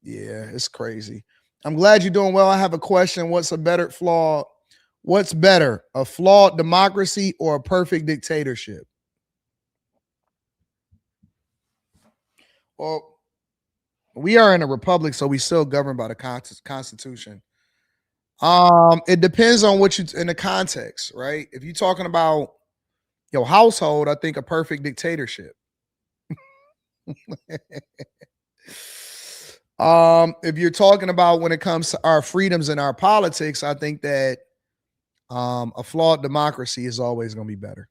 Yeah, it's crazy. I'm glad you're doing well. I have a question. What's better, a flawed democracy or a perfect dictatorship? Well, we are in a republic, so we still govern by the Constitution. It depends on what you in the context, right? If you're talking about your household, I think a perfect dictatorship. If you're talking about when it comes to our freedoms and our politics, I think that a flawed democracy is always going to be better.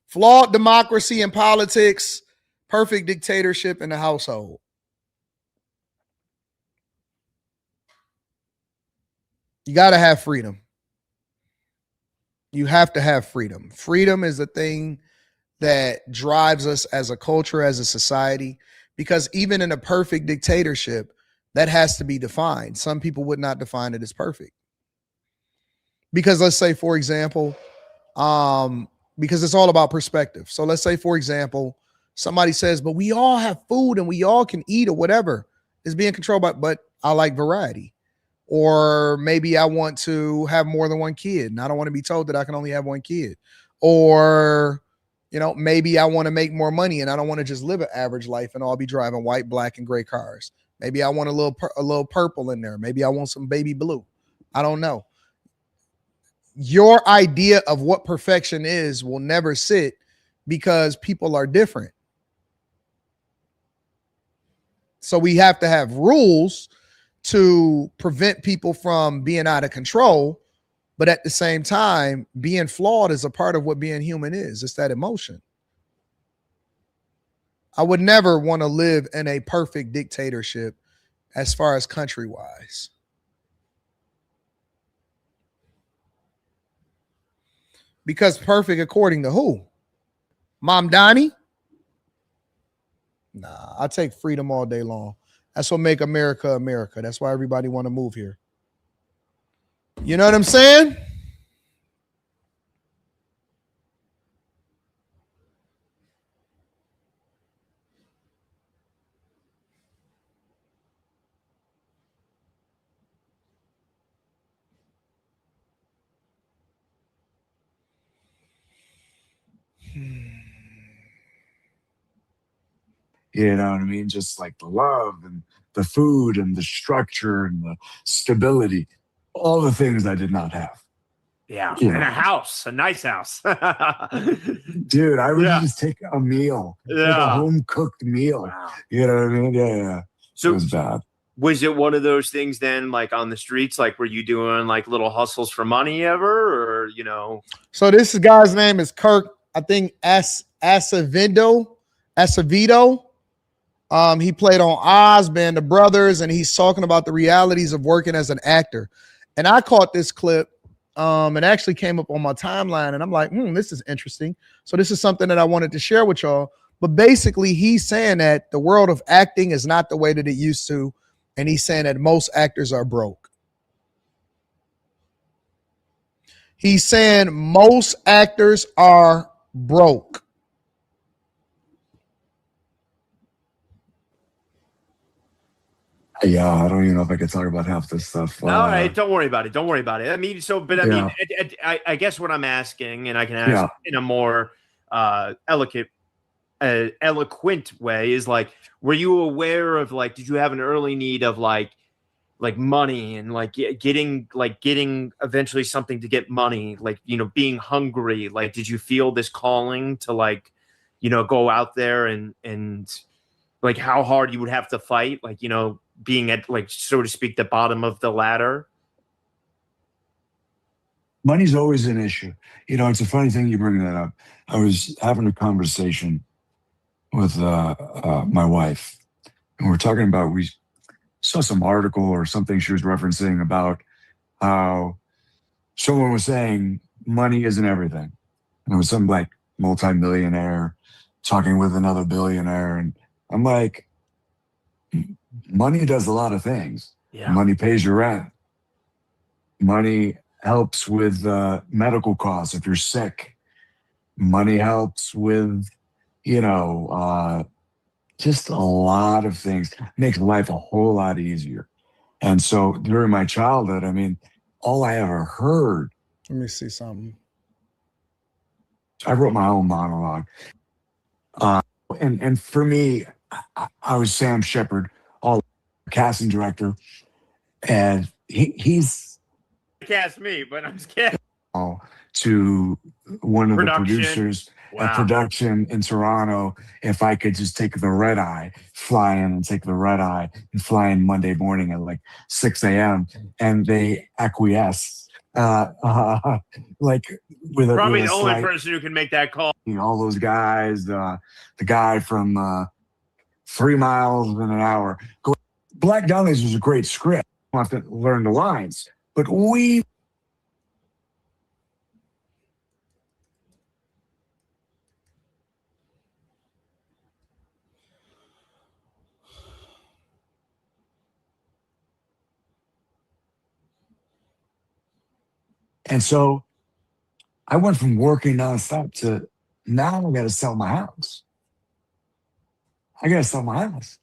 Flawed democracy in politics, perfect dictatorship in the household. You got to have freedom. You have to have freedom. Freedom is the thing that drives us as a culture, as a society, because even in a perfect dictatorship, that has to be defined. Some people would not define it as perfect. Because let's say, for example, because it's all about perspective. So let's say, for example, somebody says, but we all have food and we all can eat or whatever is being controlled by, but I like variety. Or maybe I want to have more than one kid and I don't want to be told that I can only have one kid. Or, maybe I want to make more money and I don't want to just live an average life and I'll be driving white, black, and gray cars. Maybe I want a little purple in there. Maybe I want some baby blue. I don't know. Your idea of what perfection is will never sit because people are different. So we have to have rules to prevent people from being out of control. But at the same time, being flawed is a part of what being human is. It's that emotion. I would never want to live in a perfect dictatorship as far as country-wise. Because perfect according to who? Mom Donnie? Nah, I take freedom all day long. That's what make America America. That's why everybody want to move here. You know what I'm saying? You know what I mean? Just like the love and the food and the structure and the stability, all the things I did not have. Yeah, You and know. a house, a nice house. Dude, I would Yeah. just take a meal, like a Yeah. home cooked meal. You know what I mean? Yeah. So- it was bad. Was it one of those things then, like on the streets? Like, were you doing like little hustles for money ever, or you know? So this guy's name is Kirk, I think Acevedo. He played on Oz, Band of Brothers, and he's talking about the realities of working as an actor. And I caught this clip. It actually came up on my timeline, and I'm like, this is interesting. So this is something that I wanted to share with y'all. But basically, he's saying that the world of acting is not the way that it used to. And he's saying that most actors are broke. He's saying most actors are broke. Yeah, I don't even know if I could talk about half this stuff. All right, don't worry about it. Don't worry about it. I mean, I guess what I'm asking, and I can ask in a more eloquent way, is like, were you aware of like, did you have an early need of like money and like getting eventually something to get money, like, you know, being hungry? Like, did you feel this calling to like, you know, go out there and like how hard you would have to fight, like, you know, being at like, so to speak, the bottom of the ladder? Money's always an issue. You know, it's a funny thing you bring that up. I was having a conversation with my wife, and we're talking about, we saw some article or something she was referencing about how someone was saying money isn't everything. And it was some like multimillionaire talking with another billionaire. And I'm like, money does a lot of things. Yeah. Money pays your rent. Money helps with medical costs if you're sick. Money helps with, you know, just a lot of things. Makes life a whole lot easier. And so during my childhood, I mean, all I ever heard. Let me see something. I wrote my own monologue. And for me, I was Sam Shepard, casting director. And he's Cast me, but I'm scared. To one of Production. the producers Wow. at production in Toronto, if I could just take the red eye, fly in and take the red eye and fly in Monday morning at like 6 a.m. And they acquiesce. Like with a Probably with the a only slight, person who can make that call. you know, all those guys, the guy from 3 miles in an hour. Black Dahlias was a great script. You have to learn the lines, but we. And so I went from working nonstop to now I got to sell my house. I got to sell my house.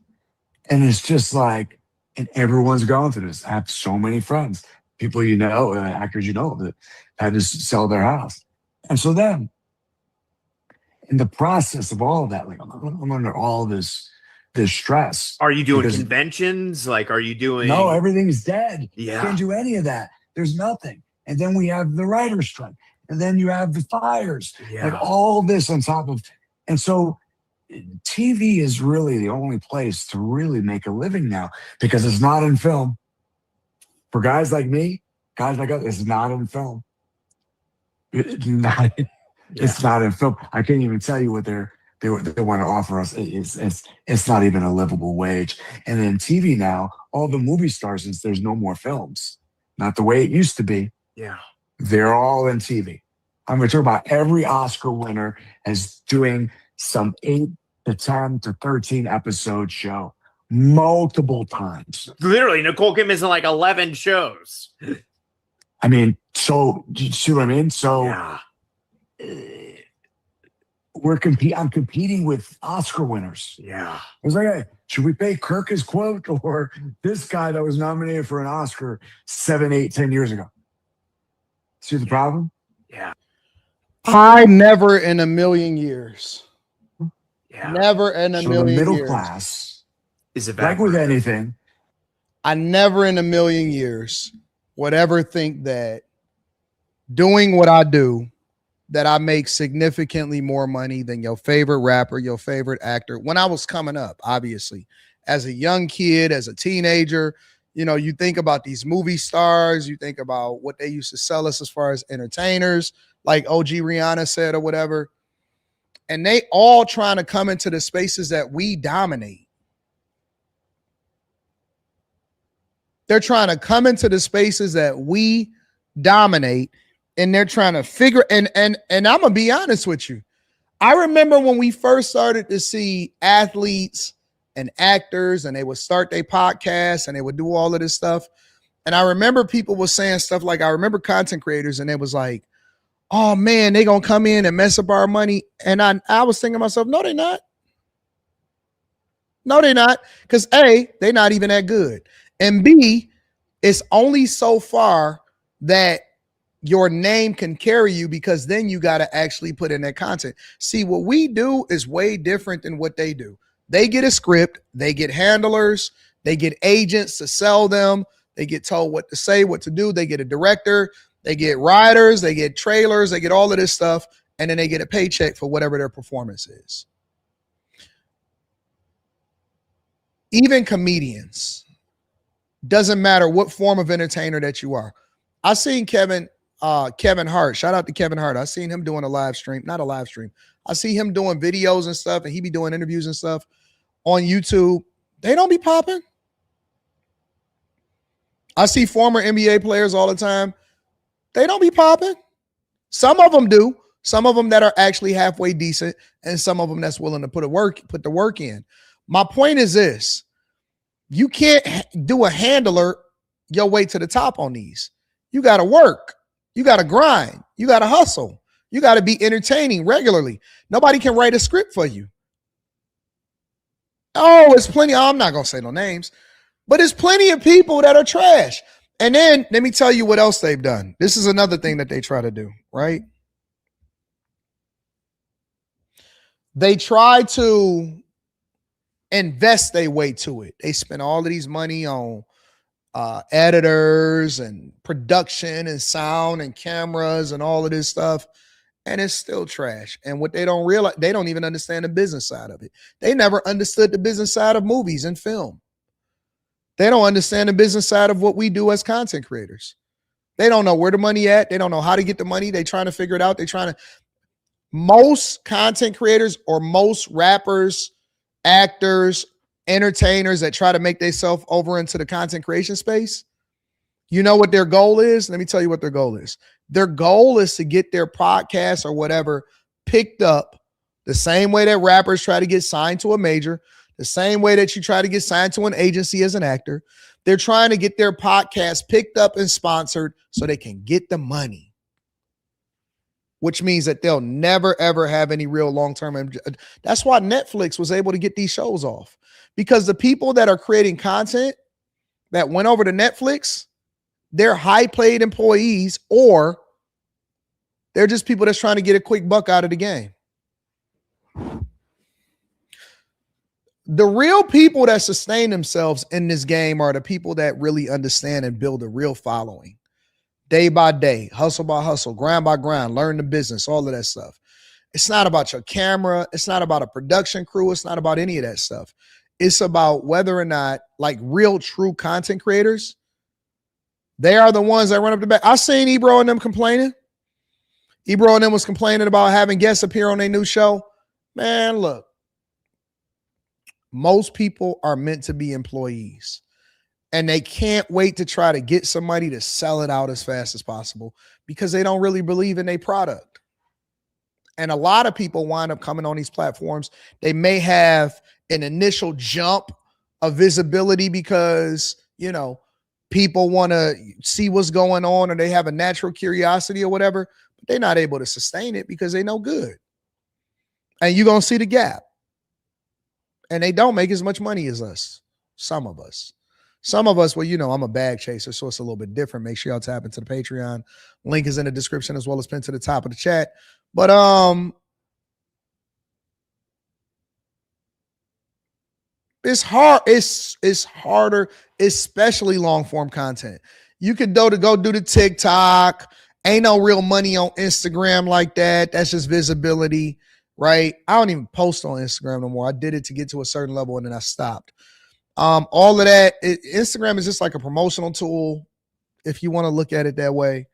And it's just like, and everyone's going through this. I have so many friends, people you know, actors you know, that had to sell their house. And so then, in the process of all of that, like I'm under all this stress. Are you doing because- conventions? Like, are you doing? No, everything's dead. Yeah. Can't do any of that. There's nothing. And then we have the writer's strike. And then you have the fires. Yeah. Like all this on top of. And so TV is really the only place to really make a living now because it's not in film. For guys like me, guys like us, it's not in film. It's not in film. I can't even tell you what they want to offer us. It's not even a livable wage. And then TV now, all the movie stars, since there's no more films, not the way it used to be. Yeah. They're all in TV. I'm going to talk about every Oscar winner as doing some 8 to 10 to 13 episode show multiple times. Literally, Nicole Kidman's in like 11 shows. I mean, so do you see what I mean? So I'm competing with Oscar winners. Yeah. I was like, hey, should we pay Kirk his quote or this guy that was nominated for an Oscar 7, 8, 10 years ago? See the problem? Yeah. I never in a million years. Yeah. Never in a So million the middle years. class, is like with anything, I never in a million years would ever think that doing what I do, that I make significantly more money than your favorite rapper, your favorite actor. When I was coming up, obviously, as a young kid, as a teenager, you know, you think about these movie stars, you think about what they used to sell us as far as entertainers, like OG Rihanna said or whatever. And they all trying to come into the spaces that we dominate. They're trying to come into the spaces that we dominate, and they're trying to figure, and I'm gonna be honest with you. I remember when we first started to see athletes and actors, and they would start their podcasts and they would do all of this stuff. And I remember people were saying stuff like, I remember content creators, and it was like, oh man, they gonna come in and mess up our money. And I was thinking to myself, no, they're not. No, they're not. Because A, they're not even that good. And B, it's only so far that your name can carry you, because then you got to actually put in that content. See, what we do is way different than what they do. They get a script, they get handlers, they get agents to sell them, they get told what to say, what to do, they get a director, they get writers, they get trailers, they get all of this stuff, and then they get a paycheck for whatever their performance is. Even comedians, doesn't matter what form of entertainer that you are. I seen Kevin Hart. Shout out to Kevin Hart. I seen him doing a live stream, not a live stream. I see him doing videos and stuff, and he be doing interviews and stuff on YouTube. They don't be popping. I see former NBA players all the time. They don't be popping. Some of them do. Some of them that are actually halfway decent, and some of them that's willing to put the work in. My point is this: you can't do a handler your way to the top on these. You got to work. You got to grind. You got to hustle. You got to be entertaining regularly. Nobody can write a script for you. Oh, it's plenty. I'm not going to say no names, but it's plenty of people that are trash. And then let me tell you what else they've done. This is another thing that they try to do, right? They try to invest their way to it. They spend all of these money on editors and production and sound and cameras and all of this stuff, and it's still trash. And what they don't realize, they don't even understand the business side of it. They never understood the business side of movies and film. They don't understand the business side of what we do as content creators. They don't know where the money at. They don't know how to get the money. They trying to figure it out. Most content creators or most rappers, actors, entertainers that try to make themselves over into the content creation space, you know what their goal is? Let me tell you what their goal is. Their goal is to get their podcast or whatever picked up the same way that rappers try to get signed to a major, the same way that you try to get signed to an agency as an actor. They're trying to get their podcast picked up and sponsored so they can get the money, which means that they'll never, ever have any real long-term. That's why Netflix was able to get these shows off, because the people that are creating content that went over to Netflix, they're high-paid employees, or they're just people that's trying to get a quick buck out of the game. The real people that sustain themselves in this game are the people that really understand and build a real following. Day by day, hustle by hustle, grind by grind, learn the business, all of that stuff. It's not about your camera. It's not about a production crew. It's not about any of that stuff. It's about whether or not, like real, true content creators, they are the ones that run up the back. I seen Ebro and them complaining. Ebro and them was complaining about having guests appear on their new show. Man, look, most people are meant to be employees, and they can't wait to try to get somebody to sell it out as fast as possible because they don't really believe in their product. And a lot of people wind up coming on these platforms. They may have an initial jump of visibility because, you know, people want to see what's going on or they have a natural curiosity or whatever, but they're not able to sustain it because they know good. And you're going to see the gap. And they don't make as much money as us. Some of us. Some of us, well, you know, I'm a bag chaser, so it's a little bit different. Make sure y'all tap into the Patreon. Link is in the description as well as pinned to the top of the chat. But it's hard. It's harder, especially long form content. You could go do the TikTok. Ain't no real money on Instagram like that. That's just visibility, right? I don't even post on Instagram no more. I did it to get to a certain level and then I stopped. All of that, Instagram is just like a promotional tool, if you want to look at it that way.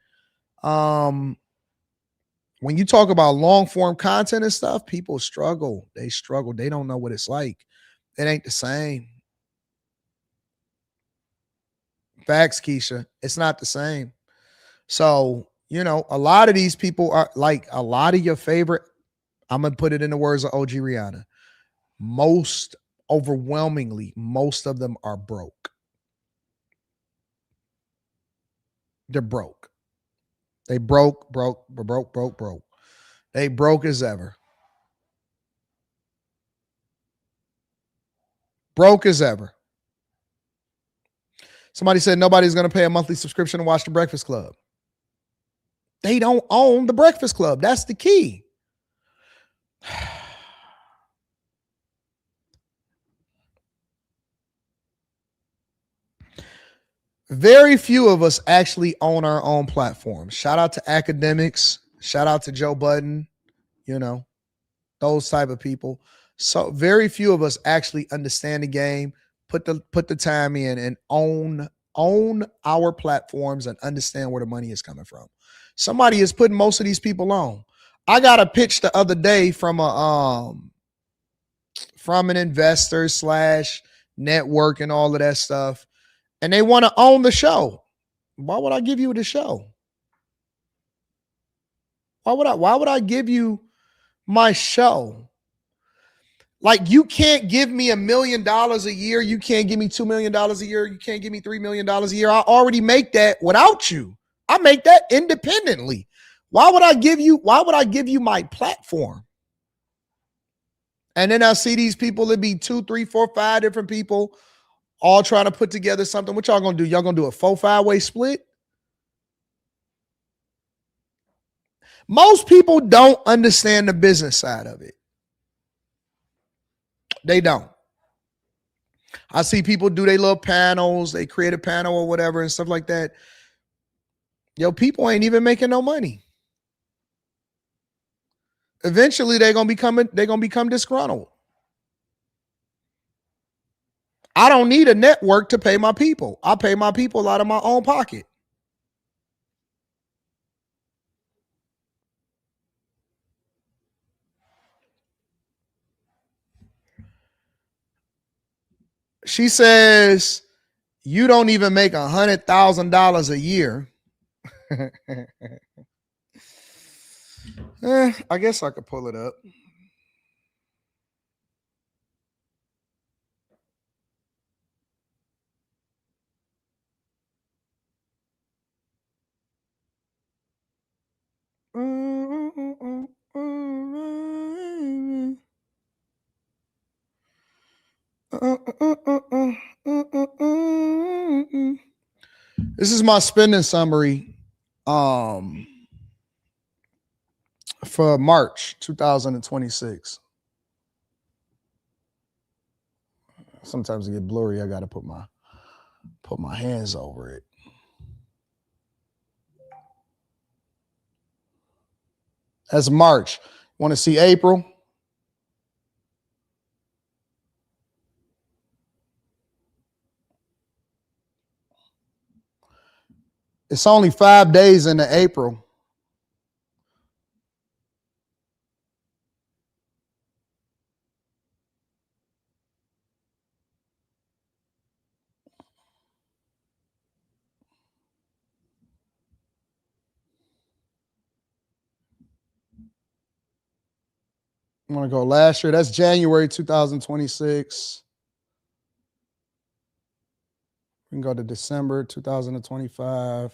When you talk about long form content and stuff, people struggle. They struggle. They don't know what it's like. It ain't the same. Facts, Keisha. It's not the same. So, you know, a lot of these people are like a lot of your favorite. I'm going to put it in the words of OG Rihanna. Overwhelmingly, most of them are broke. They're broke. They broke. They broke as ever. Broke as ever. Somebody said nobody's going to pay a monthly subscription to watch The Breakfast Club. They don't own The Breakfast Club. That's the key. Very few of us actually own our own platform. Shout out to academics. Shout out to Joe Budden. You know, those type of people. So very few of us actually understand the game, put the time in, and own our platforms and understand where the money is coming from. Somebody is putting most of these people on. I got a pitch the other day from an investor / network and all of that stuff, and they want to own the show. Why would I give you the show? Why would I give you my show? Like, you can't give me $1 million a year. You can't give me $2 million a year. You can't give me $3 million a year. I already make that without you. I make that independently. Why would I give you my platform? And then I see these people, it'd be 2, 3, 4, 5 different people all trying to put together something. What y'all gonna do? Y'all gonna do a 4-5-way split? Most people don't understand the business side of it. They don't. I see people do their little panels. They create a panel or whatever and stuff like that. Yo, people ain't even making no money. Eventually, they're gonna become disgruntled. I don't need a network to pay my people. I pay my people out of my own pocket. She says, you don't even make $100,000 a year. I guess I could pull it up. This is my spending summary for March 2026. Sometimes it get blurry. I got to put my hands over it. That's March. Want to see April? It's only 5 days into April. I want to go last year. That's January 2026. We can go to December 2025.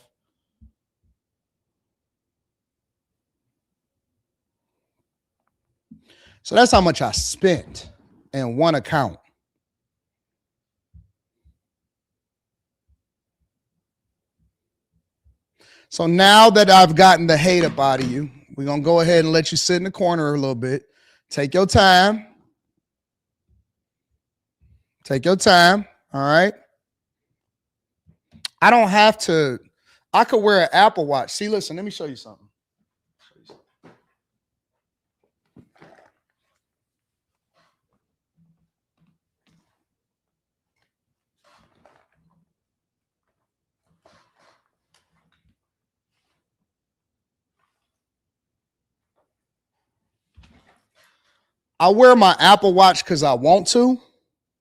So that's how much I spent in one account. So now that I've gotten the hate up out of you, we're going to go ahead and let you sit in the corner a little bit. Take your time. Take your time. All right. I don't have to. I could wear an Apple Watch. See, listen, let me show you something. I wear my Apple Watch because I want to,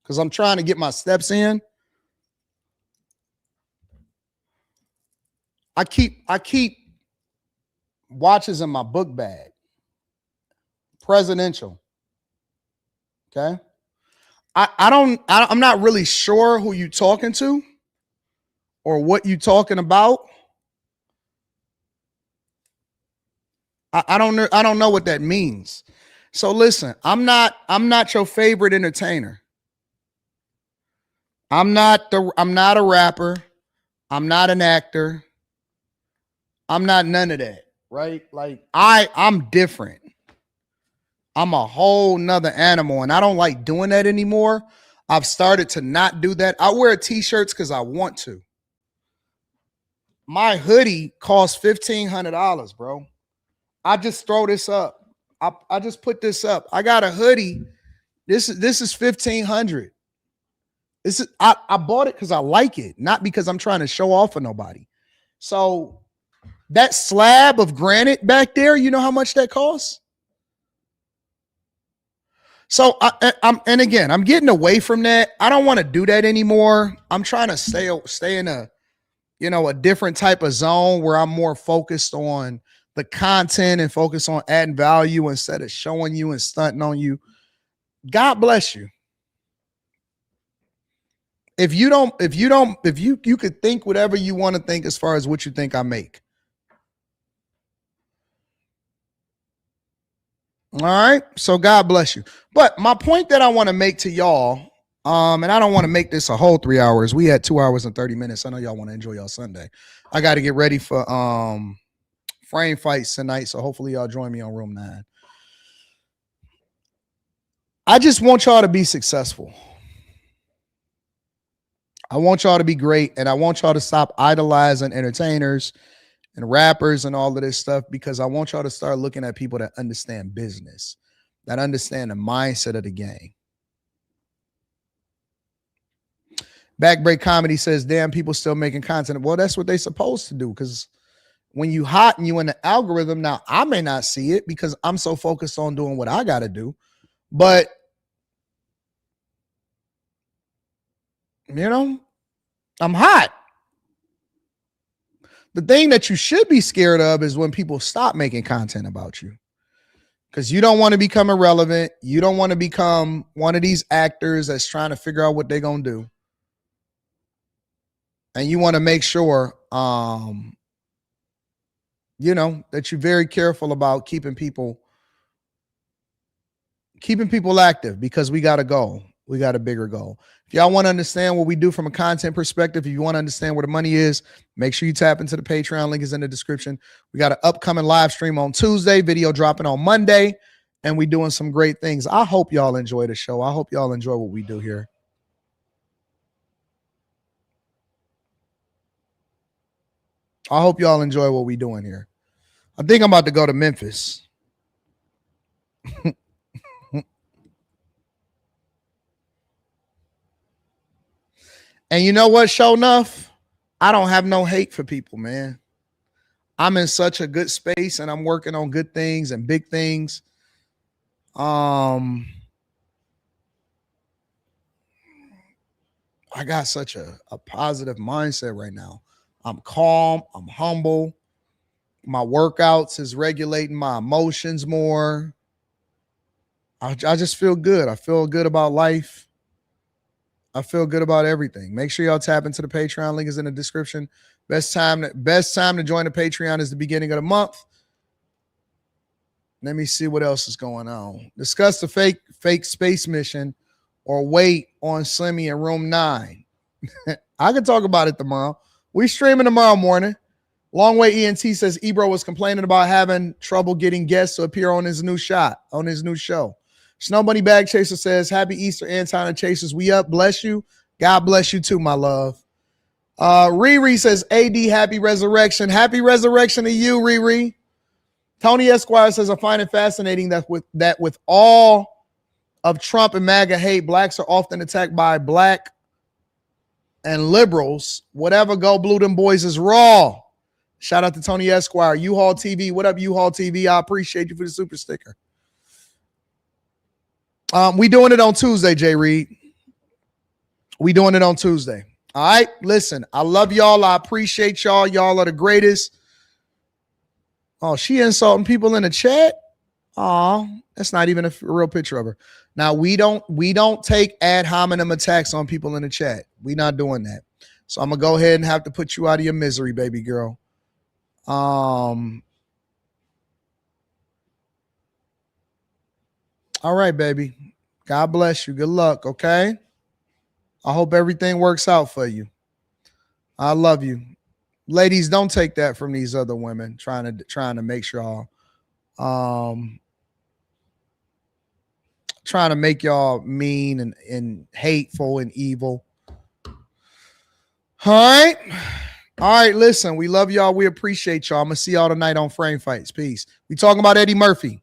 because I'm trying to get my steps in. I keep watches in my book bag. Presidential. Okay. I'm not really sure who you talking to or what you talking about. I don't know what that means. So listen, I'm not your favorite entertainer. I'm not a rapper. I'm not an actor. I'm not none of that, right? Like I'm different. I'm a whole nother animal, and I don't like doing that anymore. I've started to not do that. I wear t-shirts because I want to. My hoodie costs $1,500, bro. I just throw this up. I just put this up. I got a hoodie. This is $1,500. I bought it because I like it, not because I'm trying to show off for nobody. So that slab of granite back there, you know how much that costs? So I'm getting away from that. I don't want to do that anymore. I'm trying to stay in a different type of zone where I'm more focused on the content and focus on adding value instead of showing you and stunting on you. God bless you. If you could think whatever you want to think as far as what you think I make. All right. So God bless you. But my point that I want to make to y'all, and I don't want to make this a whole 3 hours. We had 2 hours and 30 minutes. I know y'all want to enjoy y'all Sunday. I got to get ready for frame fights tonight. So hopefully y'all join me on room 9. I just want y'all to be successful. I want y'all to be great. And I want y'all to stop idolizing entertainers and rappers and all of this stuff, because I want y'all to start looking at people that understand business, that understand the mindset of the game. Backbreak Comedy says, damn, people still making content. Well, that's what they're supposed to do, because when you hot and you in the algorithm, now I may not see it because I'm so focused on doing what I got to do. But, I'm hot. The thing that you should be scared of is when people stop making content about you, because you don't want to become irrelevant. You don't want to become one of these actors that's trying to figure out what they're going to do. And you want to make sure, that you're very careful about keeping people active, because we got a goal. We got a bigger goal. If y'all want to understand what we do from a content perspective, if you want to understand where the money is, make sure you tap into the Patreon. Link is in the description. We got an upcoming live stream on Tuesday, video dropping on Monday, and we doing some great things. I hope y'all enjoy the show. I hope y'all enjoy what we do here. I hope y'all enjoy what we doing here. I think I'm about to go to Memphis. And you know what, sure enough, I don't have no hate for people, man. I'm in such a good space and I'm working on good things and big things. I got such a positive mindset right now. I'm calm. I'm humble. My workouts is regulating my emotions more. I just feel good. I feel good about life. I feel good about everything. Make sure y'all tap into the Patreon. Link is in the description. Best time to join the Patreon is the beginning of the month. Let me see what else is going on. Discuss the fake space mission or wait on Slimmy in room 9. I can talk about it tomorrow. We streaming tomorrow morning. Long Way ENT says Ebro was complaining about having trouble getting guests to appear on his new show. Snow Bunny Bag Chaser says, Happy Easter, Anton and Chasers. We up. Bless you. God bless you too, my love. Riri says, AD, happy resurrection. Happy resurrection to you, Riri. Tony Esquire says, I find it fascinating that with all of Trump and MAGA hate, blacks are often attacked by black and liberals. Whatever go blue, them boys is raw. Shout out to Tony Esquire. U-Haul TV. What up, U-Haul TV? I appreciate you for the super sticker. We doing it on Tuesday, Jay Reed. We doing it on Tuesday. All right, listen, I love y'all. I appreciate y'all. Y'all are the greatest. Oh, she insulting people in the chat? Oh, that's not even a real picture of her. Now, we don't take ad hominem attacks on people in the chat. We're not doing that. So I'm going to go ahead and have to put you out of your misery, baby girl. All right, baby. God bless you. Good luck, okay? I hope everything works out for you. I love you. Ladies, don't take that from these other women trying to make y'all trying to make y'all mean and hateful and evil. All right, listen, we love y'all. We appreciate y'all. I'm going to see y'all tonight on Frame Fights. Peace. We talking about Eddie Murphy.